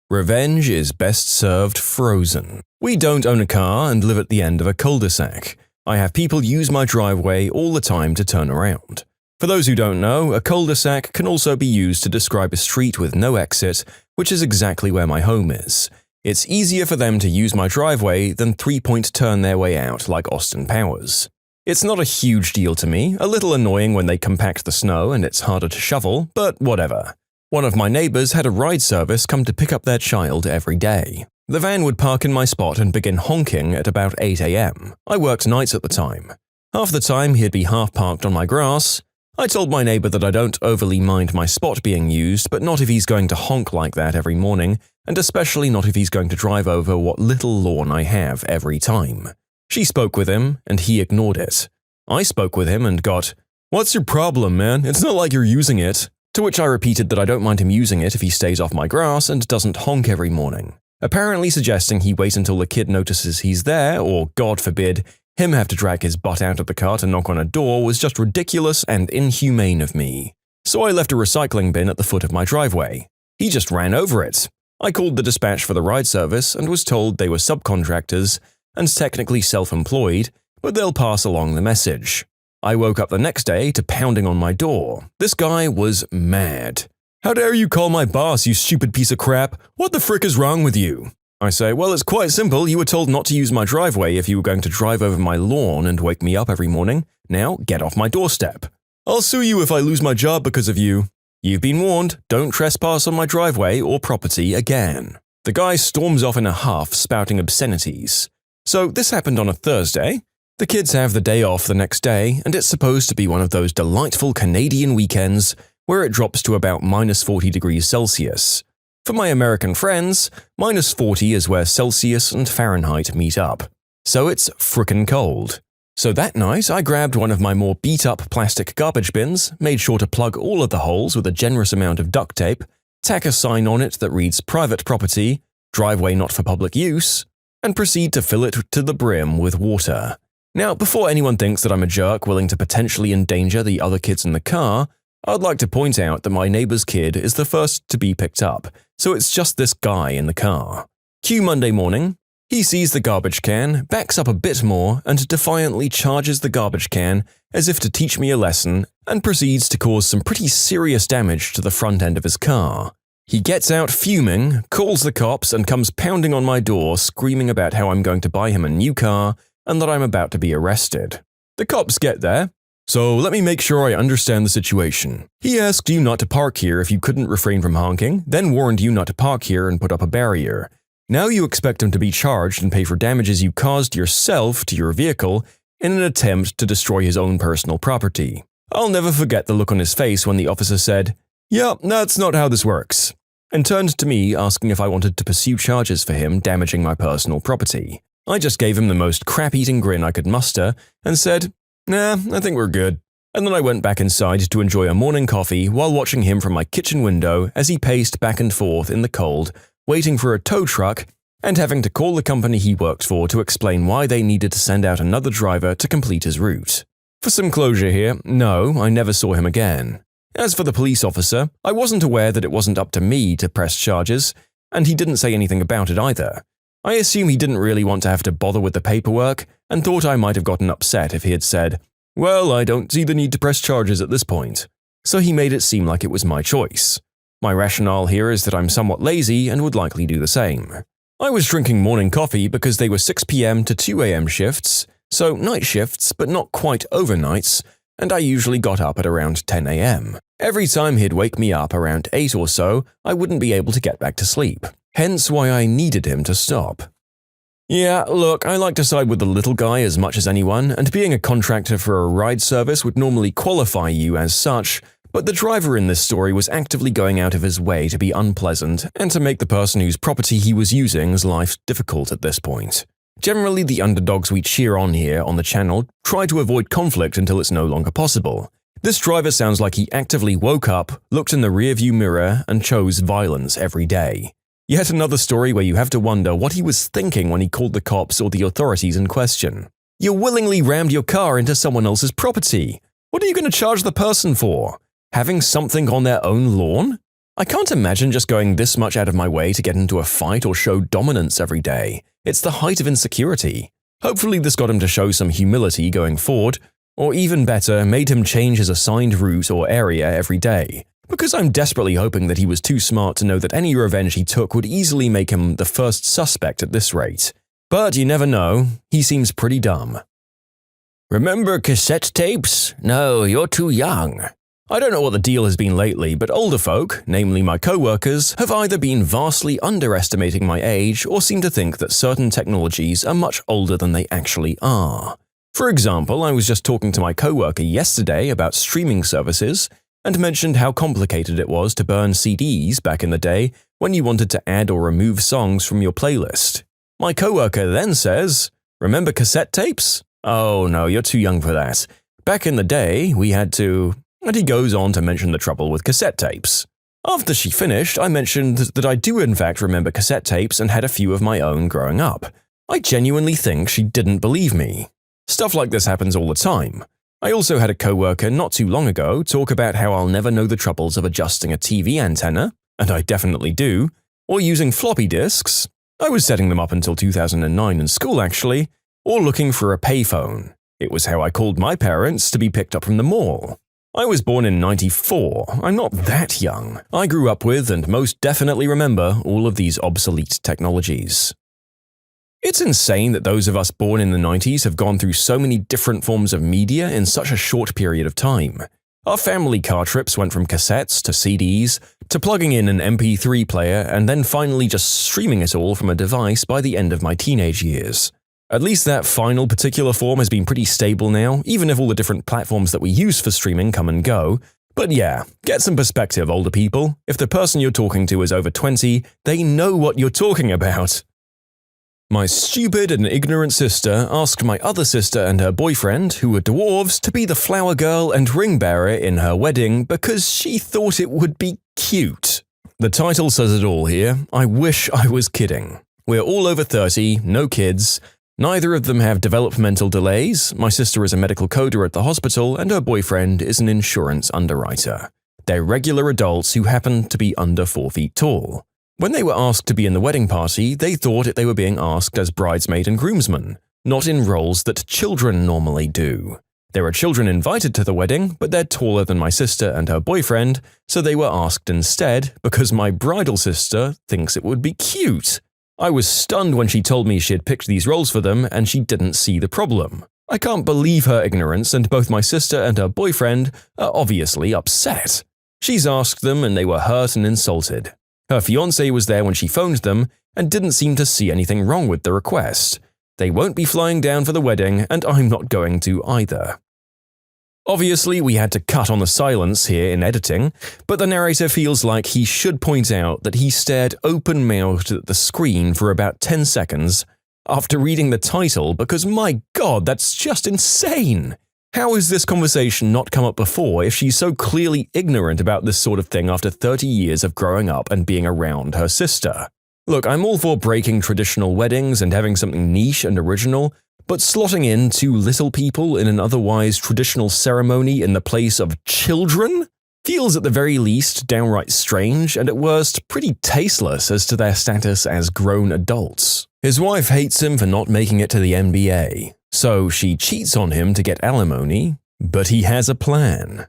Revenge is best served frozen. We don't own a car and live at the end of a cul-de-sac. I have people use my driveway all the time to turn around. For those who don't know, a cul-de-sac can also be used to describe a street with no exit, which is exactly where my home is. It's easier for them to use my driveway than three-point turn their way out like Austin Powers. It's not a huge deal to me, a little annoying when they compact the snow and it's harder to shovel, but whatever. One of my neighbors had a ride service come to pick up their child every day. The van would park in my spot and begin honking at about 8 a.m. I worked nights at the time. Half the time he'd be half parked on my grass. I told my neighbor that I don't overly mind my spot being used, but not if he's going to honk like that every morning, and especially not if he's going to drive over what little lawn I have every time. She spoke with him, and he ignored it. I spoke with him and got, "What's your problem, man? It's not like you're using it." To which I repeated that I don't mind him using it if he stays off my grass and doesn't honk every morning, apparently suggesting he wait until the kid notices he's there, or, God forbid, him have to drag his butt out of the car to knock on a door was just ridiculous and inhumane of me. So I left a recycling bin at the foot of my driveway. He just ran over it. I called the dispatch for the ride service and was told they were subcontractors and technically self-employed, but they'll pass along the message. I woke up the next day to pounding on my door. This guy was mad. "How dare you call my boss, you stupid piece of crap? What the frick is wrong with you?" I say, "Well, it's quite simple. You were told not to use my driveway if you were going to drive over my lawn and wake me up every morning. Now, get off my doorstep. I'll sue you if I lose my job because of you. You've been warned. Don't trespass on my driveway or property again." The guy storms off in a huff, spouting obscenities. So this happened on a Thursday. The kids have the day off the next day, and it's supposed to be one of those delightful Canadian weekends where it drops to about minus 40 degrees Celsius. For my American friends, minus 40 is where Celsius and Fahrenheit meet up. So it's frickin' cold. So that night, I grabbed one of my more beat-up plastic garbage bins, made sure to plug all of the holes with a generous amount of duct tape, tack a sign on it that reads "Private Property, Driveway Not for Public Use," and proceed to fill it to the brim with water. Now, before anyone thinks that I'm a jerk willing to potentially endanger the other kids in the car, I'd like to point out that my neighbor's kid is the first to be picked up, so it's just this guy in the car. Cue Monday morning. He sees the garbage can, backs up a bit more, and defiantly charges the garbage can as if to teach me a lesson, and proceeds to cause some pretty serious damage to the front end of his car. He gets out fuming, calls the cops, and comes pounding on my door screaming about how I'm going to buy him a new car and that I'm about to be arrested. The cops get there. "So let me make sure I understand the situation. He asked you not to park here if you couldn't refrain from honking, then warned you not to park here and put up a barrier. Now you expect him to be charged and pay for damages you caused yourself to your vehicle in an attempt to destroy his own personal property." I'll never forget the look on his face when the officer said, "Yeah, that's not how this works," and turned to me asking if I wanted to pursue charges for him damaging my personal property. I just gave him the most crap-eating grin I could muster and said, "Nah, I think we're good." And then I went back inside to enjoy a morning coffee while watching him from my kitchen window as he paced back and forth in the cold, waiting for a tow truck and having to call the company he worked for to explain why they needed to send out another driver to complete his route. For some closure here, no, I never saw him again. As for the police officer, I wasn't aware that it wasn't up to me to press charges, and he didn't say anything about it either. I assume he didn't really want to have to bother with the paperwork and thought I might have gotten upset if he had said, "Well, I don't see the need to press charges at this point." So he made it seem like it was my choice. My rationale here is that I'm somewhat lazy and would likely do the same. I was drinking morning coffee because they were 6 p.m. to 2 a.m. shifts, so night shifts but not quite overnights, and I usually got up at around 10 a.m. Every time he'd wake me up around 8 or so, I wouldn't be able to get back to sleep. Hence why I needed him to stop. Yeah, look, I like to side with the little guy as much as anyone, and being a contractor for a ride service would normally qualify you as such, but the driver in this story was actively going out of his way to be unpleasant and to make the person whose property he was using's life difficult at this point. Generally, the underdogs we cheer on here on the channel try to avoid conflict until it's no longer possible. This driver sounds like he actively woke up, looked in the rearview mirror, and chose violence every day. Yet another story where you have to wonder what he was thinking when he called the cops or the authorities in question. You willingly rammed your car into someone else's property. What are you going to charge the person for? Having something on their own lawn? I can't imagine just going this much out of my way to get into a fight or show dominance every day. It's the height of insecurity. Hopefully this got him to show some humility going forward, or even better, made him change his assigned route or area every day. Because I'm desperately hoping that he was too smart to know that any revenge he took would easily make him the first suspect at this rate. But you never know, he seems pretty dumb. Remember cassette tapes? No, you're too young. I don't know what the deal has been lately, but older folk, namely my co-workers, have either been vastly underestimating my age or seem to think that certain technologies are much older than they actually are. For example, I was just talking to my coworker yesterday about streaming services and mentioned how complicated it was to burn CDs back in the day when you wanted to add or remove songs from your playlist. My coworker then says, "Remember cassette tapes? Oh no, you're too young for that. Back in the day, we had to..." And he goes on to mention the trouble with cassette tapes. After she finished, I mentioned that I do in fact remember cassette tapes and had a few of my own growing up. I genuinely think she didn't believe me. Stuff like this happens all the time. I also had a coworker not too long ago talk about how I'll never know the troubles of adjusting a TV antenna, and I definitely do, or using floppy disks. I was setting them up until 2009 in school actually, or looking for a payphone. It was how I called my parents to be picked up from the mall. I was born in '94. I'm not that young. I grew up with and most definitely remember all of these obsolete technologies. It's insane that those of us born in the 90s have gone through so many different forms of media in such a short period of time. Our family car trips went from cassettes to CDs to plugging in an MP3 player and then finally just streaming it all from a device by the end of my teenage years. At least that final particular form has been pretty stable now, even if all the different platforms that we use for streaming come and go. But yeah, get some perspective, older people. If the person you're talking to is over 20, they know what you're talking about. My stupid and ignorant sister asked my other sister and her boyfriend, who were dwarves, to be the flower girl and ring bearer in her wedding because she thought it would be cute. The title says it all here. I wish I was kidding. We're all over 30, no kids. Neither of them have developmental delays. My sister is a medical coder at the hospital and her boyfriend is an insurance underwriter. They're regular adults who happen to be under 4 feet tall. When they were asked to be in the wedding party, they thought they were being asked as bridesmaid and groomsman, not in roles that children normally do. There are children invited to the wedding, but they're taller than my sister and her boyfriend, so they were asked instead because my bridal sister thinks it would be cute. I was stunned when she told me she had picked these roles for them and she didn't see the problem. I can't believe her ignorance, and both my sister and her boyfriend are obviously upset. She's asked them and they were hurt and insulted. Her fiancé was there when she phoned them and didn't seem to see anything wrong with the request. They won't be flying down for the wedding and I'm not going to either. Obviously, we had to cut on the silence here in editing, but the narrator feels like he should point out that he stared open-mouthed at the screen for about 10 seconds after reading the title because my god, that's just insane! How has this conversation not come up before if she's so clearly ignorant about this sort of thing after 30 years of growing up and being around her sister? Look, I'm all for breaking traditional weddings and having something niche and original, but slotting in 2 little people in an otherwise traditional ceremony in the place of children feels at the very least downright strange and at worst pretty tasteless as to their status as grown adults. His wife hates him for not making it to the NBA, so she cheats on him to get alimony, but he has a plan.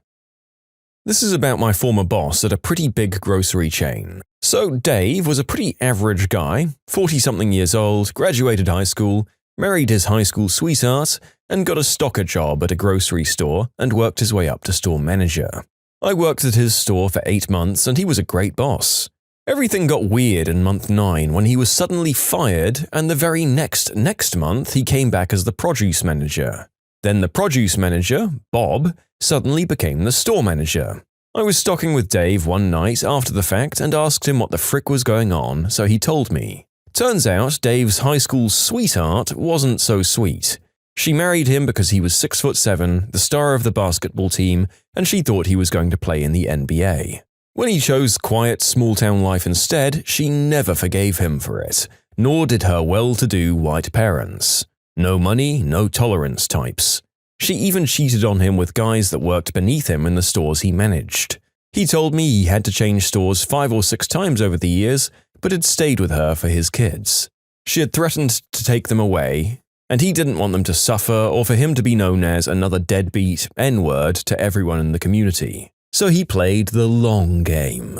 This is about my former boss at a pretty big grocery chain. So Dave was a pretty average guy, 40-something years old, graduated high school, married his high school sweetheart, and got a stocker job at a grocery store and worked his way up to store manager. I worked at his store for 8 months and he was a great boss. Everything got weird in month 9 when he was suddenly fired, and the very next month he came back as the produce manager. Then the produce manager, Bob, suddenly became the store manager. I was stocking with Dave one night after the fact and asked him what the frick was going on, so he told me. Turns out Dave's high school sweetheart wasn't so sweet. She married him because he was 6'7", the star of the basketball team, and she thought he was going to play in the NBA. When he chose quiet, small-town life instead, she never forgave him for it, nor did her well-to-do white parents. No money, no tolerance types. She even cheated on him with guys that worked beneath him in the stores he managed. He told me he had to change stores 5 or 6 times over the years, but had stayed with her for his kids. She had threatened to take them away, and he didn't want them to suffer or for him to be known as another deadbeat N-word to everyone in the community. So he played the long game.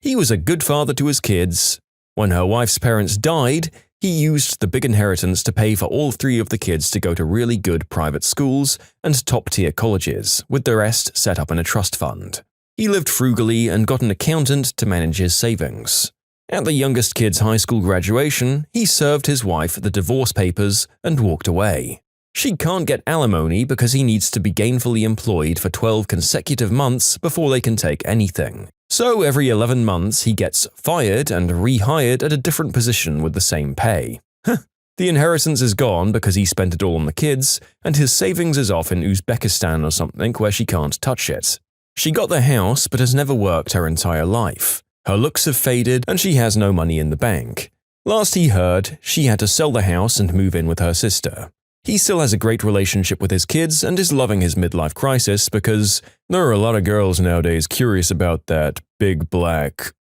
He was a good father to his kids. When her wife's parents died, he used the big inheritance to pay for all 3 of the kids to go to really good private schools and top-tier colleges, with the rest set up in a trust fund. He lived frugally and got an accountant to manage his savings. At the youngest kid's high school graduation, he served his wife the divorce papers and walked away. She can't get alimony because he needs to be gainfully employed for 12 consecutive months before they can take anything. So every 11 months he gets fired and rehired at a different position with the same pay. The inheritance is gone because he spent it all on the kids, and his savings is off in Uzbekistan or something where she can't touch it. She got the house but has never worked her entire life. Her looks have faded and she has no money in the bank. Last he heard, she had to sell the house and move in with her sister. He still has a great relationship with his kids and is loving his midlife crisis because there are a lot of girls nowadays curious about that big black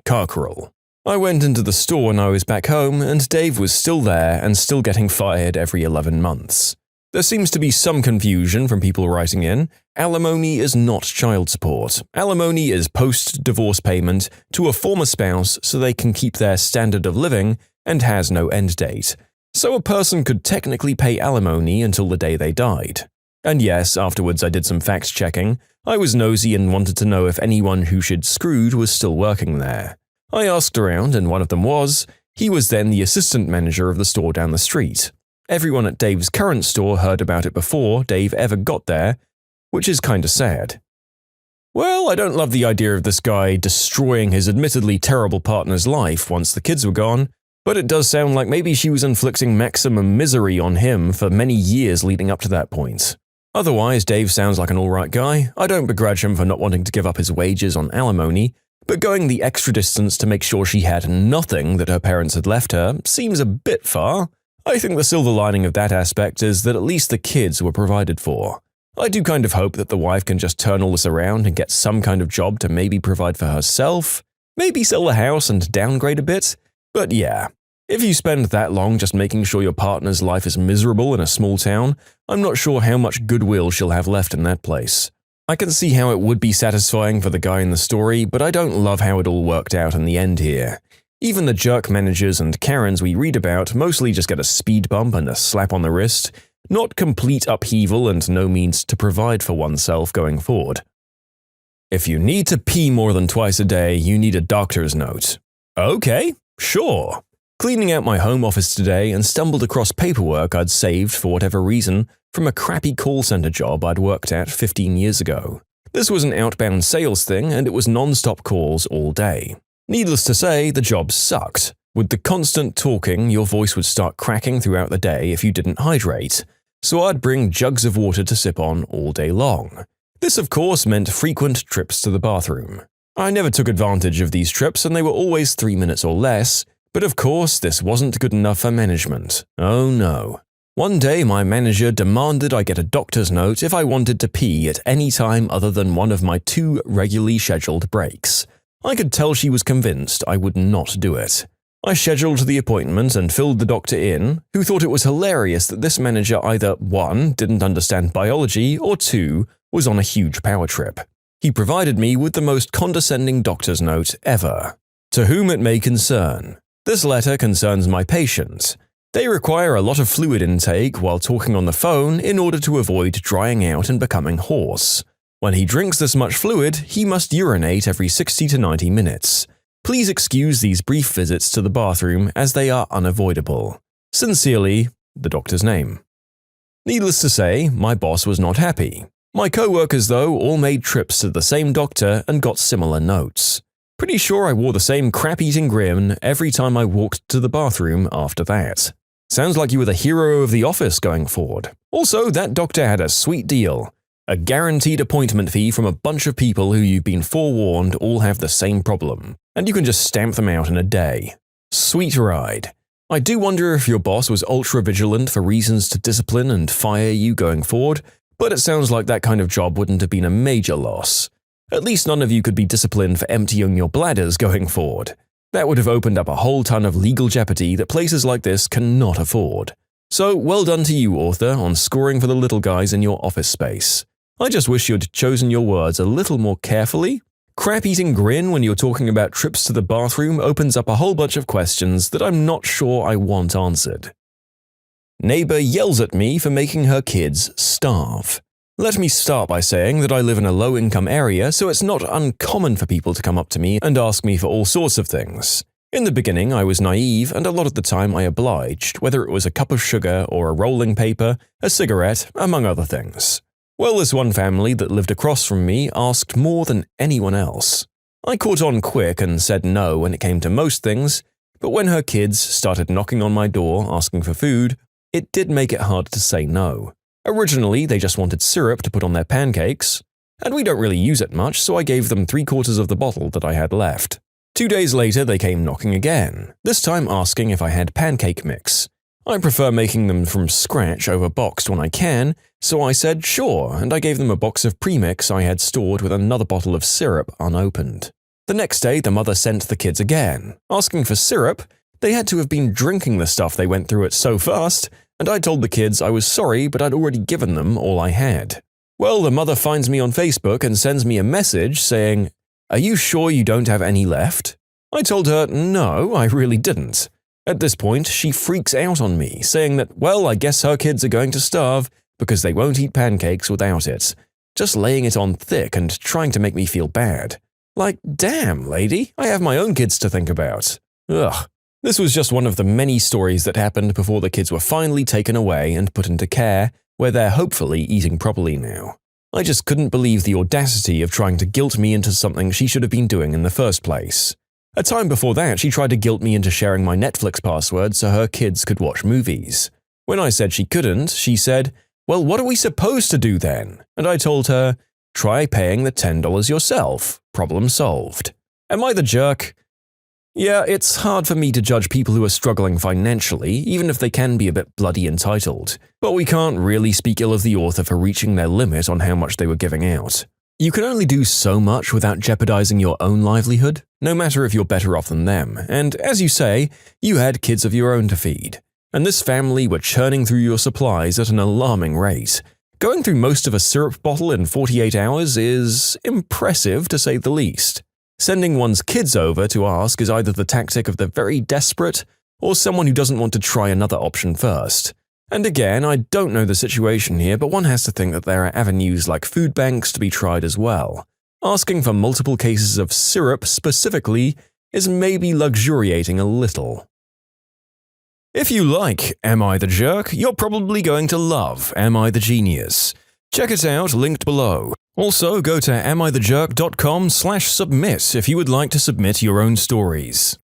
cockerel. I went into the store when I was back home and Dave was still there and still getting fired every 11 months. There seems to be some confusion from people writing in. Alimony is not child support. Alimony is post-divorce payment to a former spouse so they can keep their standard of living and has no end date. So a person could technically pay alimony until the day they died. And yes, afterwards I did some fact-checking. I was nosy and wanted to know if anyone who she'd screwed was still working there. I asked around and one of them was. He was then the assistant manager of the store down the street. Everyone at Dave's current store heard about it before Dave ever got there, which is kinda sad. Well, I don't love the idea of this guy destroying his admittedly terrible partner's life once the kids were gone, but it does sound like maybe she was inflicting maximum misery on him for many years leading up to that point. Otherwise, Dave sounds like an alright guy. I don't begrudge him for not wanting to give up his wages on alimony, but going the extra distance to make sure she had nothing that her parents had left her seems a bit far. I think the silver lining of that aspect is that at least the kids were provided for. I do kind of hope that the wife can just turn all this around and get some kind of job to maybe provide for herself, maybe sell the house and downgrade a bit. But yeah, if you spend that long just making sure your partner's life is miserable in a small town, I'm not sure how much goodwill she'll have left in that place. I can see how it would be satisfying for the guy in the story, but I don't love how it all worked out in the end here. Even the jerk managers and Karens we read about mostly just get a speed bump and a slap on the wrist, not complete upheaval and no means to provide for oneself going forward. If you need to pee more than twice a day, you need a doctor's note. Okay, sure. Cleaning out my home office today and stumbled across paperwork I'd saved for whatever reason from a crappy call center job I'd worked at 15 years ago. This was an outbound sales thing and it was non-stop calls all day. Needless to say, the job sucked. With the constant talking, your voice would start cracking throughout the day if you didn't hydrate, so I'd bring jugs of water to sip on all day long. This of course meant frequent trips to the bathroom. I never took advantage of these trips and they were always 3 minutes or less, but of course this wasn't good enough for management. Oh no. One day my manager demanded I get a doctor's note if I wanted to pee at any time other than one of my 2 regularly scheduled breaks. I could tell she was convinced I would not do it. I scheduled the appointment and filled the doctor in, who thought it was hilarious that this manager either 1. Didn't understand biology or 2. Was on a huge power trip. He provided me with the most condescending doctor's note ever. To whom it may concern. This letter concerns my patient. They require a lot of fluid intake while talking on the phone in order to avoid drying out and becoming hoarse. When he drinks this much fluid, he must urinate every 60 to 90 minutes. Please excuse these brief visits to the bathroom as they are unavoidable. Sincerely, the doctor's name. Needless to say, my boss was not happy. My co-workers, though, all made trips to the same doctor and got similar notes. Pretty sure I wore the same crap-eating grin every time I walked to the bathroom after that. Sounds like you were the hero of the office going forward. Also, that doctor had a sweet deal. A guaranteed appointment fee from a bunch of people who you've been forewarned all have the same problem, and you can just stamp them out in a day. Sweet ride. I do wonder if your boss was ultra-vigilant for reasons to discipline and fire you going forward, but it sounds like that kind of job wouldn't have been a major loss. At least none of you could be disciplined for emptying your bladders going forward. That would have opened up a whole ton of legal jeopardy that places like this cannot afford. So well done to you, author, on scoring for the little guys in your office space. I just wish you'd chosen your words a little more carefully. Crap-eating grin when you're talking about trips to the bathroom opens up a whole bunch of questions that I'm not sure I want answered. Neighbor yells at me for making her kids starve. Let me start by saying that I live in a low-income area, so it's not uncommon for people to come up to me and ask me for all sorts of things. In the beginning, I was naive, and a lot of the time I obliged, whether it was a cup of sugar or a rolling paper, a cigarette, among other things. Well, this one family that lived across from me asked more than anyone else. I caught on quick and said no when it came to most things, but when her kids started knocking on my door asking for food, it did make it hard to say no. Originally, they just wanted syrup to put on their pancakes, and we don't really use it much, so I gave them 3/4 of the bottle that I had left. 2 days later, they came knocking again, this time asking if I had pancake mix. I prefer making them from scratch over boxed when I can, so I said sure, and I gave them a box of premix I had stored with another bottle of syrup unopened. The next day, the mother sent the kids again, asking for syrup. They had to have been drinking the stuff, they went through it so fast, and I told the kids I was sorry, but I'd already given them all I had. Well, the mother finds me on Facebook and sends me a message saying, "Are you sure you don't have any left?" I told her, no, I really didn't. At this point, she freaks out on me, saying that, well, I guess her kids are going to starve because they won't eat pancakes without it. Just laying it on thick and trying to make me feel bad. Like, damn, lady, I have my own kids to think about. Ugh. This was just one of the many stories that happened before the kids were finally taken away and put into care, where they're hopefully eating properly now. I just couldn't believe the audacity of trying to guilt me into something she should have been doing in the first place. A time before that, she tried to guilt me into sharing my Netflix password so her kids could watch movies. When I said she couldn't, she said, "Well, what are we supposed to do then?" And I told her, "Try paying the $10 yourself. Problem solved." Am I the jerk? Yeah, it's hard for me to judge people who are struggling financially, even if they can be a bit bloody entitled. But we can't really speak ill of the author for reaching their limit on how much they were giving out. You can only do so much without jeopardizing your own livelihood, no matter if you're better off than them, and as you say, you had kids of your own to feed. And this family were churning through your supplies at an alarming rate. Going through most of a syrup bottle in 48 hours is impressive to say the least. Sending one's kids over to ask is either the tactic of the very desperate or someone who doesn't want to try another option first. And again, I don't know the situation here, but one has to think that there are avenues like food banks to be tried as well. Asking for multiple cases of syrup specifically is maybe luxuriating a little. If you like Am I the Jerk, you're probably going to love Am I the Genius. Check it out, linked below. Also, go to amithejerk.com/submit if you would like to submit your own stories.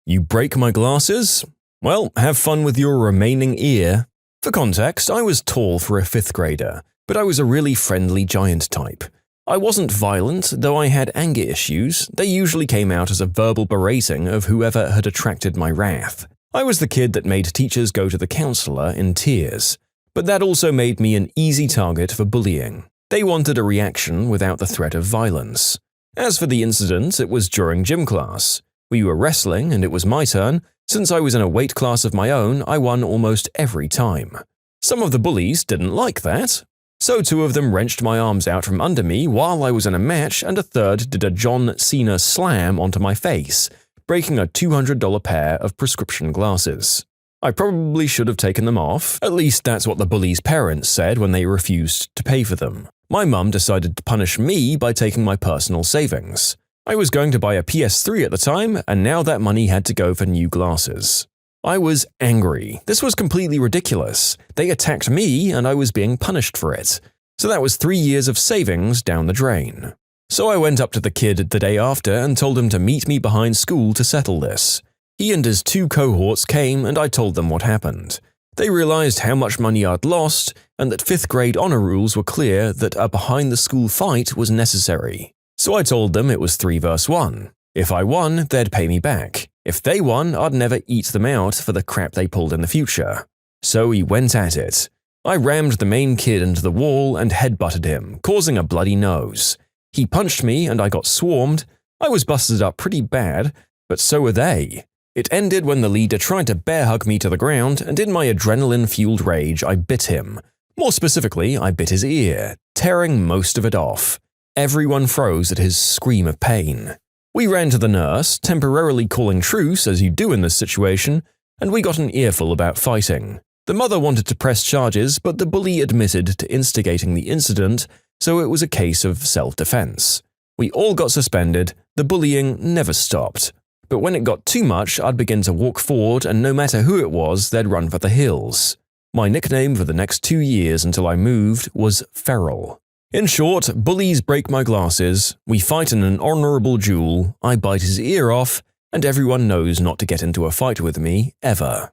You break my glasses? Well, have fun with your remaining ear. For context, I was tall for a 5th grader, but I was a really friendly giant type. I wasn't violent, though I had anger issues. They usually came out as a verbal berating of whoever had attracted my wrath. I was the kid that made teachers go to the counselor in tears. But that also made me an easy target for bullying. They wanted a reaction without the threat of violence. As for the incident, it was during gym class. We were wrestling and it was my turn. Since I was in a weight class of my own, I won almost every time. Some of the bullies didn't like that. So 2 of them wrenched my arms out from under me while I was in a match, and a third did a John Cena slam onto my face, breaking a $200 pair of prescription glasses. I probably should have taken them off, at least that's what the bullies' parents said when they refused to pay for them. My mum decided to punish me by taking my personal savings. I was going to buy a PS3 at the time, and now that money had to go for new glasses. I was angry. This was completely ridiculous. They attacked me, and I was being punished for it. So that was 3 years of savings down the drain. So I went up to the kid the day after and told him to meet me behind school to settle this. He and his 2 cohorts came, and I told them what happened. They realized how much money I'd lost, and that 5th grade honor rules were clear that a behind-the-school fight was necessary. So I told them it was 3 versus 1. If I won, they'd pay me back. If they won, I'd never eat them out for the crap they pulled in the future. So we went at it. I rammed the main kid into the wall and headbutted him, causing a bloody nose. He punched me and I got swarmed. I was busted up pretty bad, but so were they. It ended when the leader tried to bear hug me to the ground, and in my adrenaline-fueled rage, I bit him. More specifically, I bit his ear, tearing most of it off. Everyone froze at his scream of pain. We ran to the nurse, temporarily calling truce as you do in this situation, and we got an earful about fighting. The mother wanted to press charges, but the bully admitted to instigating the incident, so it was a case of self-defense. We all got suspended. The bullying never stopped. but when it got too much, I'd begin to walk forward and no matter who it was, they'd run for the hills. My nickname for the next 2 years until I moved was Feral. In short, bullies break my glasses, we fight in an honorable duel, I bite his ear off, and everyone knows not to get into a fight with me, ever.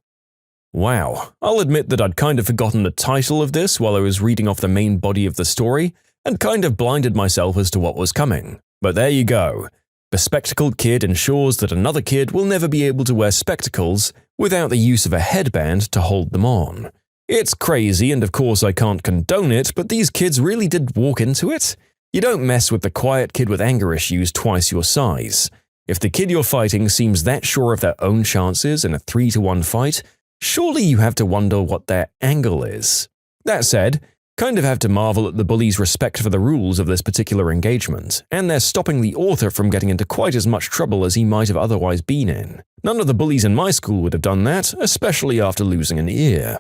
Wow, I'll admit that I'd kind of forgotten the title of this while I was reading off the main body of the story, and kind of blinded myself as to what was coming. But there you go. The spectacled kid ensures that another kid will never be able to wear spectacles without the use of a headband to hold them on. It's crazy, and of course I can't condone it, but these kids really did walk into it. You don't mess with the quiet kid with anger issues twice your size. If the kid you're fighting seems that sure of their own chances in a 3-to-1 fight, surely you have to wonder what their angle is. That said, kind of have to marvel at the bullies' respect for the rules of this particular engagement, and they're stopping the author from getting into quite as much trouble as he might have otherwise been in. None of the bullies in my school would have done that, especially after losing an ear.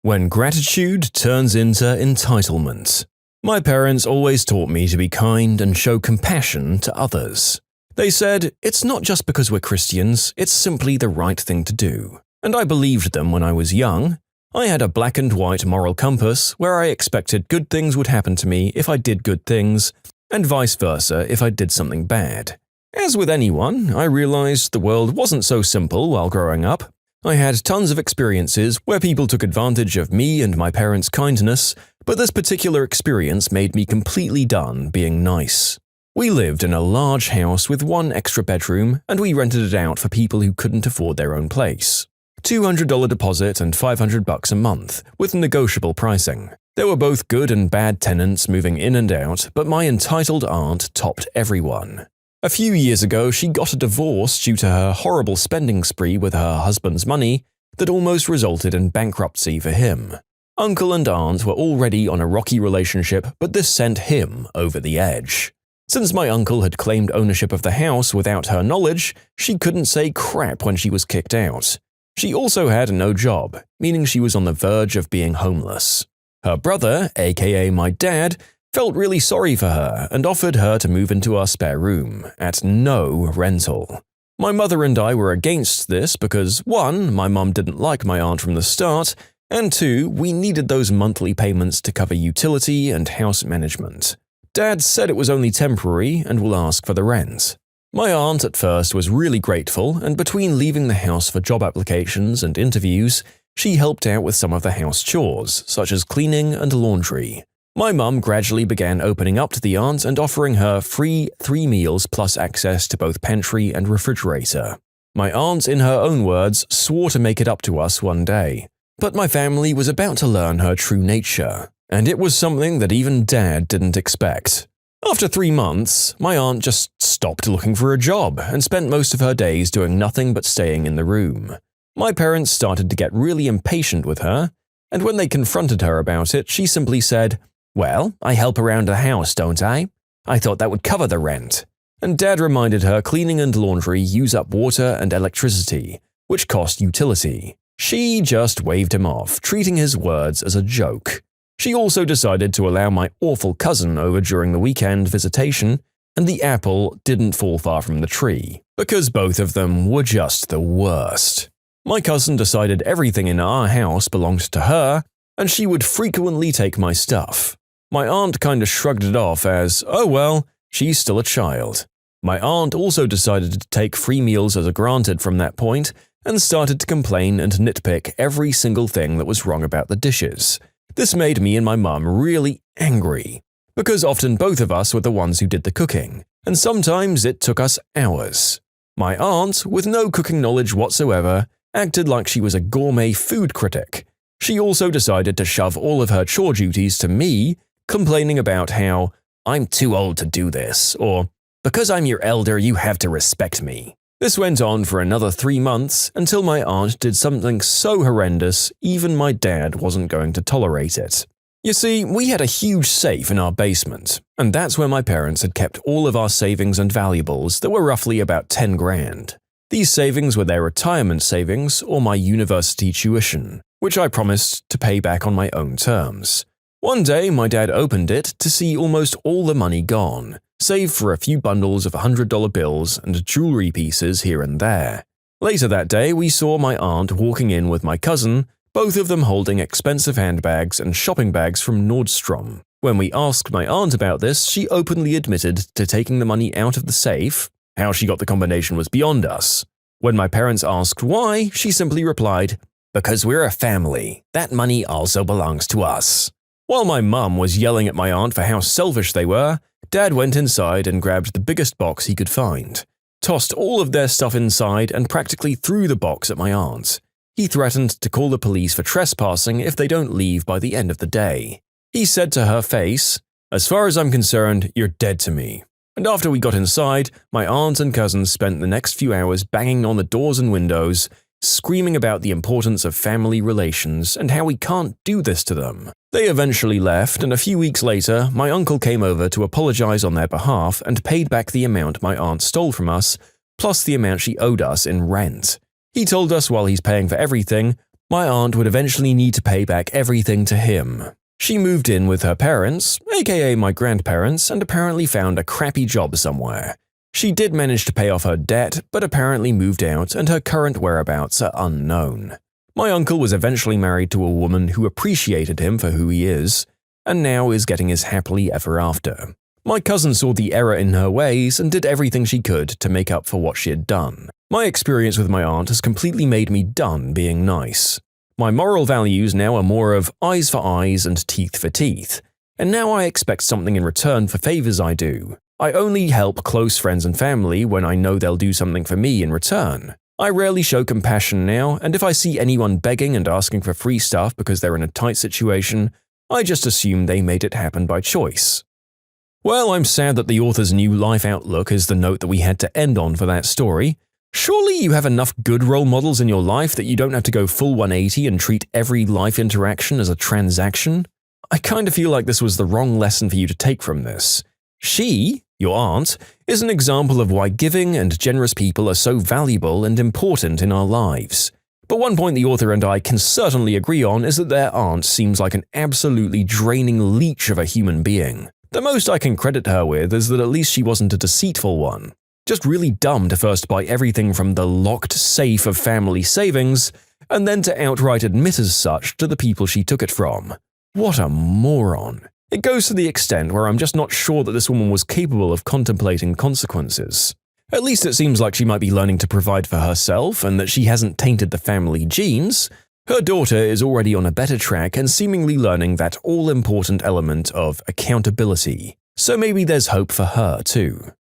When gratitude turns into entitlement. My parents always taught me to be kind and show compassion to others. They said, it's not just because we're Christians, it's simply the right thing to do. And I believed them when I was young. I had a black and white moral compass where I expected good things would happen to me if I did good things, and vice versa if I did something bad. As with anyone, I realized the world wasn't so simple while growing up. I had tons of experiences where people took advantage of me and my parents' kindness, but this particular experience made me completely done being nice. We lived in a large house with 1 extra bedroom, and we rented it out for people who couldn't afford their own place. $200 deposit and $500 a month, with negotiable pricing. There were both good and bad tenants moving in and out, but my entitled aunt topped everyone. A few years ago, she got a divorce due to her horrible spending spree with her husband's money that almost resulted in bankruptcy for him. Uncle and aunt were already on a rocky relationship, but this sent him over the edge. Since my uncle had claimed ownership of the house without her knowledge, she couldn't say crap when she was kicked out. She also had no job, meaning she was on the verge of being homeless. Her brother, aka my dad, felt really sorry for her and offered her to move into our spare room, at no rental. My mother and I were against this because 1, my mum didn't like my aunt from the start, and 2, we needed those monthly payments to cover utility and house management. Dad said it was only temporary and will ask for the rent. My aunt at first was really grateful, and between leaving the house for job applications and interviews, she helped out with some of the house chores, such as cleaning and laundry. My mum gradually began opening up to the aunt and offering her free 3 meals plus access to both pantry and refrigerator. My aunt, in her own words, swore to make it up to us one day. But my family was about to learn her true nature, and it was something that even Dad didn't expect. After 3 months, my aunt just stopped looking for a job and spent most of her days doing nothing but staying in the room. My parents started to get really impatient with her, and when they confronted her about it, she simply said, "Well, I help around the house, don't I? I thought that would cover the rent." And Dad reminded her cleaning and laundry use up water and electricity, which cost utility. She just waved him off, treating his words as a joke. She also decided to allow my awful cousin over during the weekend visitation, and the apple didn't fall far from the tree, because both of them were just the worst. My cousin decided everything in our house belonged to her, and she would frequently take my stuff. My aunt kinda shrugged it off as, oh well, she's still a child. My aunt also decided to take free meals as a granted from that point, and started to complain and nitpick every single thing that was wrong about the dishes. This made me and my mum really angry, because often both of us were the ones who did the cooking, and sometimes it took us hours. My aunt, with no cooking knowledge whatsoever, acted like she was a gourmet food critic. She also decided to shove all of her chore duties to me, complaining about how, "I'm too old to do this," or, "Because I'm your elder, you have to respect me." This went on for another 3 months until my aunt did something so horrendous even my dad wasn't going to tolerate it. You see, we had a huge safe in our basement, and that's where my parents had kept all of our savings and valuables that were roughly about 10 grand. These savings were their retirement savings or my university tuition, which I promised to pay back on my own terms. One day, my dad opened it to see almost all the money gone, save for a few bundles of $100 bills and jewelry pieces here and there. Later that day, we saw my aunt walking in with my cousin, both of them holding expensive handbags and shopping bags from Nordstrom. When we asked my aunt about this, she openly admitted to taking the money out of the safe. How she got the combination was beyond us. When my parents asked why, she simply replied, "Because we're a family. That money also belongs to us." While my mum was yelling at my aunt for how selfish they were, Dad went inside and grabbed the biggest box he could find, tossed all of their stuff inside and practically threw the box at my aunt. He threatened to call the police for trespassing if they don't leave by the end of the day. He said to her face, "As far as I'm concerned, you're dead to me." And after we got inside, my aunt and cousins spent the next few hours banging on the doors and windows, screaming about the importance of family relations and how we can't do this to them. They eventually left, and a few weeks later, my uncle came over to apologize on their behalf and paid back the amount my aunt stole from us, plus the amount she owed us in rent. He told us while he's paying for everything, my aunt would eventually need to pay back everything to him. She moved in with her parents, aka my grandparents, and apparently found a crappy job somewhere. She did manage to pay off her debt, but apparently moved out and her current whereabouts are unknown. My uncle was eventually married to a woman who appreciated him for who he is, and now is getting his happily ever after. My cousin saw the error in her ways and did everything she could to make up for what she had done. My experience with my aunt has completely made me done being nice. My moral values now are more of eyes for eyes and teeth for teeth, and now I expect something in return for favors I do. I only help close friends and family when I know they'll do something for me in return. I rarely show compassion now, and if I see anyone begging and asking for free stuff because they're in a tight situation, I just assume they made it happen by choice. Well, I'm sad that the author's new life outlook is the note that we had to end on for that story. Surely you have enough good role models in your life that you don't have to go full 180 and treat every life interaction as a transaction? I kind of feel like this was the wrong lesson for you to take from this. She, your aunt, is an example of why giving and generous people are so valuable and important in our lives. But one point the author and I can certainly agree on is that their aunt seems like an absolutely draining leech of a human being. The most I can credit her with is that at least she wasn't a deceitful one. Just really dumb to first buy everything from the locked safe of family savings, and then to outright admit as such to the people she took it from. What a moron. It goes to the extent where I'm just not sure that this woman was capable of contemplating consequences. At least it seems like she might be learning to provide for herself and that she hasn't tainted the family genes. Her daughter is already on a better track and seemingly learning that all-important element of accountability. So maybe there's hope for her too.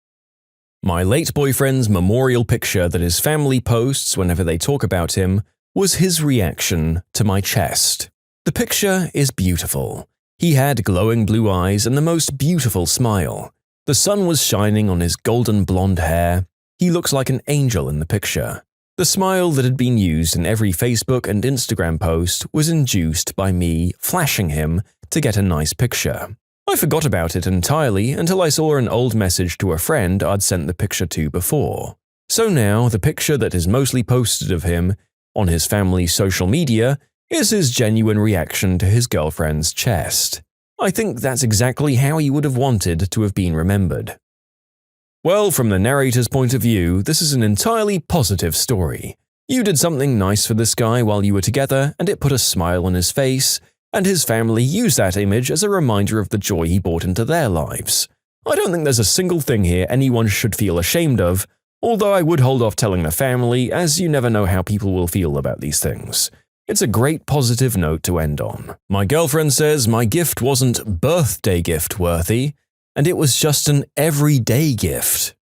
My late boyfriend's memorial picture that his family posts whenever they talk about him was his reaction to my chest. The picture is beautiful. He had glowing blue eyes and the most beautiful smile. The sun was shining on his golden blonde hair. He looks like an angel in the picture. The smile that had been used in every Facebook and Instagram post was induced by me flashing him to get a nice picture. I forgot about it entirely until I saw an old message to a friend I'd sent the picture to before. So now the picture that is mostly posted of him on his family's social media is his genuine reaction to his girlfriend's chest. I think that's exactly how he would have wanted to have been remembered. Well, from the narrator's point of view, this is an entirely positive story. You did something nice for this guy while you were together, and it put a smile on his face, and his family used that image as a reminder of the joy he brought into their lives. I don't think there's a single thing here anyone should feel ashamed of, although I would hold off telling the family, as you never know how people will feel about these things. It's a great positive note to end on. My girlfriend says my gift wasn't birthday gift worthy, and it was just an everyday gift.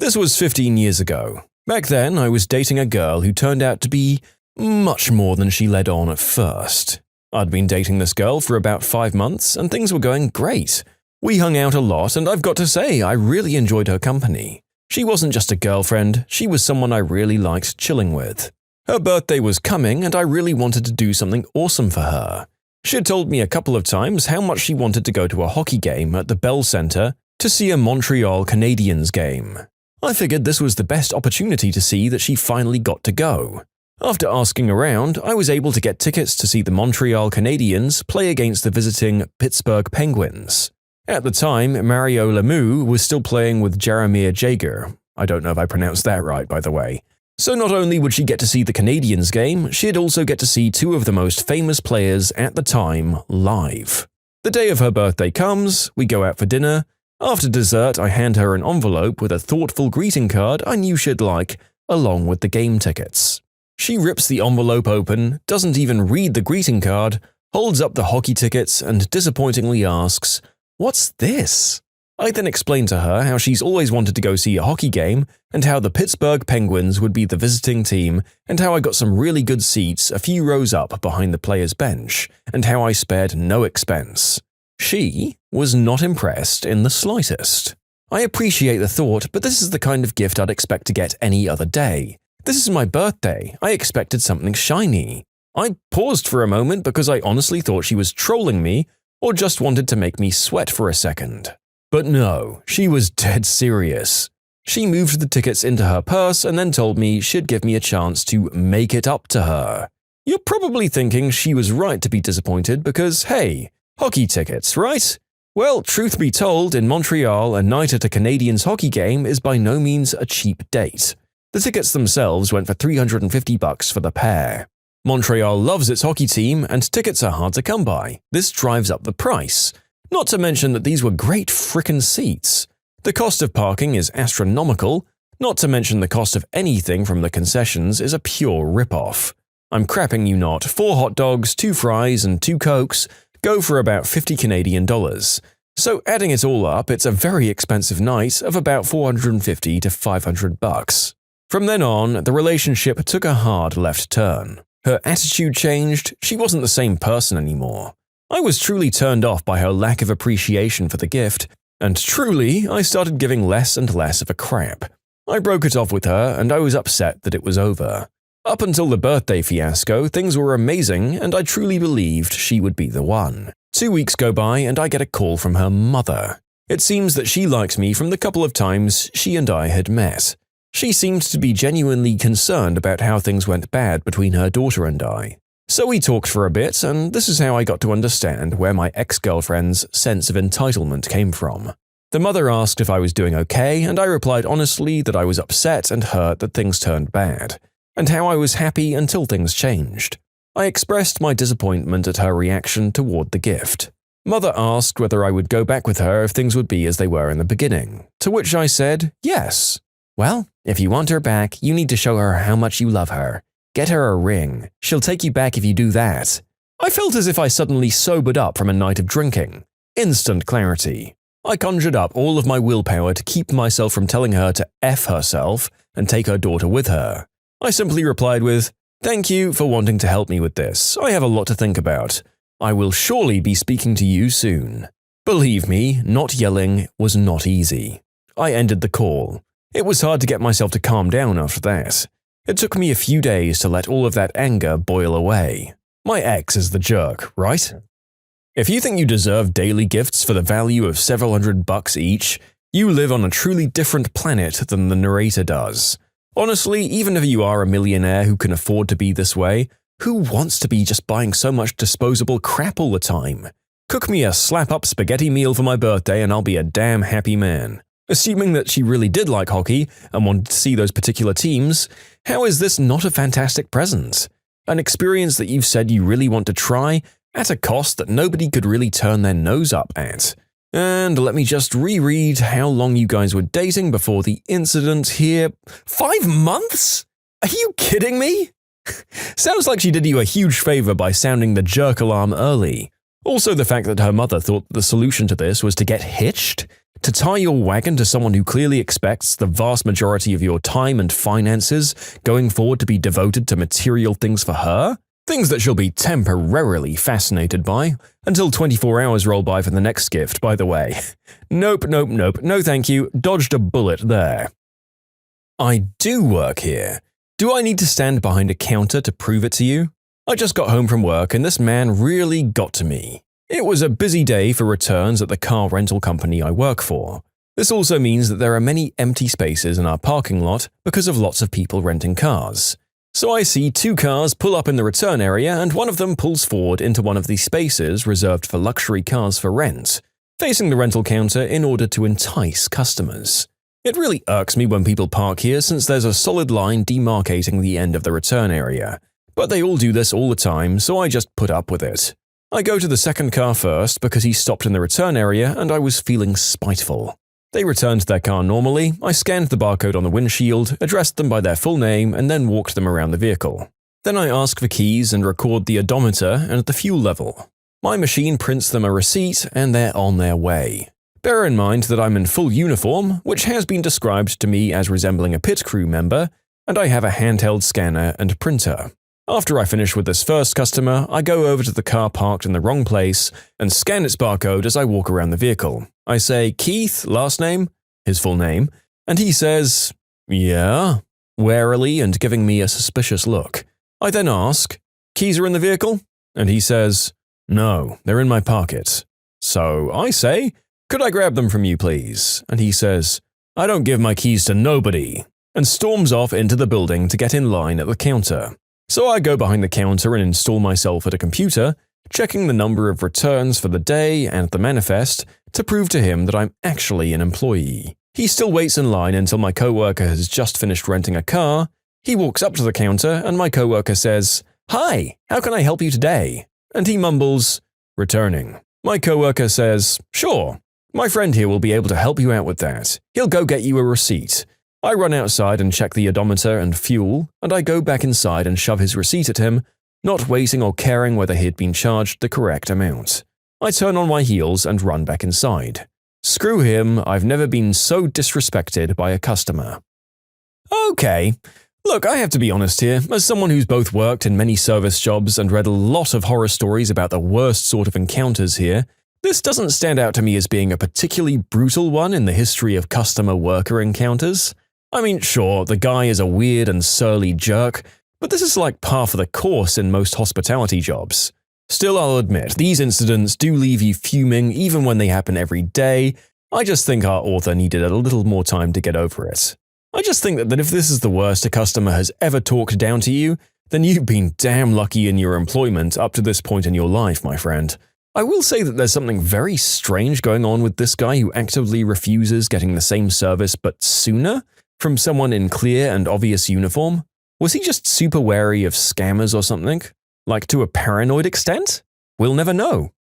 This was 15 years ago. Back then, I was dating a girl who turned out to be much more than she led on at first. I'd been dating this girl for about 5 months, and things were going great. We hung out a lot, and I've got to say, I really enjoyed her company. She wasn't just a girlfriend, she was someone I really liked chilling with. Her birthday was coming, and I really wanted to do something awesome for her. She had told me a couple of times how much she wanted to go to a hockey game at the Bell Centre to see a Montreal Canadiens game. I figured this was the best opportunity to see that she finally got to go. After asking around, I was able to get tickets to see the Montreal Canadiens play against the visiting Pittsburgh Penguins. At the time, Mario Lemieux was still playing with Jaromir Jagr. I don't know if I pronounced that right, by the way. So not only would she get to see the Canadiens game, she'd also get to see two of the most famous players at the time live. The day of her birthday comes, we go out for dinner. After dessert, I hand her an envelope with a thoughtful greeting card I knew she'd like, along with the game tickets. She rips the envelope open, doesn't even read the greeting card, holds up the hockey tickets, and disappointingly asks, "What's this?" I then explain to her how she's always wanted to go see a hockey game, and how the Pittsburgh Penguins would be the visiting team, and how I got some really good seats a few rows up behind the players' bench, and how I spared no expense. She was not impressed in the slightest. I appreciate the thought, but this is the kind of gift I'd expect to get any other day. This is my birthday. I expected something shiny. I paused for a moment because I honestly thought she was trolling me or just wanted to make me sweat for a second. But no, she was dead serious. She moved the tickets into her purse and then told me she'd give me a chance to make it up to her. You're probably thinking she was right to be disappointed because, hey, hockey tickets, right? Well, truth be told, in Montreal, a night at a Canadiens hockey game is by no means a cheap date. The tickets themselves went for $350 for the pair. Montreal loves its hockey team, and tickets are hard to come by. This drives up the price. Not to mention that these were great frickin' seats. The cost of parking is astronomical, not to mention the cost of anything from the concessions is a pure rip-off. I'm crapping you not, 4 hot dogs, 2 fries, and 2 Cokes go for about 50 Canadian dollars. So adding it all up, it's a very expensive night of about $450 to $500. From then on, the relationship took a hard left turn. Her attitude changed, she wasn't the same person anymore. I was truly turned off by her lack of appreciation for the gift, and truly, I started giving less and less of a crap. I broke it off with her, and I was upset that it was over. Up until the birthday fiasco, things were amazing, and I truly believed she would be the one. 2 weeks go by, and I get a call from her mother. It seems that she liked me from the couple of times she and I had met. She seemed to be genuinely concerned about how things went bad between her daughter and I. So we talked for a bit, and this is how I got to understand where my ex-girlfriend's sense of entitlement came from. The mother asked if I was doing okay, and I replied honestly that I was upset and hurt that things turned bad, and how I was happy until things changed. I expressed my disappointment at her reaction toward the gift. Mother asked whether I would go back with her if things would be as they were in the beginning, to which I said yes. Well, if you want her back, you need to show her how much you love her. Get her a ring. She'll take you back if you do that. I felt as if I suddenly sobered up from a night of drinking. Instant clarity. I conjured up all of my willpower to keep myself from telling her to F herself and take her daughter with her. I simply replied with, "Thank you for wanting to help me with this. I have a lot to think about. I will surely be speaking to you soon." Believe me, not yelling was not easy. I ended the call. It was hard to get myself to calm down after that. It took me a few days to let all of that anger boil away. My ex is the jerk, right? If you think you deserve daily gifts for the value of several $100 each, you live on a truly different planet than the narrator does. Honestly, even if you are a millionaire who can afford to be this way, who wants to be just buying so much disposable crap all the time? Cook me a slap-up spaghetti meal for my birthday and I'll be a damn happy man. Assuming that she really did like hockey and wanted to see those particular teams, how is this not a fantastic present? An experience that you've said you really want to try at a cost that nobody could really turn their nose up at. And let me just reread how long you guys were dating before the incident here. 5 months? Are you kidding me? Sounds like she did you a huge favor by sounding the jerk alarm early. Also, the fact that her mother thought the solution to this was to get hitched? To tie your wagon to someone who clearly expects the vast majority of your time and finances going forward to be devoted to material things for her? Things that she'll be temporarily fascinated by, until 24 hours roll by for the next gift, by the way. Nope, no thank you, dodged a bullet there. I do work here. Do I need to stand behind a counter to prove it to you? I just got home from work and this man really got to me. It was a busy day for returns at the car rental company I work for. This also means that there are many empty spaces in our parking lot because of lots of people renting cars. So I see two cars pull up in the return area and one of them pulls forward into one of the spaces reserved for luxury cars for rent, facing the rental counter in order to entice customers. It really irks me when people park here since there's a solid line demarcating the end of the return area. But they all do this all the time, so I just put up with it. I go to the second car first because he stopped in the return area and I was feeling spiteful. They returned their car normally, I scanned the barcode on the windshield, addressed them by their full name, and then walked them around the vehicle. Then I ask for keys and record the odometer and the fuel level. My machine prints them a receipt and they're on their way. Bear in mind that I'm in full uniform, which has been described to me as resembling a pit crew member, and I have a handheld scanner and printer. After I finish with this first customer, I go over to the car parked in the wrong place and scan its barcode as I walk around the vehicle. I say, "Keith, last name?" his full name, and he says, "Yeah," warily and giving me a suspicious look. I then ask, "Keys are in the vehicle?" And he says, "No, they're in my pocket." So I say, "Could I grab them from you, please?" And he says, "I don't give my keys to nobody," and storms off into the building to get in line at the counter. So I go behind the counter and install myself at a computer, checking the number of returns for the day and the manifest to prove to him that I'm actually an employee. He still waits in line until my coworker has just finished renting a car. He walks up to the counter and my coworker says, "Hi, how can I help you today?" And he mumbles, "Returning." My coworker says, "Sure. My friend here will be able to help you out with that. He'll go get you a receipt." I run outside and check the odometer and fuel, and I go back inside and shove his receipt at him, not waiting or caring whether he'd been charged the correct amount. I turn on my heels and run back inside. Screw him, I've never been so disrespected by a customer. Okay, look, I have to be honest here, as someone who's both worked in many service jobs and read a lot of horror stories about the worst sort of encounters here, this doesn't stand out to me as being a particularly brutal one in the history of customer-worker encounters. I mean, sure, the guy is a weird and surly jerk, but this is like par for the course in most hospitality jobs. Still, I'll admit, these incidents do leave you fuming even when they happen every day. I just think our author needed a little more time to get over it. I just think that if this is the worst a customer has ever talked down to you, then you've been damn lucky in your employment up to this point in your life, my friend. I will say that there's something very strange going on with this guy who actively refuses getting the same service but sooner from someone in clear and obvious uniform. Was he just super wary of scammers or something? Like to a paranoid extent? We'll never know.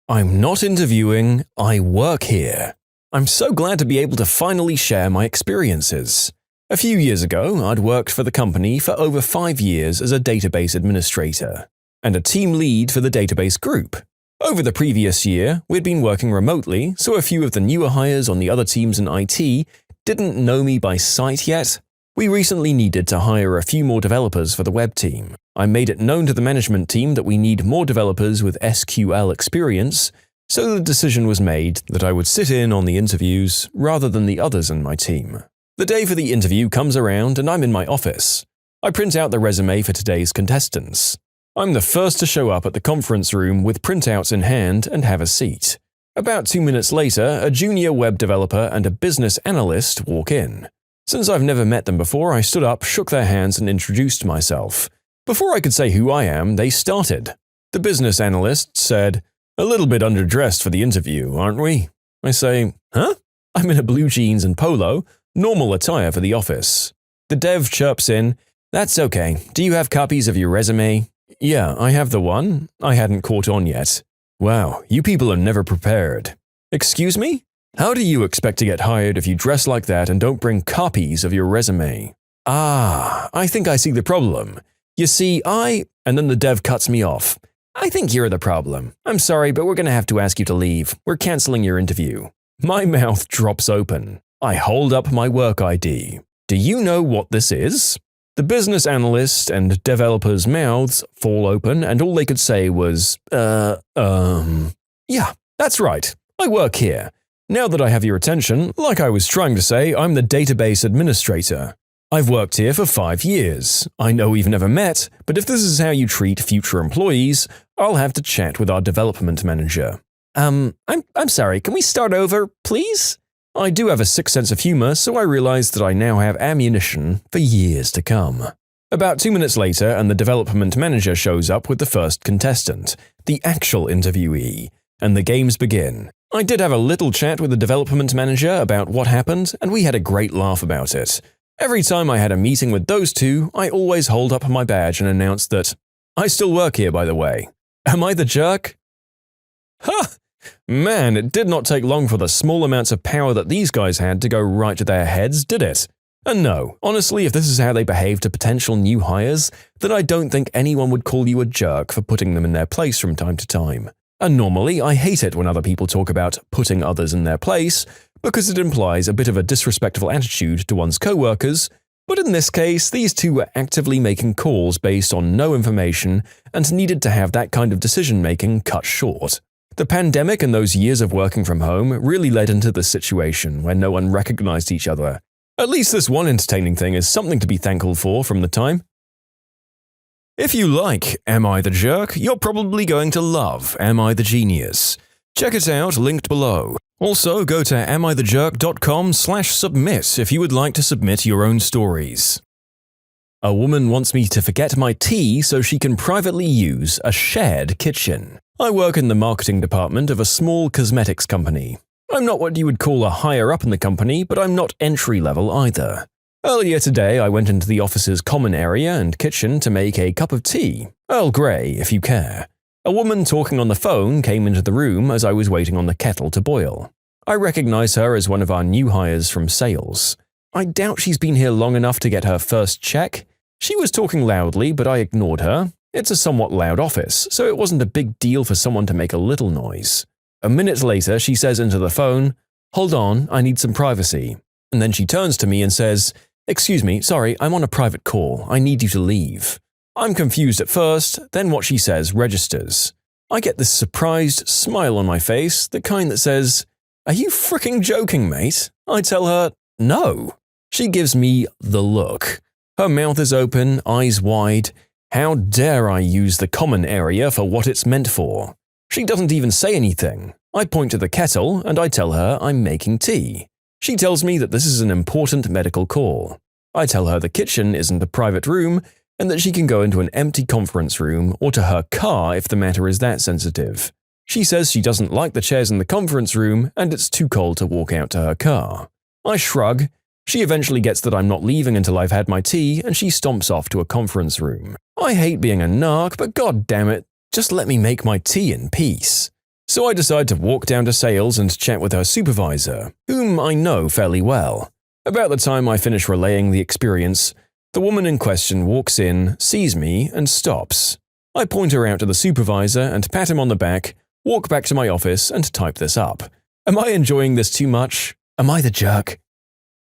I'm not interviewing, I work here. I'm so glad to be able to finally share my experiences. A few years ago, I'd worked for the company for over 5 years as a database administrator and a team lead for the database group. Over the previous year, we'd been working remotely, so a few of the newer hires on the other teams in IT didn't know me by sight yet. We recently needed to hire a few more developers for the web team. I made it known to the management team that we need more developers with SQL experience, so the decision was made that I would sit in on the interviews rather than the others in my team. The day for the interview comes around and I'm in my office. I print out the resume for today's contestants. I'm the first to show up at the conference room with printouts in hand and have a seat. About 2 minutes later, a junior web developer and a business analyst walk in. Since I've never met them before, I stood up, shook their hands, and introduced myself. Before I could say who I am, they started. The business analyst said, "A little bit underdressed for the interview, aren't we?" I say, "Huh? I'm in a blue jeans and polo, normal attire for the office." The dev chirps in, "That's okay. Do you have copies of your resume?" "Yeah, I have the one. I hadn't caught on yet." "Wow, you people are never prepared." "Excuse me? How do you expect to get hired if you dress like that and don't bring copies of your resume?" "Ah, I think I see the problem. You see, And then the dev cuts me off. "I think you're the problem. I'm sorry, but we're going to have to ask you to leave. We're canceling your interview." My mouth drops open. I hold up my work ID. "Do you know what this is?" The business analyst and developer's mouths fall open and all they could say was, "Yeah, that's right. I work here. Now that I have your attention, like I was trying to say, I'm the database administrator. I've worked here for 5 years. I know we've never met, but if this is how you treat future employees, I'll have to chat with our development manager." I'm sorry, can we start over, please?" I do have a sick sense of humor, so I realize that I now have ammunition for years to come. About 2 minutes later, and the development manager shows up with the first contestant, the actual interviewee, and the games begin. I did have a little chat with the development manager about what happened, and we had a great laugh about it. Every time I had a meeting with those two, I always hold up my badge and announce that, "I still work here, by the way. Am I the jerk?" Ha! Man, it did not take long for the small amounts of power that these guys had to go right to their heads, did it? And no, honestly, if this is how they behave to potential new hires, then I don't think anyone would call you a jerk for putting them in their place from time to time. And normally, I hate it when other people talk about putting others in their place, because it implies a bit of a disrespectful attitude to one's co-workers, but in this case, these two were actively making calls based on no information and needed to have that kind of decision-making cut short. The pandemic and those years of working from home really led into this situation where no one recognized each other. At least this one entertaining thing is something to be thankful for from the time. If you like Am I the Jerk, you're probably going to love Am I the Genius. Check it out, linked below. Also, go to amithejerk.com/submit if you would like to submit your own stories. A woman wants me to forget my tea so she can privately use a shared kitchen. I work in the marketing department of a small cosmetics company. I'm not what you would call a higher up in the company, but I'm not entry-level either. Earlier today, I went into the office's common area and kitchen to make a cup of tea, Earl Grey if you care. A woman talking on the phone came into the room as I was waiting on the kettle to boil. I recognize her as one of our new hires from sales. I doubt she's been here long enough to get her first check. She was talking loudly, but I ignored her. It's a somewhat loud office, so it wasn't a big deal for someone to make a little noise. A minute later, she says into the phone, "Hold on, I need some privacy." And then she turns to me and says, "Excuse me, sorry, I'm on a private call. I need you to leave." I'm confused at first, then what she says registers. I get this surprised smile on my face, the kind that says, "Are you fricking joking, mate?" I tell her, "No." She gives me the look. Her mouth is open, eyes wide. How dare I use the common area for what it's meant for? She doesn't even say anything. I point to the kettle and I tell her I'm making tea. She tells me that this is an important medical call. I tell her the kitchen isn't a private room and that she can go into an empty conference room or to her car if the matter is that sensitive. She says she doesn't like the chairs in the conference room and it's too cold to walk out to her car. I shrug. She eventually gets that I'm not leaving until I've had my tea and she stomps off to a conference room. I hate being a narc, but god damn it, just let me make my tea in peace. So I decide to walk down to sales and chat with her supervisor, whom I know fairly well. About the time I finish relaying the experience, the woman in question walks in, sees me, and stops. I point her out to the supervisor and pat him on the back, walk back to my office, and type this up. Am I enjoying this too much? Am I the jerk?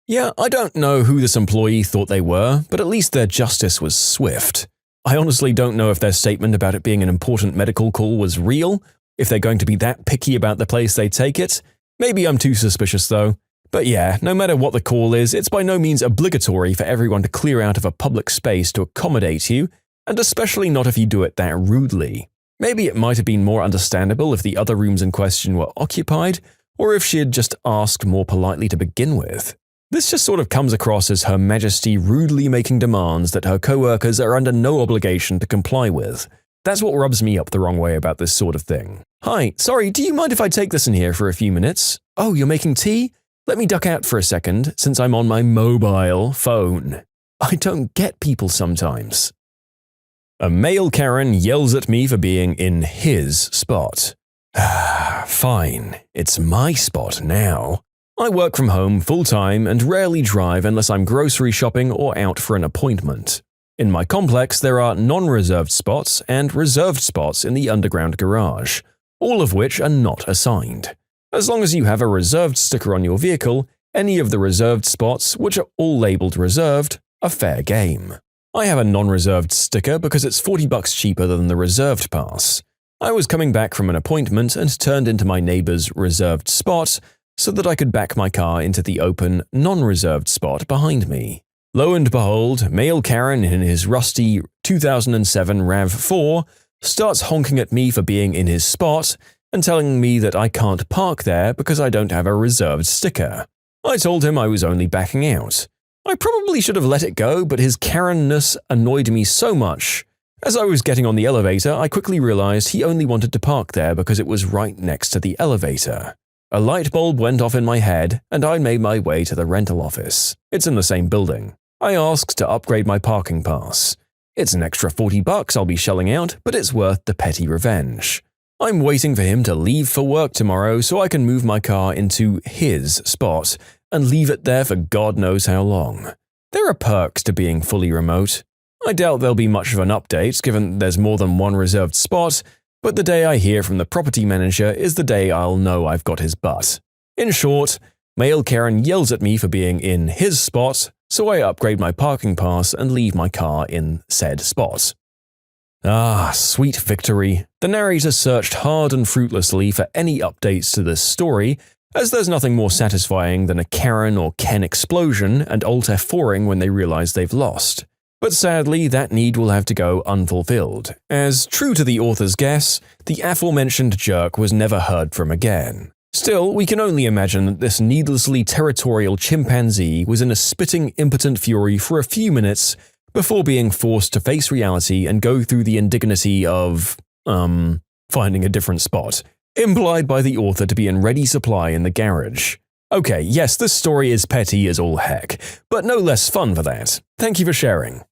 Yeah, I don't know who this employee thought they were, but at least their justice was swift. I honestly don't know if their statement about it being an important medical call was real, if they're going to be that picky about the place they take it. Maybe I'm too suspicious though. But yeah, no matter what the call is, it's by no means obligatory for everyone to clear out of a public space to accommodate you, and especially not if you do it that rudely. Maybe it might have been more understandable if the other rooms in question were occupied, or if she had just asked more politely to begin with. This just sort of comes across as Her Majesty rudely making demands that her co-workers are under no obligation to comply with. That's what rubs me up the wrong way about this sort of thing. "Hi, sorry, do you mind if I take this in here for a few minutes? Oh, you're making tea? Let me duck out for a second, since I'm on my mobile phone." I don't get people sometimes. A male Karen yells at me for being in his spot. Fine, it's my spot now. I work from home full-time and rarely drive unless I'm grocery shopping or out for an appointment. In my complex, there are non-reserved spots and reserved spots in the underground garage, all of which are not assigned. As long as you have a reserved sticker on your vehicle, any of the reserved spots, which are all labeled reserved, are fair game. I have a non-reserved sticker because it's $40 cheaper than the reserved pass. I was coming back from an appointment and turned into my neighbor's reserved spot so that I could back my car into the open, non-reserved spot behind me. Lo and behold, male Karen in his rusty 2007 RAV4 starts honking at me for being in his spot and telling me that I can't park there because I don't have a reserved sticker. I told him I was only backing out. I probably should have let it go, but his Karen-ness annoyed me so much. As I was getting on the elevator, I quickly realized he only wanted to park there because it was right next to the elevator. A light bulb went off in my head, and I made my way to the rental office. It's in the same building. I asked to upgrade my parking pass. It's an extra $40 I'll be shelling out, but it's worth the petty revenge. I'm waiting for him to leave for work tomorrow so I can move my car into his spot and leave it there for God knows how long. There are perks to being fully remote. I doubt there'll be much of an update given there's more than one reserved spot, but the day I hear from the property manager is the day I'll know I've got his butt. In short, Male Karen yells at me for being in his spot, so I upgrade my parking pass and leave my car in said spot. Ah, sweet victory. The narrator searched hard and fruitlessly for any updates to this story, as there's nothing more satisfying than a Karen or Ken explosion and Alt F4ing when they realize they've lost. But sadly, that need will have to go unfulfilled, as, true to the author's guess, the aforementioned jerk was never heard from again. Still, we can only imagine that this needlessly territorial chimpanzee was in a spitting impotent fury for a few minutes before being forced to face reality and go through the indignity of, finding a different spot, implied by the author to be in ready supply in the garage. Okay, yes, this story is petty as all heck, but no less fun for that. Thank you for sharing.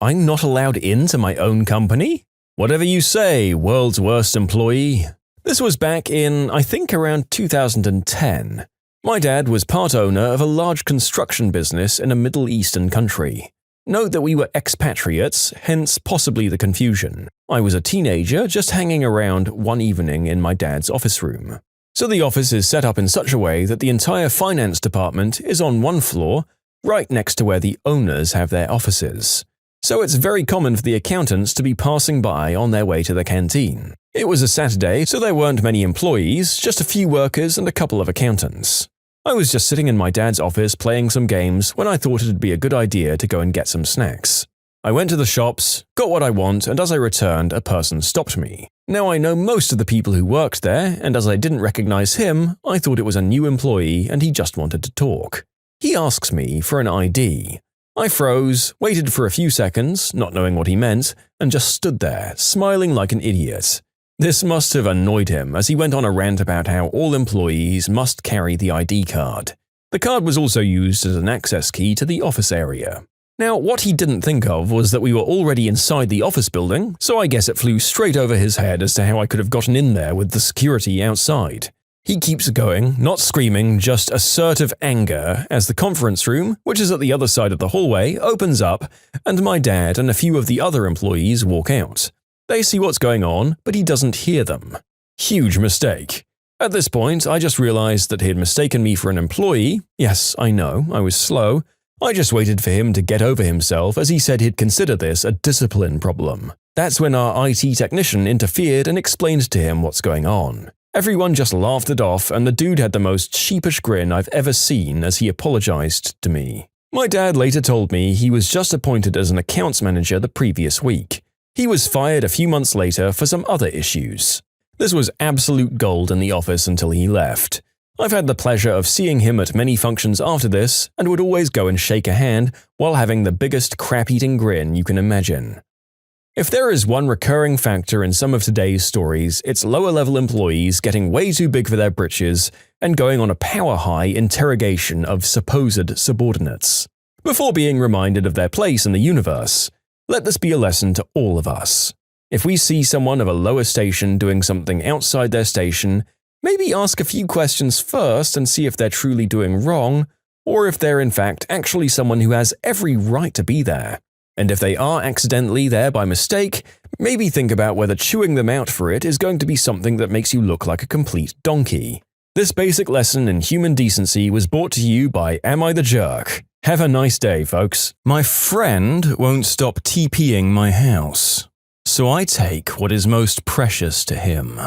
I'm not allowed into my own company? Whatever you say, world's worst employee. This was back in, I think, around 2010. My dad was part owner of a large construction business in a Middle Eastern country. Note that we were expatriates, hence possibly the confusion. I was a teenager just hanging around one evening in my dad's office room. So the office is set up in such a way that the entire finance department is on one floor, right next to where the owners have their offices. So it's very common for the accountants to be passing by on their way to the canteen. It was a Saturday, so there weren't many employees, just a few workers and a couple of accountants. I was just sitting in my dad's office playing some games when I thought it'd be a good idea to go and get some snacks. I went to the shops, got what I want, and as I returned, a person stopped me. Now I know most of the people who worked there, and as I didn't recognize him, I thought it was a new employee and he just wanted to talk. He asks me for an ID. I froze, waited for a few seconds, not knowing what he meant, and just stood there, smiling like an idiot. This must have annoyed him as he went on a rant about how all employees must carry the ID card. The card was also used as an access key to the office area. Now, what he didn't think of was that we were already inside the office building, so I guess it flew straight over his head as to how I could have gotten in there with the security outside. He keeps going, not screaming, just assertive anger, as the conference room, which is at the other side of the hallway, opens up, and my dad and a few of the other employees walk out. They see what's going on, but he doesn't hear them. Huge mistake. At this point, I just realized that he had mistaken me for an employee. Yes, I know, I was slow. I just waited for him to get over himself as he said he'd consider this a discipline problem. That's when our IT technician interfered and explained to him what's going on. Everyone just laughed it off, and the dude had the most sheepish grin I've ever seen as he apologized to me. My dad later told me he was just appointed as an accounts manager the previous week. He was fired a few months later for some other issues. This was absolute gold in the office until he left. I've had the pleasure of seeing him at many functions after this and would always go and shake a hand while having the biggest crap-eating grin you can imagine. If there is one recurring factor in some of today's stories, it's lower-level employees getting way too big for their britches and going on a power-high interrogation of supposed subordinates, before being reminded of their place in the universe. Let this be a lesson to all of us. If we see someone of a lower station doing something outside their station, maybe ask a few questions first and see if they're truly doing wrong, or if they're in fact actually someone who has every right to be there. And if they are accidentally there by mistake, maybe think about whether chewing them out for it is going to be something that makes you look like a complete donkey. This basic lesson in human decency was brought to you by Am I the Jerk? Have a nice day, folks. My friend won't stop TPing my house, so I take what is most precious to him.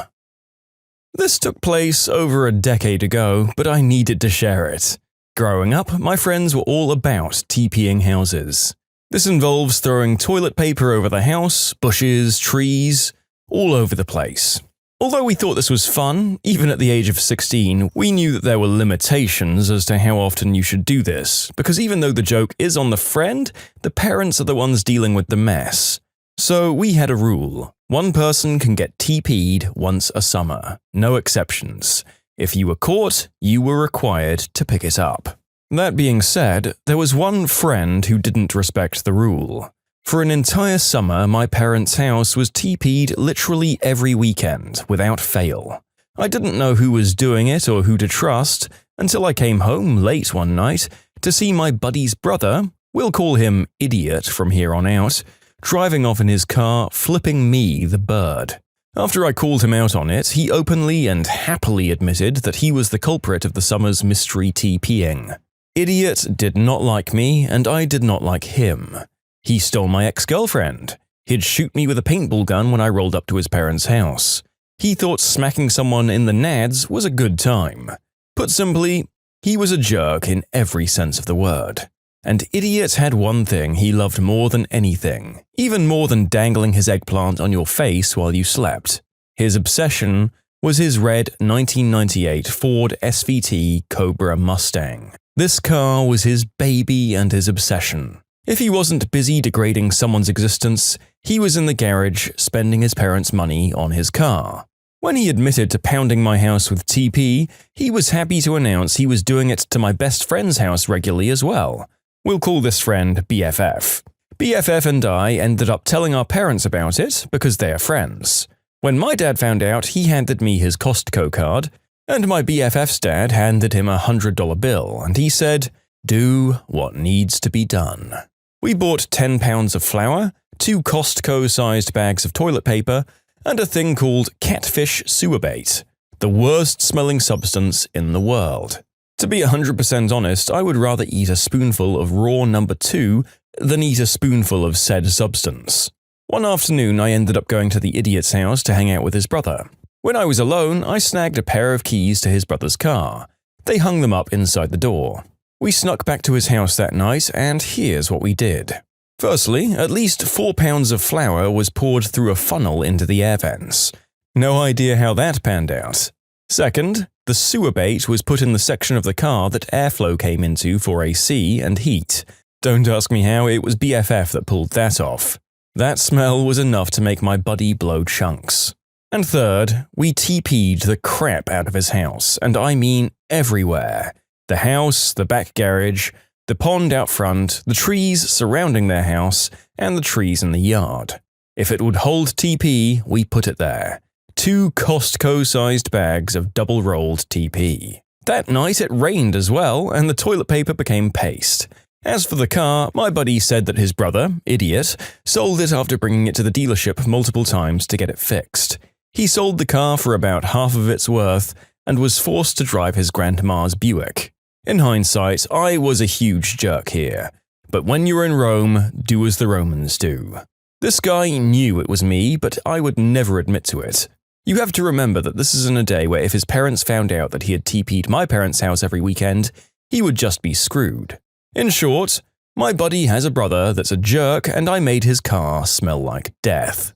This took place over a decade ago, but I needed to share it. Growing up, my friends were all about TPing houses. This involves throwing toilet paper over the house, bushes, trees, all over the place. Although we thought this was fun, even at the age of 16, we knew that there were limitations as to how often you should do this, because even though the joke is on the friend, the parents are the ones dealing with the mess. So we had a rule. One person can get TP'd once a summer, no exceptions. If you were caught, you were required to pick it up. That being said, there was one friend who didn't respect the rule. For an entire summer, my parents' house was TP'd literally every weekend, without fail. I didn't know who was doing it or who to trust until I came home late one night to see my buddy's brother, we'll call him Idiot from here on out, driving off in his car, flipping me the bird. After I called him out on it, he openly and happily admitted that he was the culprit of the summer's mystery TPing. Idiot did not like me, and I did not like him. He stole my ex-girlfriend. He'd shoot me with a paintball gun when I rolled up to his parents' house. He thought smacking someone in the nads was a good time. Put simply, he was a jerk in every sense of the word. And Idiot had one thing he loved more than anything, even more than dangling his eggplant on your face while you slept. His obsession was his red 1998 Ford SVT Cobra Mustang. This car was his baby and his obsession. If he wasn't busy degrading someone's existence, he was in the garage spending his parents' money on his car. When he admitted to pounding my house with TP, he was happy to announce he was doing it to my best friend's house regularly as well. We'll call this friend BFF. BFF and I ended up telling our parents about it because they're friends. When my dad found out, he handed me his Costco card, and my BFF's dad handed him a $100 bill, and he said, "Do what needs to be done." We bought 10 pounds of flour, 2 Costco-sized bags of toilet paper, and a thing called catfish sewer bait, the worst-smelling substance in the world. To be 100% honest, I would rather eat a spoonful of raw number 2 than eat a spoonful of said substance. One afternoon, I ended up going to the Idiot's house to hang out with his brother. When I was alone, I snagged a pair of keys to his brother's car. They hung them up inside the door. We snuck back to his house that night, and here's what we did. Firstly, at least 4 pounds of flour was poured through a funnel into the air vents. No idea how that panned out. Second, the sewer bait was put in the section of the car that airflow came into for AC and heat. Don't ask me how, it was BFF that pulled that off. That smell was enough to make my buddy blow chunks. And third, we TP'd the crap out of his house, and I mean everywhere. The house, the back garage, the pond out front, the trees surrounding their house, and the trees in the yard. If it would hold TP, we put it there. 2 Costco-sized bags of double-rolled TP. That night it rained as well, and the toilet paper became paste. As for the car, my buddy said that his brother, Idiot, sold it after bringing it to the dealership multiple times to get it fixed. He sold the car for about half of its worth and was forced to drive his grandma's Buick. In hindsight, I was a huge jerk here. But when you're in Rome, do as the Romans do. This guy knew it was me, but I would never admit to it. You have to remember that this is in a day where if his parents found out that he had TP'd my parents' house every weekend, he would just be screwed. In short, my buddy has a brother that's a jerk, and I made his car smell like death.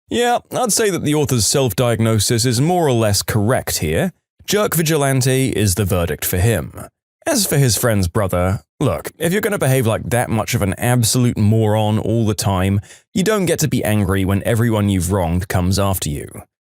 Yeah, I'd say that the author's self-diagnosis is more or less correct here. Jerk vigilante is the verdict for him. As for his friend's brother, look, if you're going to behave like that much of an absolute moron all the time, you don't get to be angry when everyone you've wronged comes after you.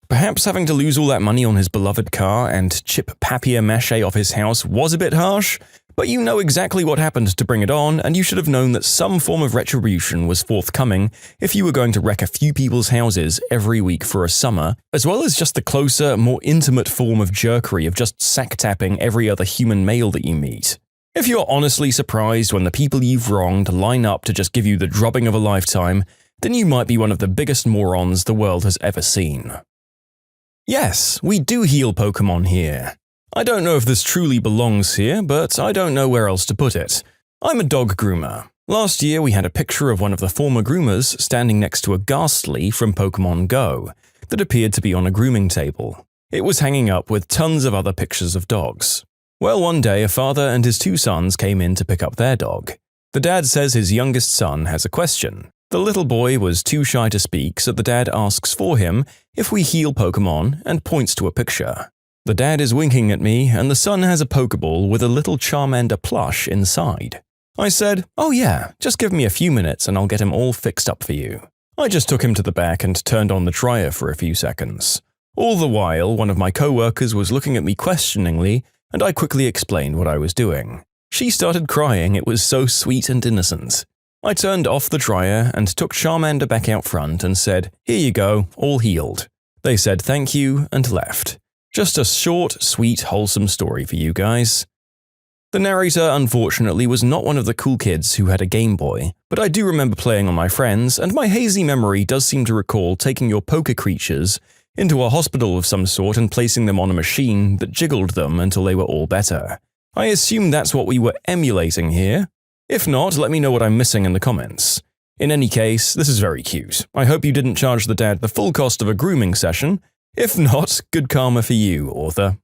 Perhaps having to lose all that money on his beloved car and chip papier-mâché off his house was a bit harsh, but you know exactly what happened to bring it on, and you should have known that some form of retribution was forthcoming if you were going to wreck a few people's houses every week for a summer, as well as just the closer, more intimate form of jerkery of just sack-tapping every other human male that you meet. If you're honestly surprised when the people you've wronged line up to just give you the drubbing of a lifetime, then you might be one of the biggest morons the world has ever seen. Yes, we do heal Pokemon here. I don't know if this truly belongs here, but I don't know where else to put it. I'm a dog groomer. Last year we had a picture of one of the former groomers standing next to a Ghastly from Pokemon Go that appeared to be on a grooming table. It was hanging up with tons of other pictures of dogs. Well, one day a father and his 2 sons came in to pick up their dog. The dad says his youngest son has a question. The little boy was too shy to speak, so the dad asks for him if we heal Pokemon and points to a picture. The dad is winking at me, and the son has a Pokeball with a little Charmander plush inside. I said, "Oh yeah, just give me a few minutes and I'll get him all fixed up for you." I just took him to the back and turned on the dryer for a few seconds. All the while, one of my co-workers was looking at me questioningly, and I quickly explained what I was doing. She started crying. It was so sweet and innocent. I turned off the dryer and took Charmander back out front and said, "Here you go, all healed." They said thank you and left. Just a short, sweet, wholesome story for you guys. The narrator, unfortunately, was not one of the cool kids who had a Game Boy, but I do remember playing on my friends, and my hazy memory does seem to recall taking your poker creatures into a hospital of some sort and placing them on a machine that jiggled them until they were all better. I assume that's what we were emulating here. If not, let me know what I'm missing in the comments. In any case, this is very cute. I hope you didn't charge the dad the full cost of a grooming session. If not, good karma for you, author.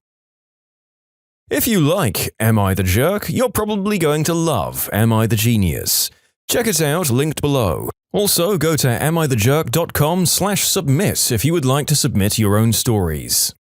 If you like Am I the Jerk, you're probably going to love Am I the Genius. Check it out, linked below. Also, go to amithejerk.com/submit if you would like to submit your own stories.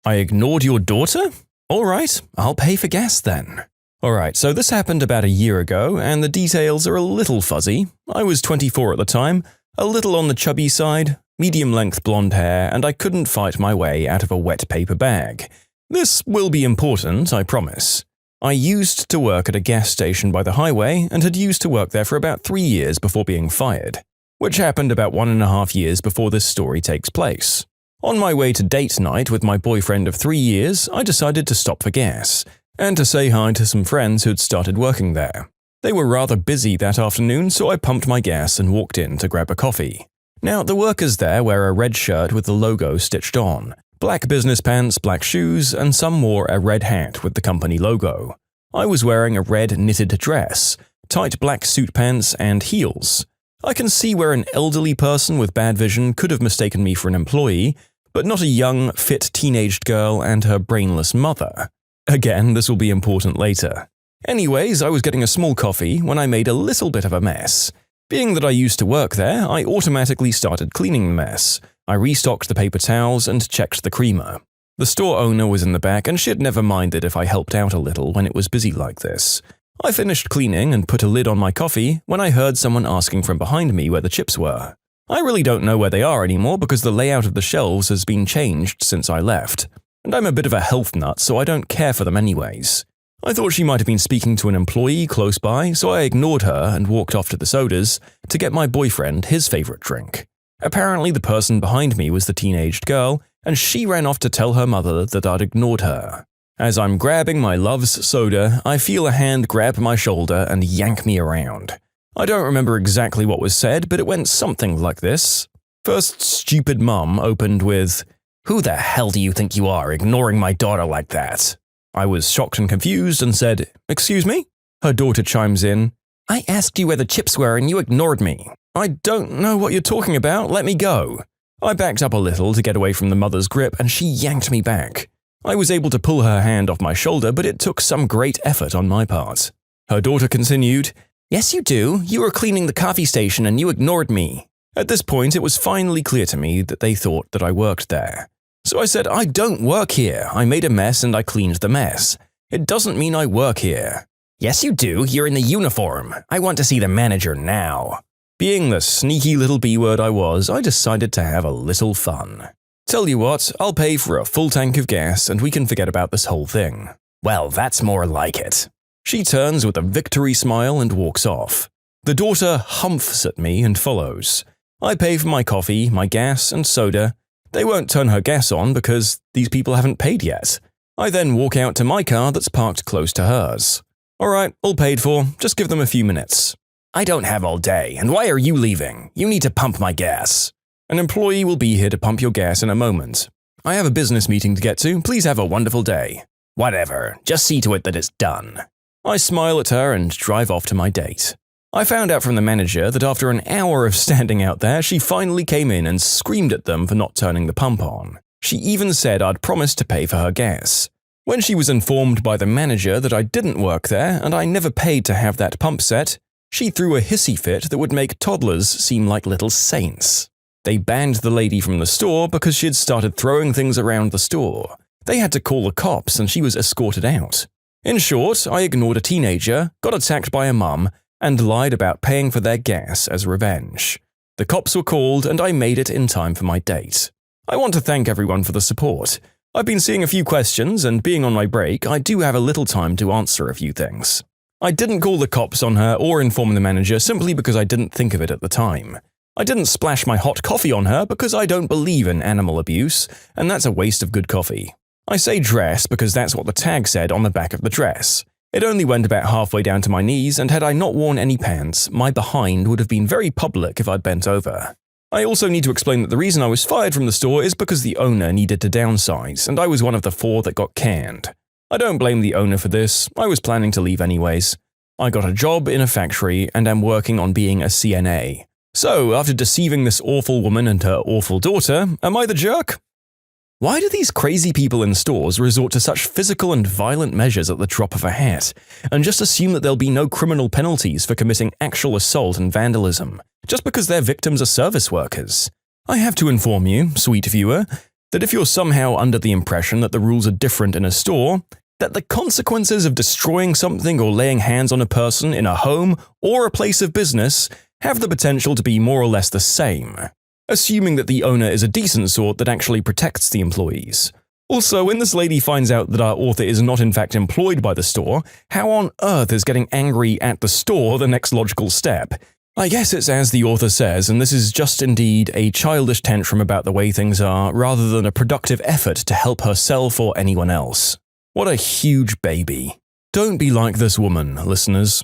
I ignored your daughter? Alright, I'll pay for gas then. Alright, so this happened about a year ago, and the details are a little fuzzy. I was 24 at the time, a little on the chubby side, medium-length blonde hair, and I couldn't fight my way out of a wet paper bag. This will be important, I promise. I used to work at a gas station by the highway and had used to work there for about 3 years before being fired, which happened about 1.5 years before this story takes place. On my way to date night with my boyfriend of 3 years, I decided to stop for gas and to say hi to some friends who'd started working there. They were rather busy that afternoon, so I pumped my gas and walked in to grab a coffee. Now, the workers there wear a red shirt with the logo stitched on, black business pants, black shoes, and some wore a red hat with the company logo. I was wearing a red knitted dress, tight black suit pants, and heels. I can see where an elderly person with bad vision could have mistaken me for an employee, but not a young, fit teenaged girl and her brainless mother. Again, this will be important later. Anyways, I was getting a small coffee when I made a little bit of a mess. Being that I used to work there, I automatically started cleaning the mess. I restocked the paper towels and checked the creamer. The store owner was in the back and she'd never minded if I helped out a little when it was busy like this. I finished cleaning and put a lid on my coffee when I heard someone asking from behind me where the chips were. I really don't know where they are anymore because the layout of the shelves has been changed since I left. And I'm a bit of a health nut, so I don't care for them anyways. I thought she might have been speaking to an employee close by, so I ignored her and walked off to the sodas to get my boyfriend his favorite drink. Apparently the person behind me was the teenaged girl, and she ran off to tell her mother that I'd ignored her. As I'm grabbing my love's soda, I feel a hand grab my shoulder and yank me around. I don't remember exactly what was said, but it went something like this. First, stupid mum opened with, "Who the hell do you think you are, ignoring my daughter like that?" I was shocked and confused and said, "Excuse me?" Her daughter chimes in, "I asked you where the chips were and you ignored me." "I don't know what you're talking about, let me go." I backed up a little to get away from the mother's grip and she yanked me back. I was able to pull her hand off my shoulder, but it took some great effort on my part. Her daughter continued, "Yes, you do. You were cleaning the coffee station and you ignored me." At this point, it was finally clear to me that they thought that I worked there. So I said, "I don't work here. I made a mess and I cleaned the mess. It doesn't mean I work here." "Yes, you do. You're in the uniform. I want to see the manager now." Being the sneaky little B-word I was, I decided to have a little fun. "Tell you what, I'll pay for a full tank of gas and we can forget about this whole thing." "Well, that's more like it." She turns with a victory smile and walks off. The daughter humphs at me and follows. I pay for my coffee, my gas, and soda. They won't turn her gas on because these people haven't paid yet. I then walk out to my car that's parked close to hers. "Alright, all paid for. Just give them a few minutes." "I don't have all day, and why are you leaving? You need to pump my gas." "An employee will be here to pump your gas in a moment. I have a business meeting to get to. Please have a wonderful day." "Whatever. Just see to it that it's done." I smile at her and drive off to my date. I found out from the manager that after an hour of standing out there, she finally came in and screamed at them for not turning the pump on. She even said I'd promised to pay for her gas. When she was informed by the manager that I didn't work there and I never paid to have that pump set, She threw a hissy fit that would make toddlers seem like little saints. They banned the lady from the store because she had started throwing things around the store. They had to call the cops and she was escorted out. In short, I ignored a teenager, got attacked by a mum, and lied about paying for their gas as revenge. The cops were called and I made it in time for my date. I want to thank everyone for the support. I've been seeing a few questions, and being on my break, I do have a little time to answer a few things. I didn't call the cops on her or inform the manager simply because I didn't think of it at the time. I didn't splash my hot coffee on her because I don't believe in animal abuse, and that's a waste of good coffee. I say dress because that's what the tag said on the back of the dress. It only went about halfway down to my knees, and had I not worn any pants, my behind would have been very public if I'd bent over. I also need to explain that the reason I was fired from the store is because the owner needed to downsize, and I was one of the 4 that got canned. I don't blame the owner for this. I was planning to leave anyways. I got a job in a factory and am working on being a CNA. So, after deceiving this awful woman and her awful daughter, am I the jerk? Why do these crazy people in stores resort to such physical and violent measures at the drop of a hat, and just assume that there'll be no criminal penalties for committing actual assault and vandalism, just because their victims are service workers? I have to inform you, sweet viewer, that if you're somehow under the impression that the rules are different in a store, that the consequences of destroying something or laying hands on a person in a home or a place of business have the potential to be more or less the same, assuming that the owner is a decent sort that actually protects the employees. Also, when this lady finds out that our author is not in fact employed by the store, how on earth is getting angry at the store the next logical step? I guess it's as the author says, and this is just indeed a childish tantrum about the way things are, rather than a productive effort to help herself or anyone else. What a huge baby. Don't be like this woman, listeners.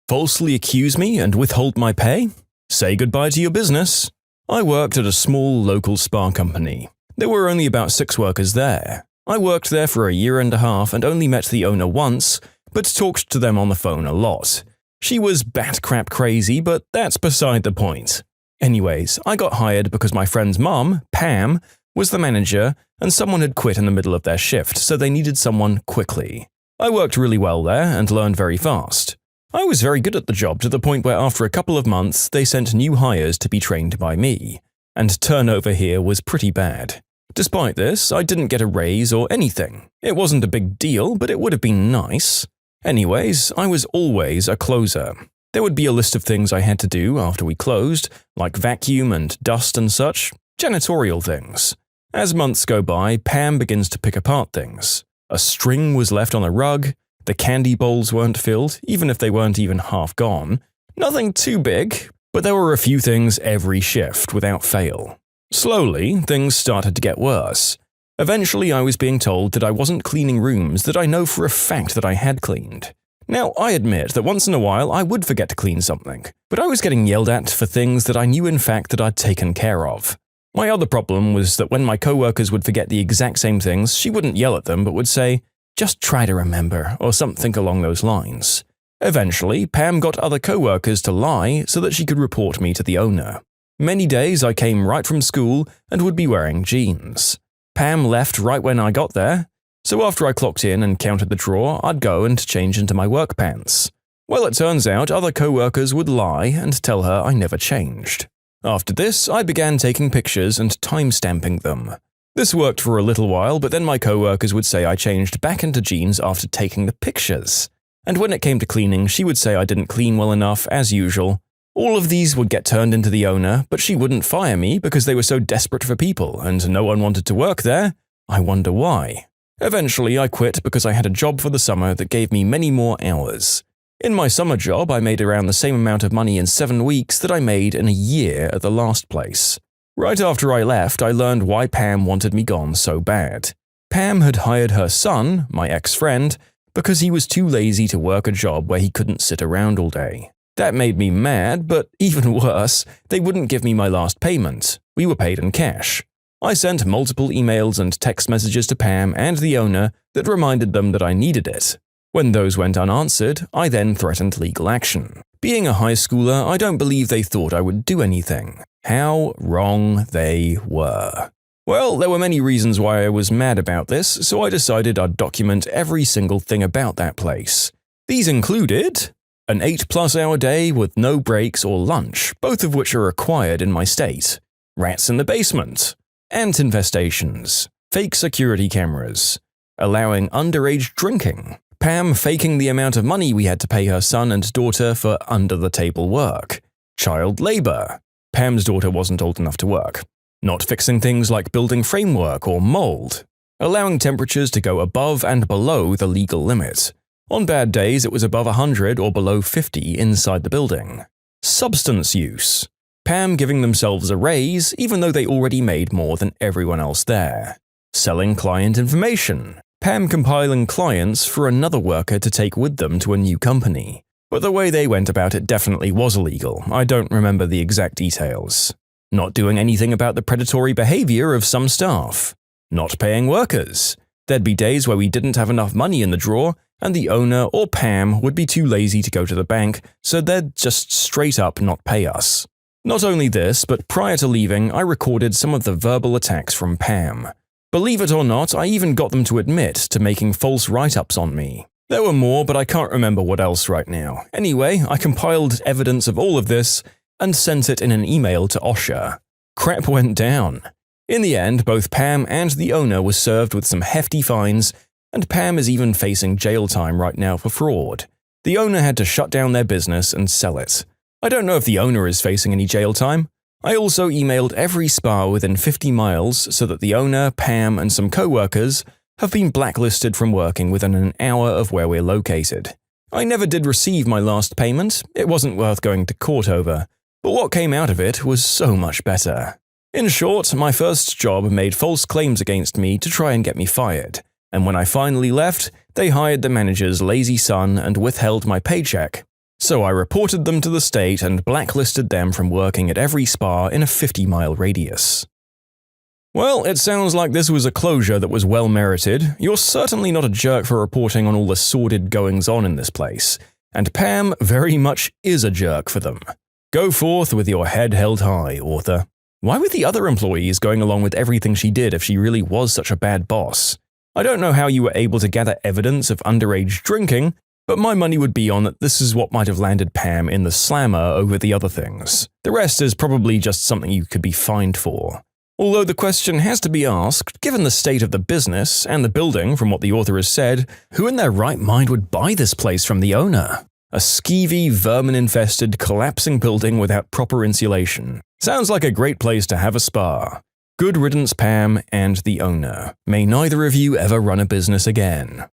Falsely accuse me and withhold my pay? Say goodbye to your business. I worked at a small local spa company. There were only about 6 workers there. I worked there for a year and a half and only met the owner once, but talked to them on the phone a lot. She was bat crap crazy, but that's beside the point. Anyways, I got hired because my friend's mum, Pam, was the manager, and someone had quit in the middle of their shift, so they needed someone quickly. I worked really well there and learned very fast. I was very good at the job to the point where after a couple of months they sent new hires to be trained by me, and turnover here was pretty bad. Despite this, I didn't get a raise or anything. It wasn't a big deal, but it would have been nice. Anyways, I was always a closer. There would be a list of things I had to do after we closed, like vacuum and dust and such, janitorial things. As months go by, Pam begins to pick apart things. A string was left on a rug. The candy bowls weren't filled, even if they weren't even half gone. Nothing too big, but there were a few things every shift without fail. Slowly, things started to get worse. Eventually, I was being told that I wasn't cleaning rooms that I know for a fact that I had cleaned. Now, I admit that once in a while I would forget to clean something, but I was getting yelled at for things that I knew in fact that I'd taken care of. My other problem was that when my coworkers would forget the exact same things, she wouldn't yell at them but would say, "Just try to remember," or something along those lines. Eventually, Pam got other coworkers to lie so that she could report me to the owner. Many days I came right from school and would be wearing jeans. Pam left right when I got there, so after I clocked in and counted the drawer, I'd go and change into my work pants. Well, it turns out other coworkers would lie and tell her I never changed. After this, I began taking pictures and time-stamping them. This worked for a little while, but then my coworkers would say I changed back into jeans after taking the pictures. And when it came to cleaning, she would say I didn't clean well enough, as usual. All of these would get turned into the owner, but she wouldn't fire me because they were so desperate for people and no one wanted to work there. I wonder why. Eventually, I quit because I had a job for the summer that gave me many more hours. In my summer job, I made around the same amount of money in 7 weeks that I made in a year at the last place. Right after I left, I learned why Pam wanted me gone so bad. Pam had hired her son, my ex-friend, because he was too lazy to work a job where he couldn't sit around all day. That made me mad, but even worse, they wouldn't give me my last payment. We were paid in cash. I sent multiple emails and text messages to Pam and the owner that reminded them that I needed it. When those went unanswered, I then threatened legal action. Being a high schooler, I don't believe they thought I would do anything. How wrong they were. Well, there were many reasons why I was mad about this, so I decided I'd document every single thing about that place. These included An 8+ hour day with no breaks or lunch, both of which are required in my state. Rats in the basement. Ant infestations. Fake security cameras. Allowing underage drinking. Pam faking the amount of money we had to pay her son and daughter for under-the-table work. Child labor. Pam's daughter wasn't old enough to work. Not fixing things like building framework or mold. Allowing temperatures to go above and below the legal limit. On bad days, it was above 100 or below 50 inside the building. Substance use. Pam giving themselves a raise even though they already made more than everyone else there. Selling client information. Pam compiling clients for another worker to take with them to a new company. But the way they went about it definitely was illegal. I don't remember the exact details. Not doing anything about the predatory behavior of some staff. Not paying workers. There'd be days where we didn't have enough money in the drawer, and the owner or Pam would be too lazy to go to the bank, so they'd just straight up not pay us. Not only this, but prior to leaving, I recorded some of the verbal attacks from Pam. Believe it or not, I even got them to admit to making false write-ups on me. There were more, but I can't remember what else right now. Anyway, I compiled evidence of all of this and sent it in an email to OSHA. Crap went down. In the end, both Pam and the owner were served with some hefty fines, and Pam is even facing jail time right now for fraud. The owner had to shut down their business and sell it. I don't know if the owner is facing any jail time. I also emailed every spa within 50 miles so that the owner, Pam, and some co-workers have been blacklisted from working within an hour of where we're located. I never did receive my last payment. It wasn't worth going to court over, but what came out of it was so much better. In short, my first job made false claims against me to try and get me fired. And when I finally left, they hired the manager's lazy son and withheld my paycheck. So I reported them to the state and blacklisted them from working at every spa in a 50-mile radius. Well, it sounds like this was a closure that was well merited. You're certainly not a jerk for reporting on all the sordid goings-on in this place. And Pam very much is a jerk for them. Go forth with your head held high, author. Why were the other employees going along with everything she did if she really was such a bad boss? I don't know how you were able to gather evidence of underage drinking, but my money would be on that this is what might have landed Pam in the slammer over the other things. The rest is probably just something you could be fined for. Although the question has to be asked, given the state of the business and the building from what the author has said, who in their right mind would buy this place from the owner? A skeevy, vermin-infested, collapsing building without proper insulation. Sounds like a great place to have a spa. Good riddance, Pam and the owner. May neither of you ever run a business again.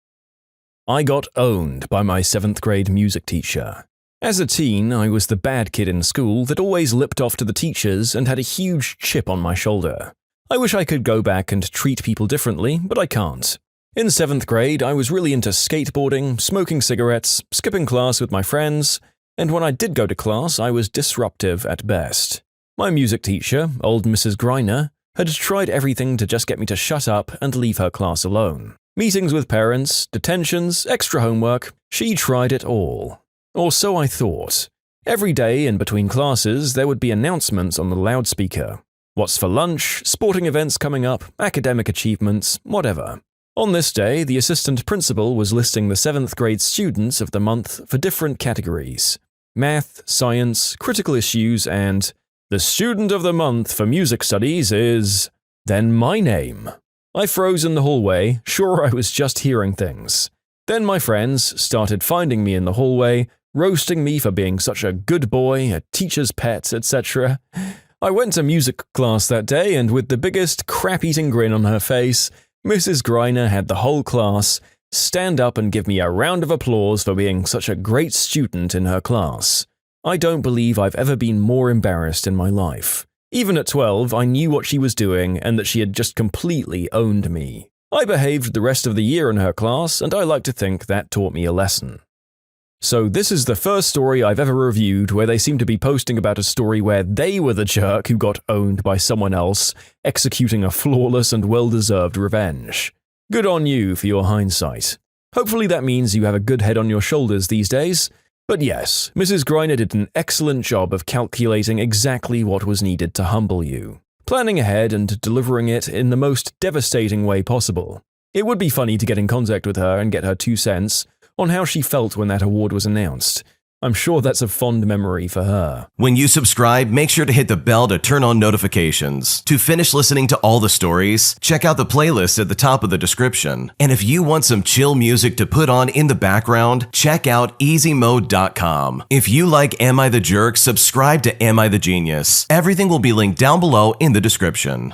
I got owned by my 7th grade music teacher. As a teen, I was the bad kid in school that always lipped off to the teachers and had a huge chip on my shoulder. I wish I could go back and treat people differently, but I can't. In 7th grade, I was really into skateboarding, smoking cigarettes, skipping class with my friends, and when I did go to class, I was disruptive at best. My music teacher, old Mrs. Greiner, had tried everything to just get me to shut up and leave her class alone. Meetings with parents, detentions, extra homework, she tried it all. Or so I thought. Every day in between classes, there would be announcements on the loudspeaker. What's for lunch, sporting events coming up, academic achievements, whatever. On this day, the assistant principal was listing the 7th grade students of the month for different categories. Math, science, critical issues, and the student of the month for music studies is then my name. I froze in the hallway, sure I was just hearing things. Then my friends started finding me in the hallway, roasting me for being such a good boy, a teacher's pet, etc. I went to music class that day, and with the biggest crap-eating grin on her face, Mrs. Greiner had the whole class stand up and give me a round of applause for being such a great student in her class. I don't believe I've ever been more embarrassed in my life. Even at 12, I knew what she was doing and that she had just completely owned me. I behaved the rest of the year in her class, and I like to think that taught me a lesson. So this is the first story I've ever reviewed where they seem to be posting about a story where they were the jerk who got owned by someone else, executing a flawless and well-deserved revenge. Good on you for your hindsight. Hopefully that means you have a good head on your shoulders these days. But yes, Mrs. Greiner did an excellent job of calculating exactly what was needed to humble you, planning ahead and delivering it in the most devastating way possible. It would be funny to get in contact with her and get her 2 cents on how she felt when that award was announced. I'm sure that's a fond memory for her. When you subscribe, make sure to hit the bell to turn on notifications. To finish listening to all the stories, check out the playlist at the top of the description. And if you want some chill music to put on in the background, check out easymode.com. If you like Am I the Jerk, subscribe to Am I the Genius. Everything will be linked down below in the description.